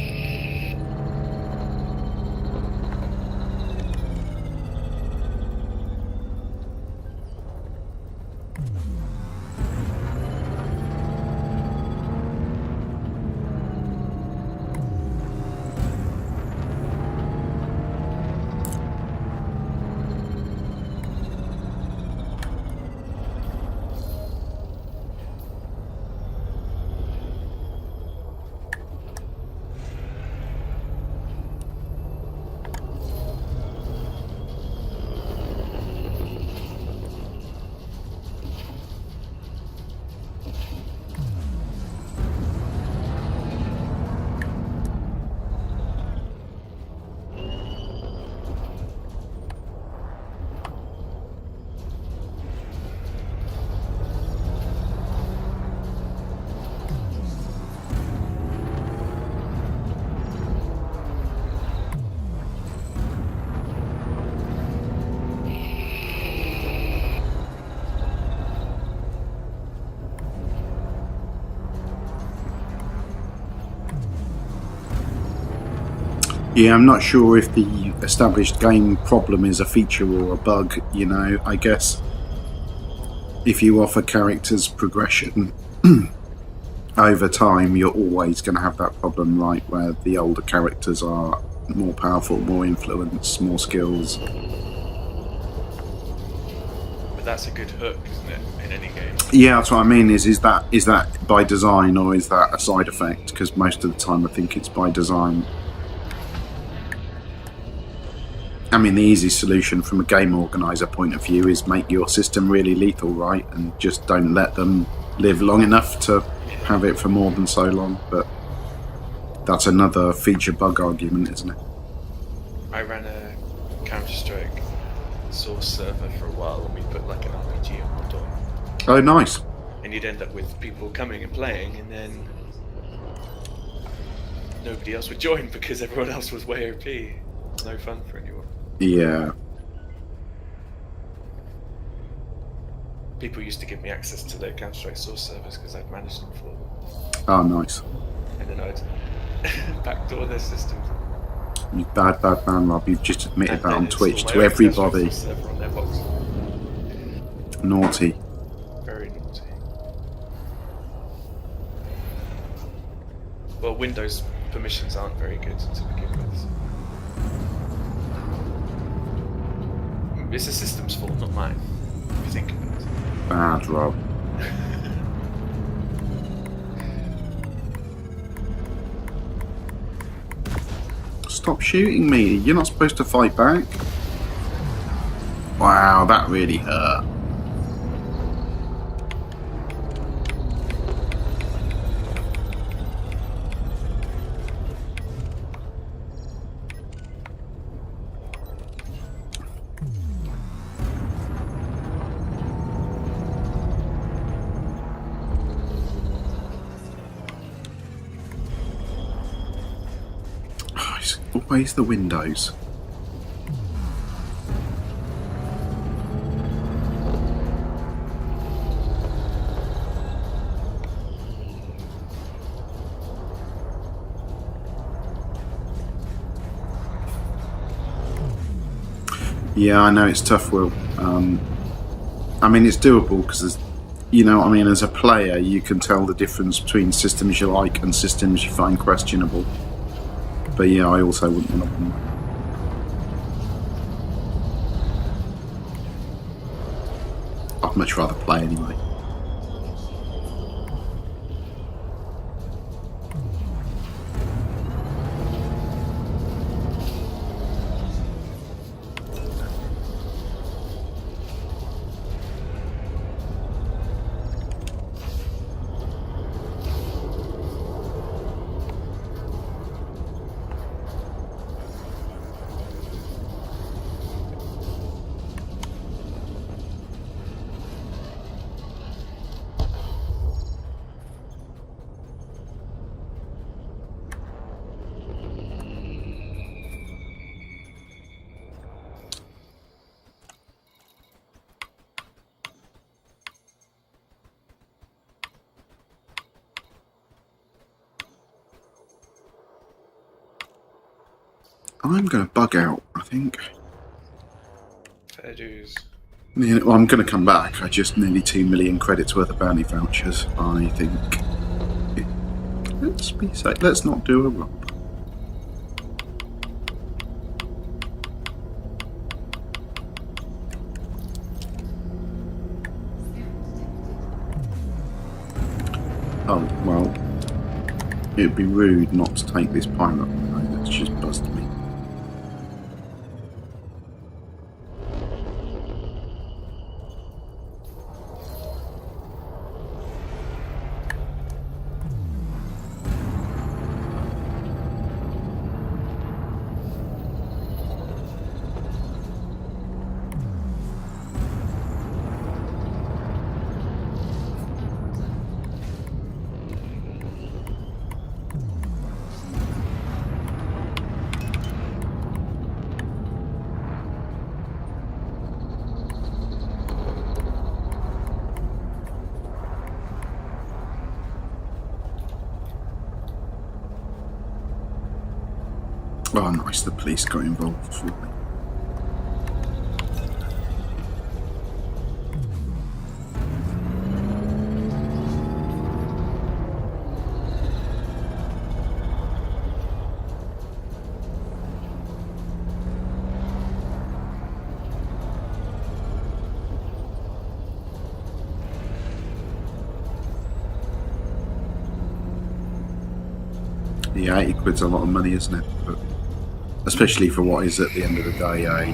Yeah, I'm not sure if the established game problem is a feature or a bug, you know. I guess if you offer characters progression over time, you're always going to have that problem, right, where the older characters are more powerful, more influence, more skills. But that's a good hook, isn't it, in any game? Yeah, that's what I mean, is that by design or is that a side effect? Because most of the time I think it's by design. I mean, the easy solution from a game organizer point of view is make your system really lethal, right? And just don't let them live long enough to have it for more than so long. But that's another feature bug argument, isn't it? I ran a Counter-Strike source server for a while, and we put like an RPG mod on. Oh, nice. And you'd end up with people coming and playing, and then nobody else would join because everyone else was way OP. It's no fun for anyone. Yeah. People used to give me access to their Counter-Strike source servers because I'd managed them for them. Oh, nice. And then I'd backdoor their systems. You bad man, Rob. You've just admitted And that then on Twitch install to my own everybody. Counter-Strike server on their box. Naughty. Very naughty. Well, Windows permissions aren't very good to begin with. It's the system's fault, not mine. If you think about it. Bad Rob. Stop shooting me. You're not supposed to fight back. Wow, that really hurt. Oh, it's always the windows. Yeah, I know it's tough, Will. I mean, it's doable because there's, you know, I mean, as a player, you can tell the difference between systems you like and systems you find questionable. But yeah, I also wouldn't want them. I'd much rather play anyway. I'm going to bug out, I think. Fair dues. Yeah, well, I'm going to come back. I just nearly 2 million credits worth of bounty vouchers, I think. Let's be safe. Let's not do a rob. Oh, well, it'd be rude not to take this pirate. That's just buzzed me. Oh, nice, the police got involved for me. Yeah, 80 quid's a lot of money, isn't it? But especially for what is at the end of the day a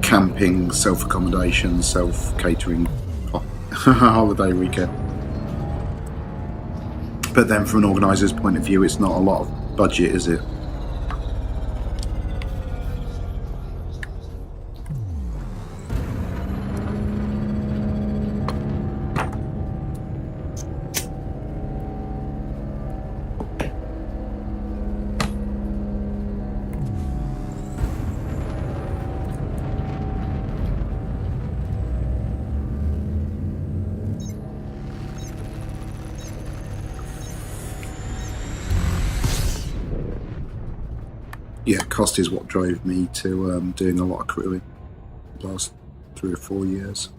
camping, self-accommodation, self-catering holiday weekend. But then from an organiser's point of view, it's not a lot of budget, is it? Yeah, cost is what drove me to doing a lot of crewing the last 3 or 4 years.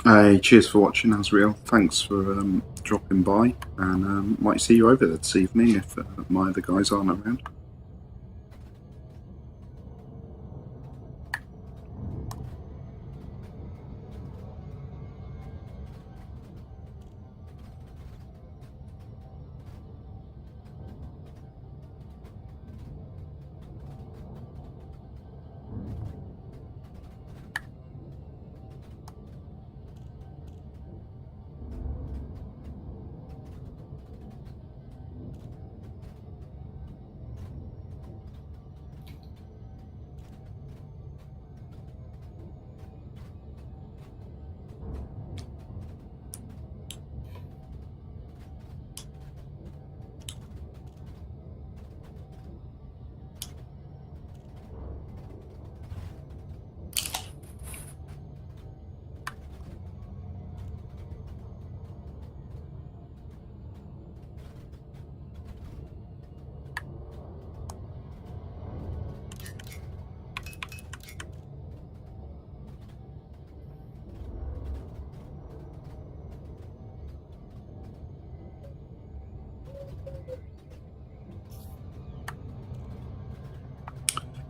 Hey, cheers for watching, Asriel. Thanks for dropping by, and might see you over there this evening if my other guys aren't around.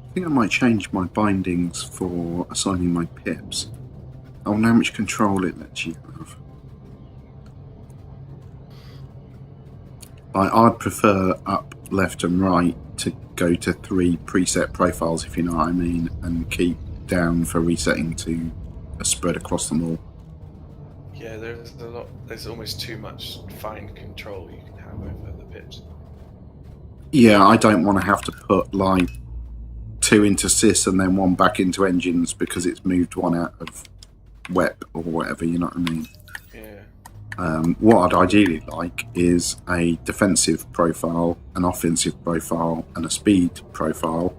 I think I might change my bindings for assigning my pips. I wonder how much control it lets you have. I'd prefer up, left and right to go to 3 preset profiles, if you know what I mean, and keep down for resetting to a spread across them all. Yeah, there's almost too much fine control you can have over the pitch. Yeah, I don't want to have to put like 2 into sys and then 1 back into engines because it's moved 1 out of WEP or whatever, you know what I mean? Yeah. What I'd ideally like is a defensive profile, an offensive profile, and a speed profile,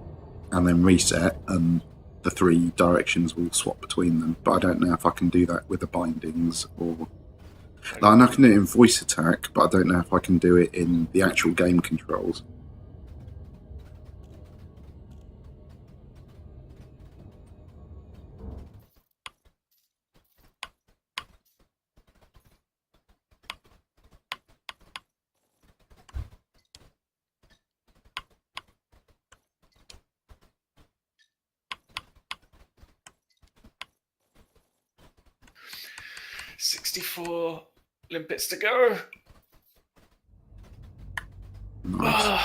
and then reset, and the 3 directions will swap between them. But I don't know if I can do that with the bindings, or like, I know I can do it in voice attack, but I don't know if I can do it in the actual game controls. $64 limpets to go. Nice.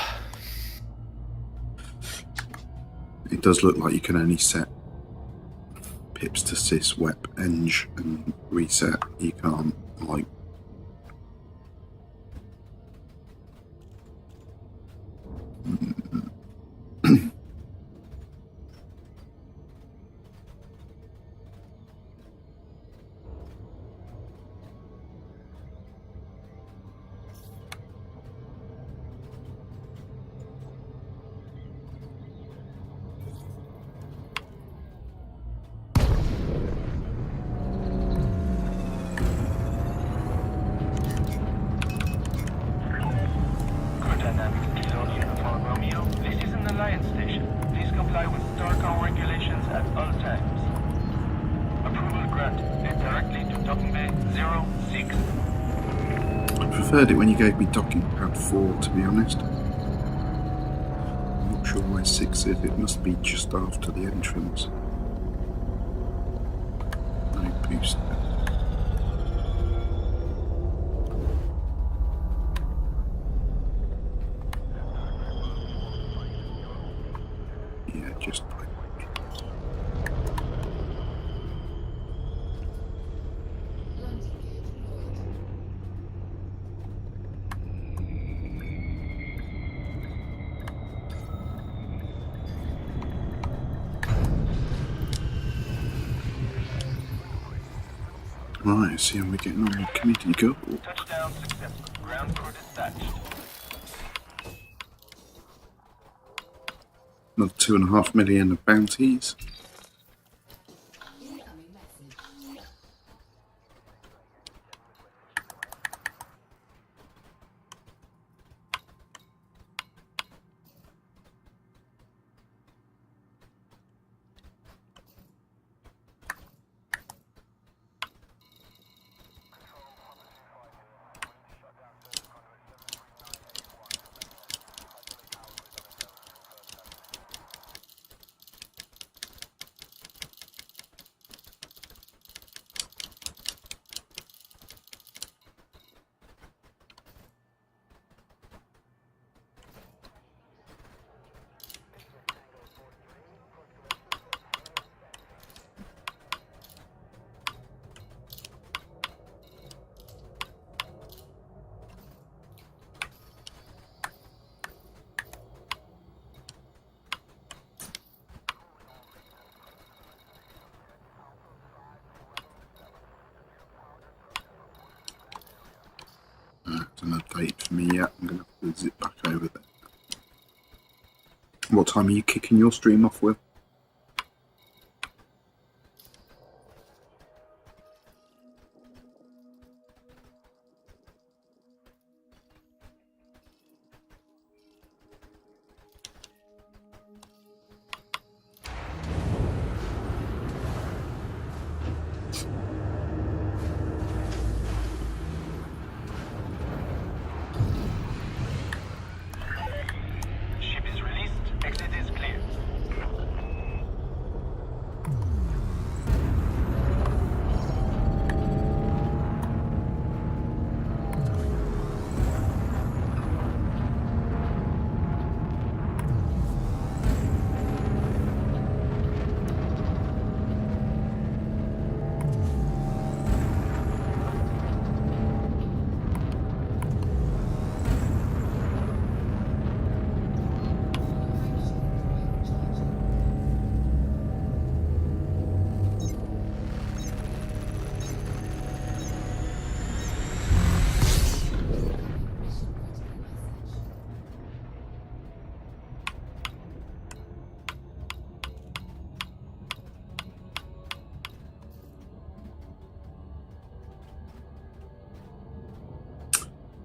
It does look like you can only set pips to sys, WEP, eng, and reset. You can't, like... Good dynamics, Kilo Uniform Romeo. This is an Alliance station. Please comply with STARCOM regulations at all times. Approval granted. Head directly to docking bay 06. I preferred it when you gave me docking pad 4, to be honest. I'm not sure where 6 is. It must be just after the entrance. No boost. Yeah, just like... Right, see how we're getting on with community goal. Touchdown successful. Ground crew dispatched. Another 2.5 million of bounties. updated for me yet. I'm going to have to zip back over there. What time are you kicking your stream off with? Ship is released. Exit is clear.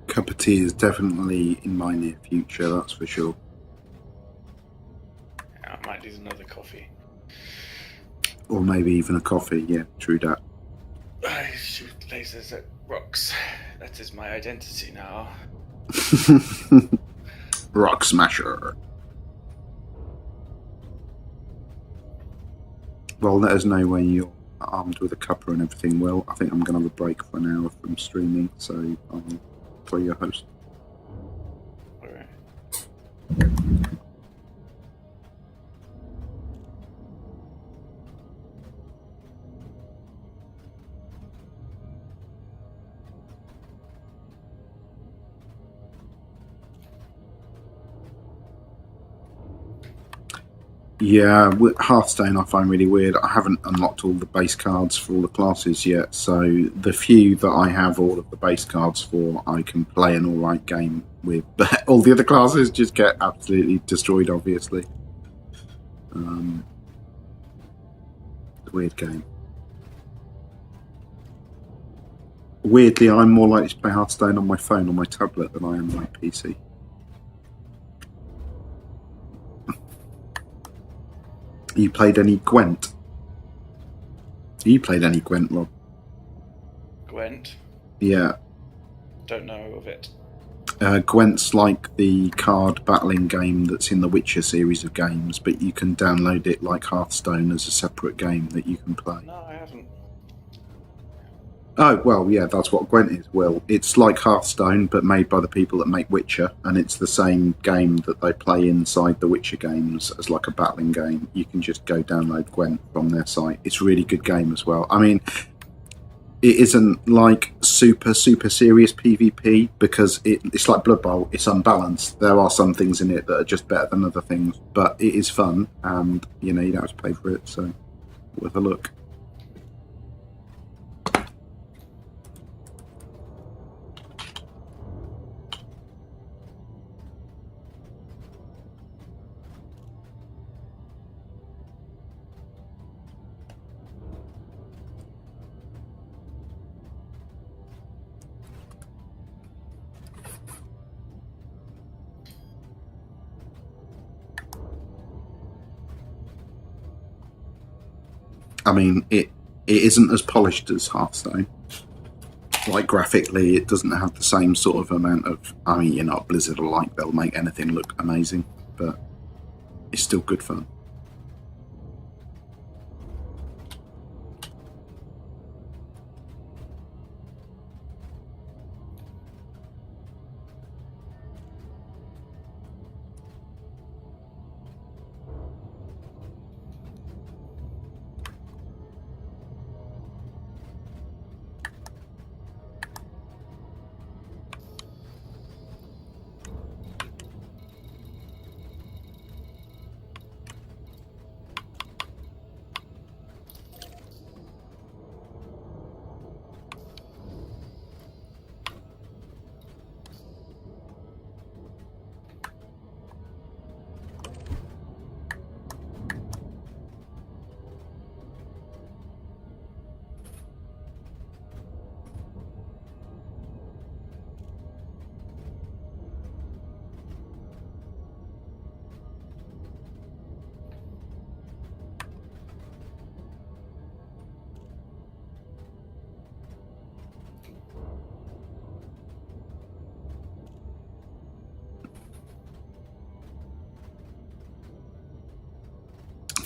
Cup of tea is definitely in my near future, that's for sure. Yeah, I might need another coffee. Or maybe even a coffee, yeah, true that. I shoot lasers at rocks. That is my identity now. Rock Smasher. Well, let us know when you're armed with a cuppa and everything. Well, I think I'm going to have a break for an hour from streaming, so I'll play your host. Alright. Yeah, with Hearthstone I find really weird. I haven't unlocked all the base cards for all the classes yet, so the few that I have all of the base cards for, I can play an alright game with. But all the other classes just get absolutely destroyed, obviously. Weird game. Weirdly, I'm more likely to play Hearthstone on my phone or my tablet than I am on my PC. You played any Gwent? You played any Gwent, Rob? Gwent? Yeah. Don't know of it. Gwent's like the card battling game that's in the Witcher series of games, but you can download it like Hearthstone as a separate game that you can play. No, I haven't. Oh, well, yeah, that's what Gwent is. Well, it's like Hearthstone, but made by the people that make Witcher, and it's the same game that they play inside the Witcher games as like a battling game. You can just go download Gwent from their site. It's a really good game as well. I mean, it isn't like super serious PvP, because it's like Blood Bowl. It's unbalanced. There are some things in it that are just better than other things, but it is fun, and, you know, you don't have to pay for it, so worth a look. I mean, it isn't as polished as Hearthstone. Like, graphically, it doesn't have the same sort of amount of... I mean, you know, Blizzard are like, they'll make anything look amazing, but it's still good fun.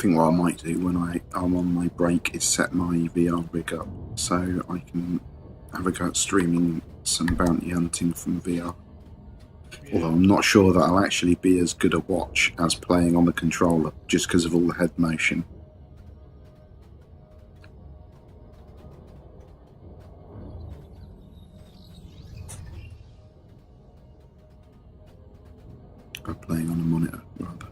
think what I might do when I'm on my break is set my VR rig up so I can have a go at streaming some bounty hunting from VR. Although I'm not sure that I'll actually be as good a watch as playing on the controller, just because of all the head motion. I'm playing on a monitor, rather.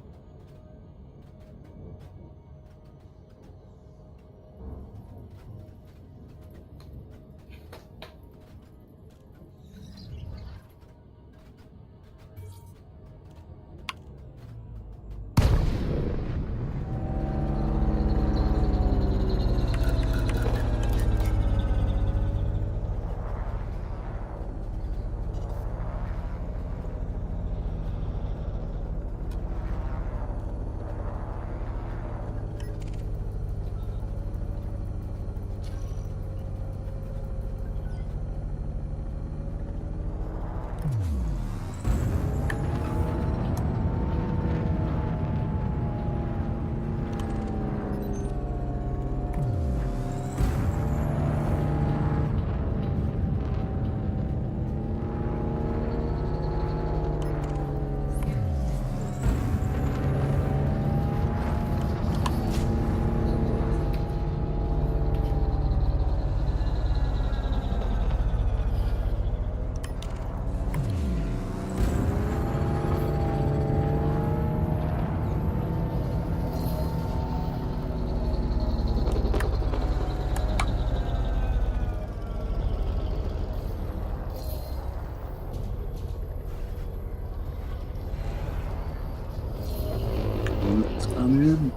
Let's go in.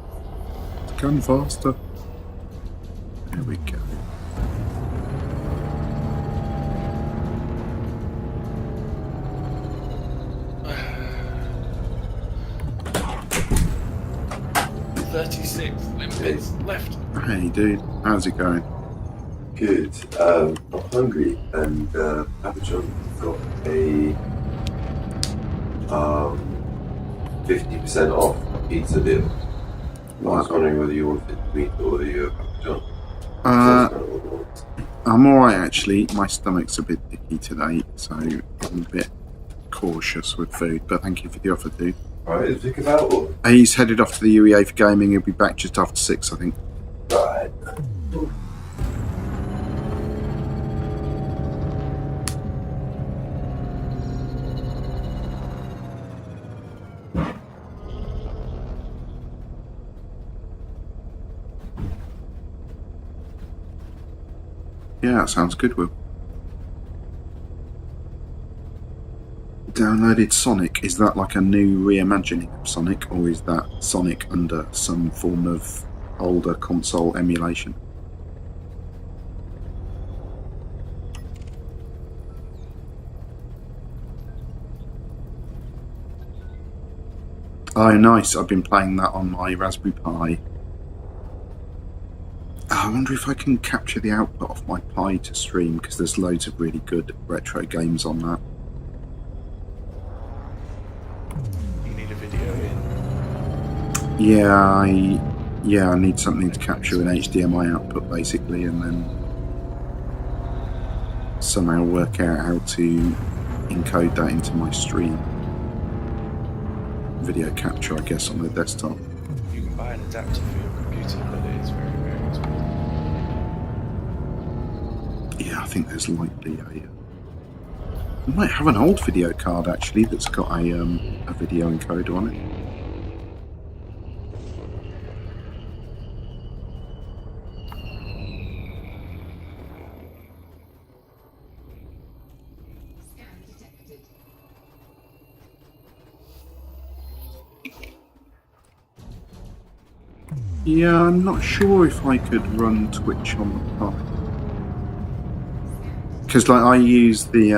It's going faster. There we go. Minutes left. Hey dude, how's it going? Good. I'm hungry, and Papa John got a 50% off pizza deal. I was wondering whether you wanted me to order you a Papa John. I'm alright actually. My stomach's a bit icky today, so I'm a bit cautious with food, but thank you for the offer, dude. Alright, let's think about it. He's headed off to the UEA for gaming. He'll be back just after 6, I think. Right. Yeah, that sounds good, Will. Downloaded Sonic. Is that like a new reimagining of Sonic, or is that Sonic under some form of older console emulation? Oh, nice. I've been playing that on my Raspberry Pi. I wonder if I can capture the output off my Pi to stream, because there's loads of really good retro games on that. You need a video in. Yeah, I need something to capture an HDMI output basically, and then somehow work out how to encode that into my stream. Video capture, I guess, on the desktop. You can buy an adapter for your computer, but it is very, very expensive. Yeah, I think there's likely a... I might have an old video card actually that's got a video encoder on it. Yeah, I'm not sure if I could run Twitch on the Pi. Because like I use the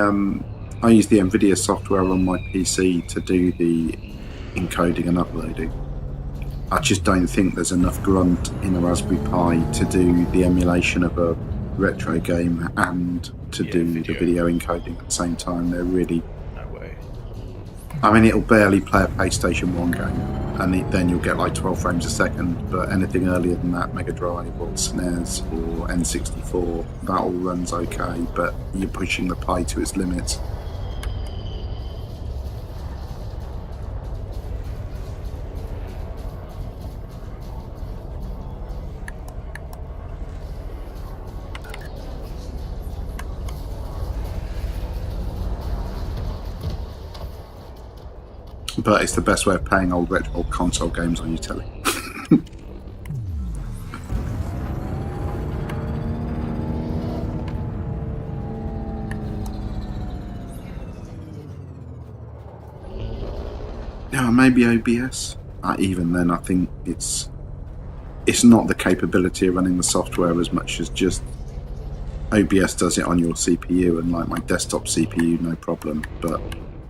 NVIDIA software on my PC to do the encoding and uploading. I just don't think there's enough grunt in a Raspberry Pi to do the emulation of a retro game and to do the video encoding at the same time. They're really... No way. I mean, it'll barely play a PlayStation 1 game. and then you'll get like 12 frames a second. But anything earlier than that, Mega Drive or SNES or N64, that all runs okay, but you're pushing the play to its limits. But it's the best way of playing old retro console games on your telly. Yeah, maybe OBS. Even then, I think it's not the capability of running the software as much as just OBS does it on your CPU, and like my desktop CPU, no problem. But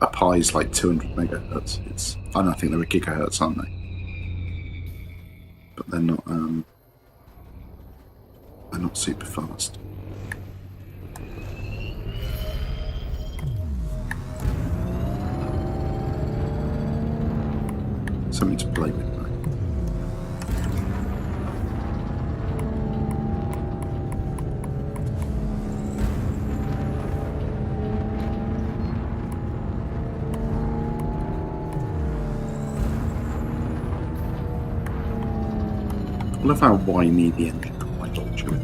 a Pi is like 200 megahertz. I don't think they're gigahertz, aren't they? But they're not. They're not super fast. Something to play with, though. I love how whiny the engine of my launcher is.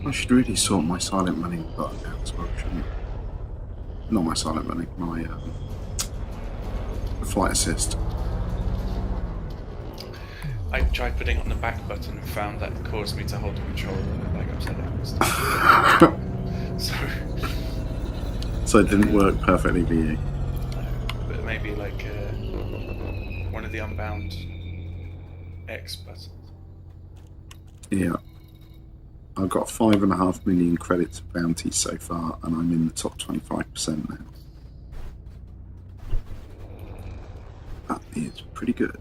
I should really sort my silent running button out as well, shouldn't I? Not my silent running, my flight assist. I tried putting it on the back button and found that it caused me to hold the controller like upside down and stuff. So it didn't work perfectly for you. But maybe like one of the Unbound X buttons. Yeah. I've got 5.5 million credits of bounties so far, and I'm in the top 25% now. That is pretty good.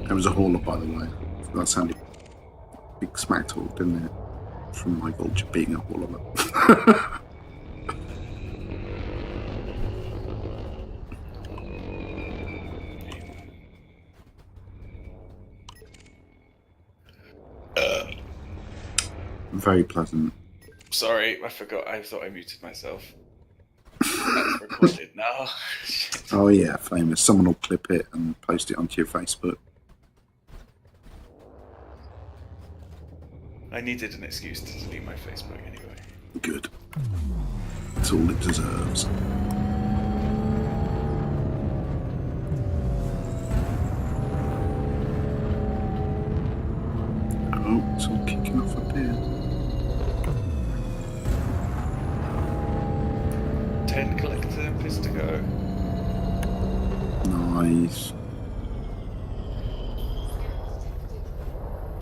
There was a hauler, by the way. That sounded big smack talk, didn't it? From my vulture being a hauler. Very pleasant. Sorry, I forgot. I thought I muted myself. That's recorded now. Shit. Oh yeah, famous. Someone will clip it and post it onto your Facebook. I needed an excuse to delete my Facebook anyway. Good. That's all it deserves. Oh, it's all kicking off up here. 10 collector piss to go. Nice.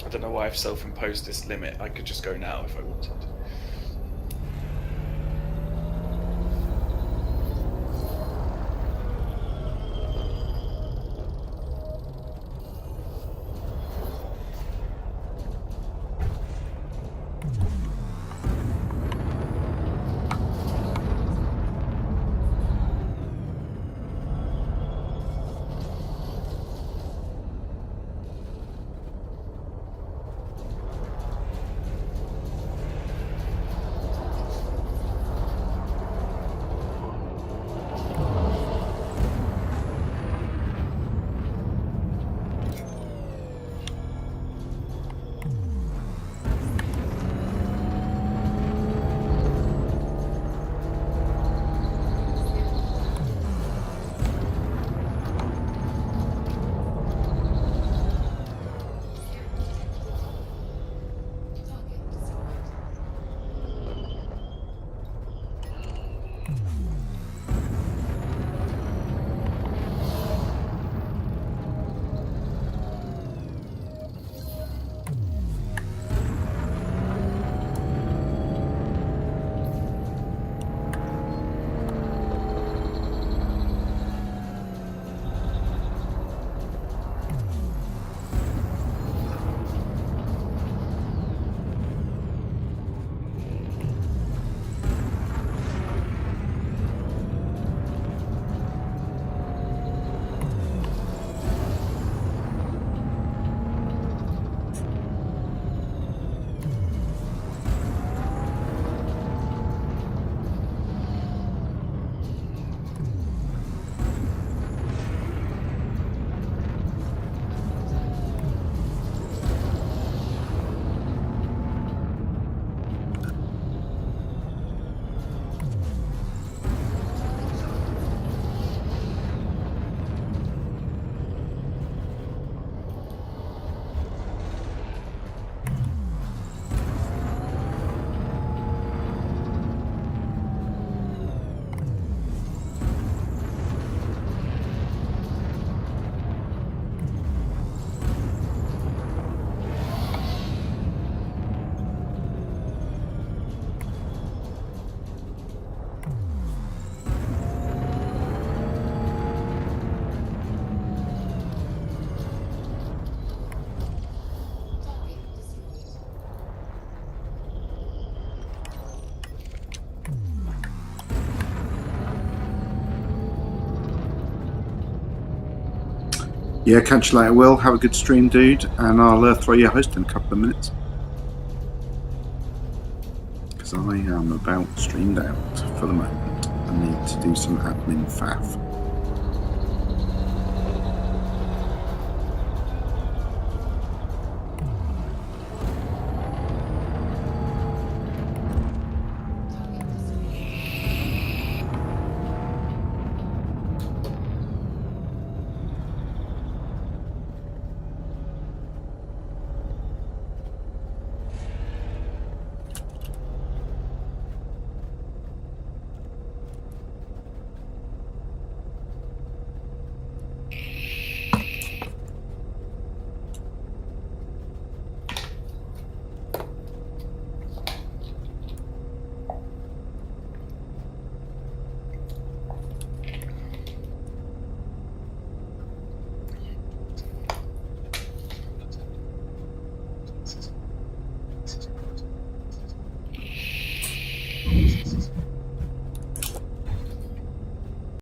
I don't know why I've self-imposed this limit. I could just go now if I wanted. Yeah, catch you later, Will. Have a good stream, dude, and I'll throw you a host in a couple of minutes. Because I am about streamed out for the moment. I need to do some admin faff.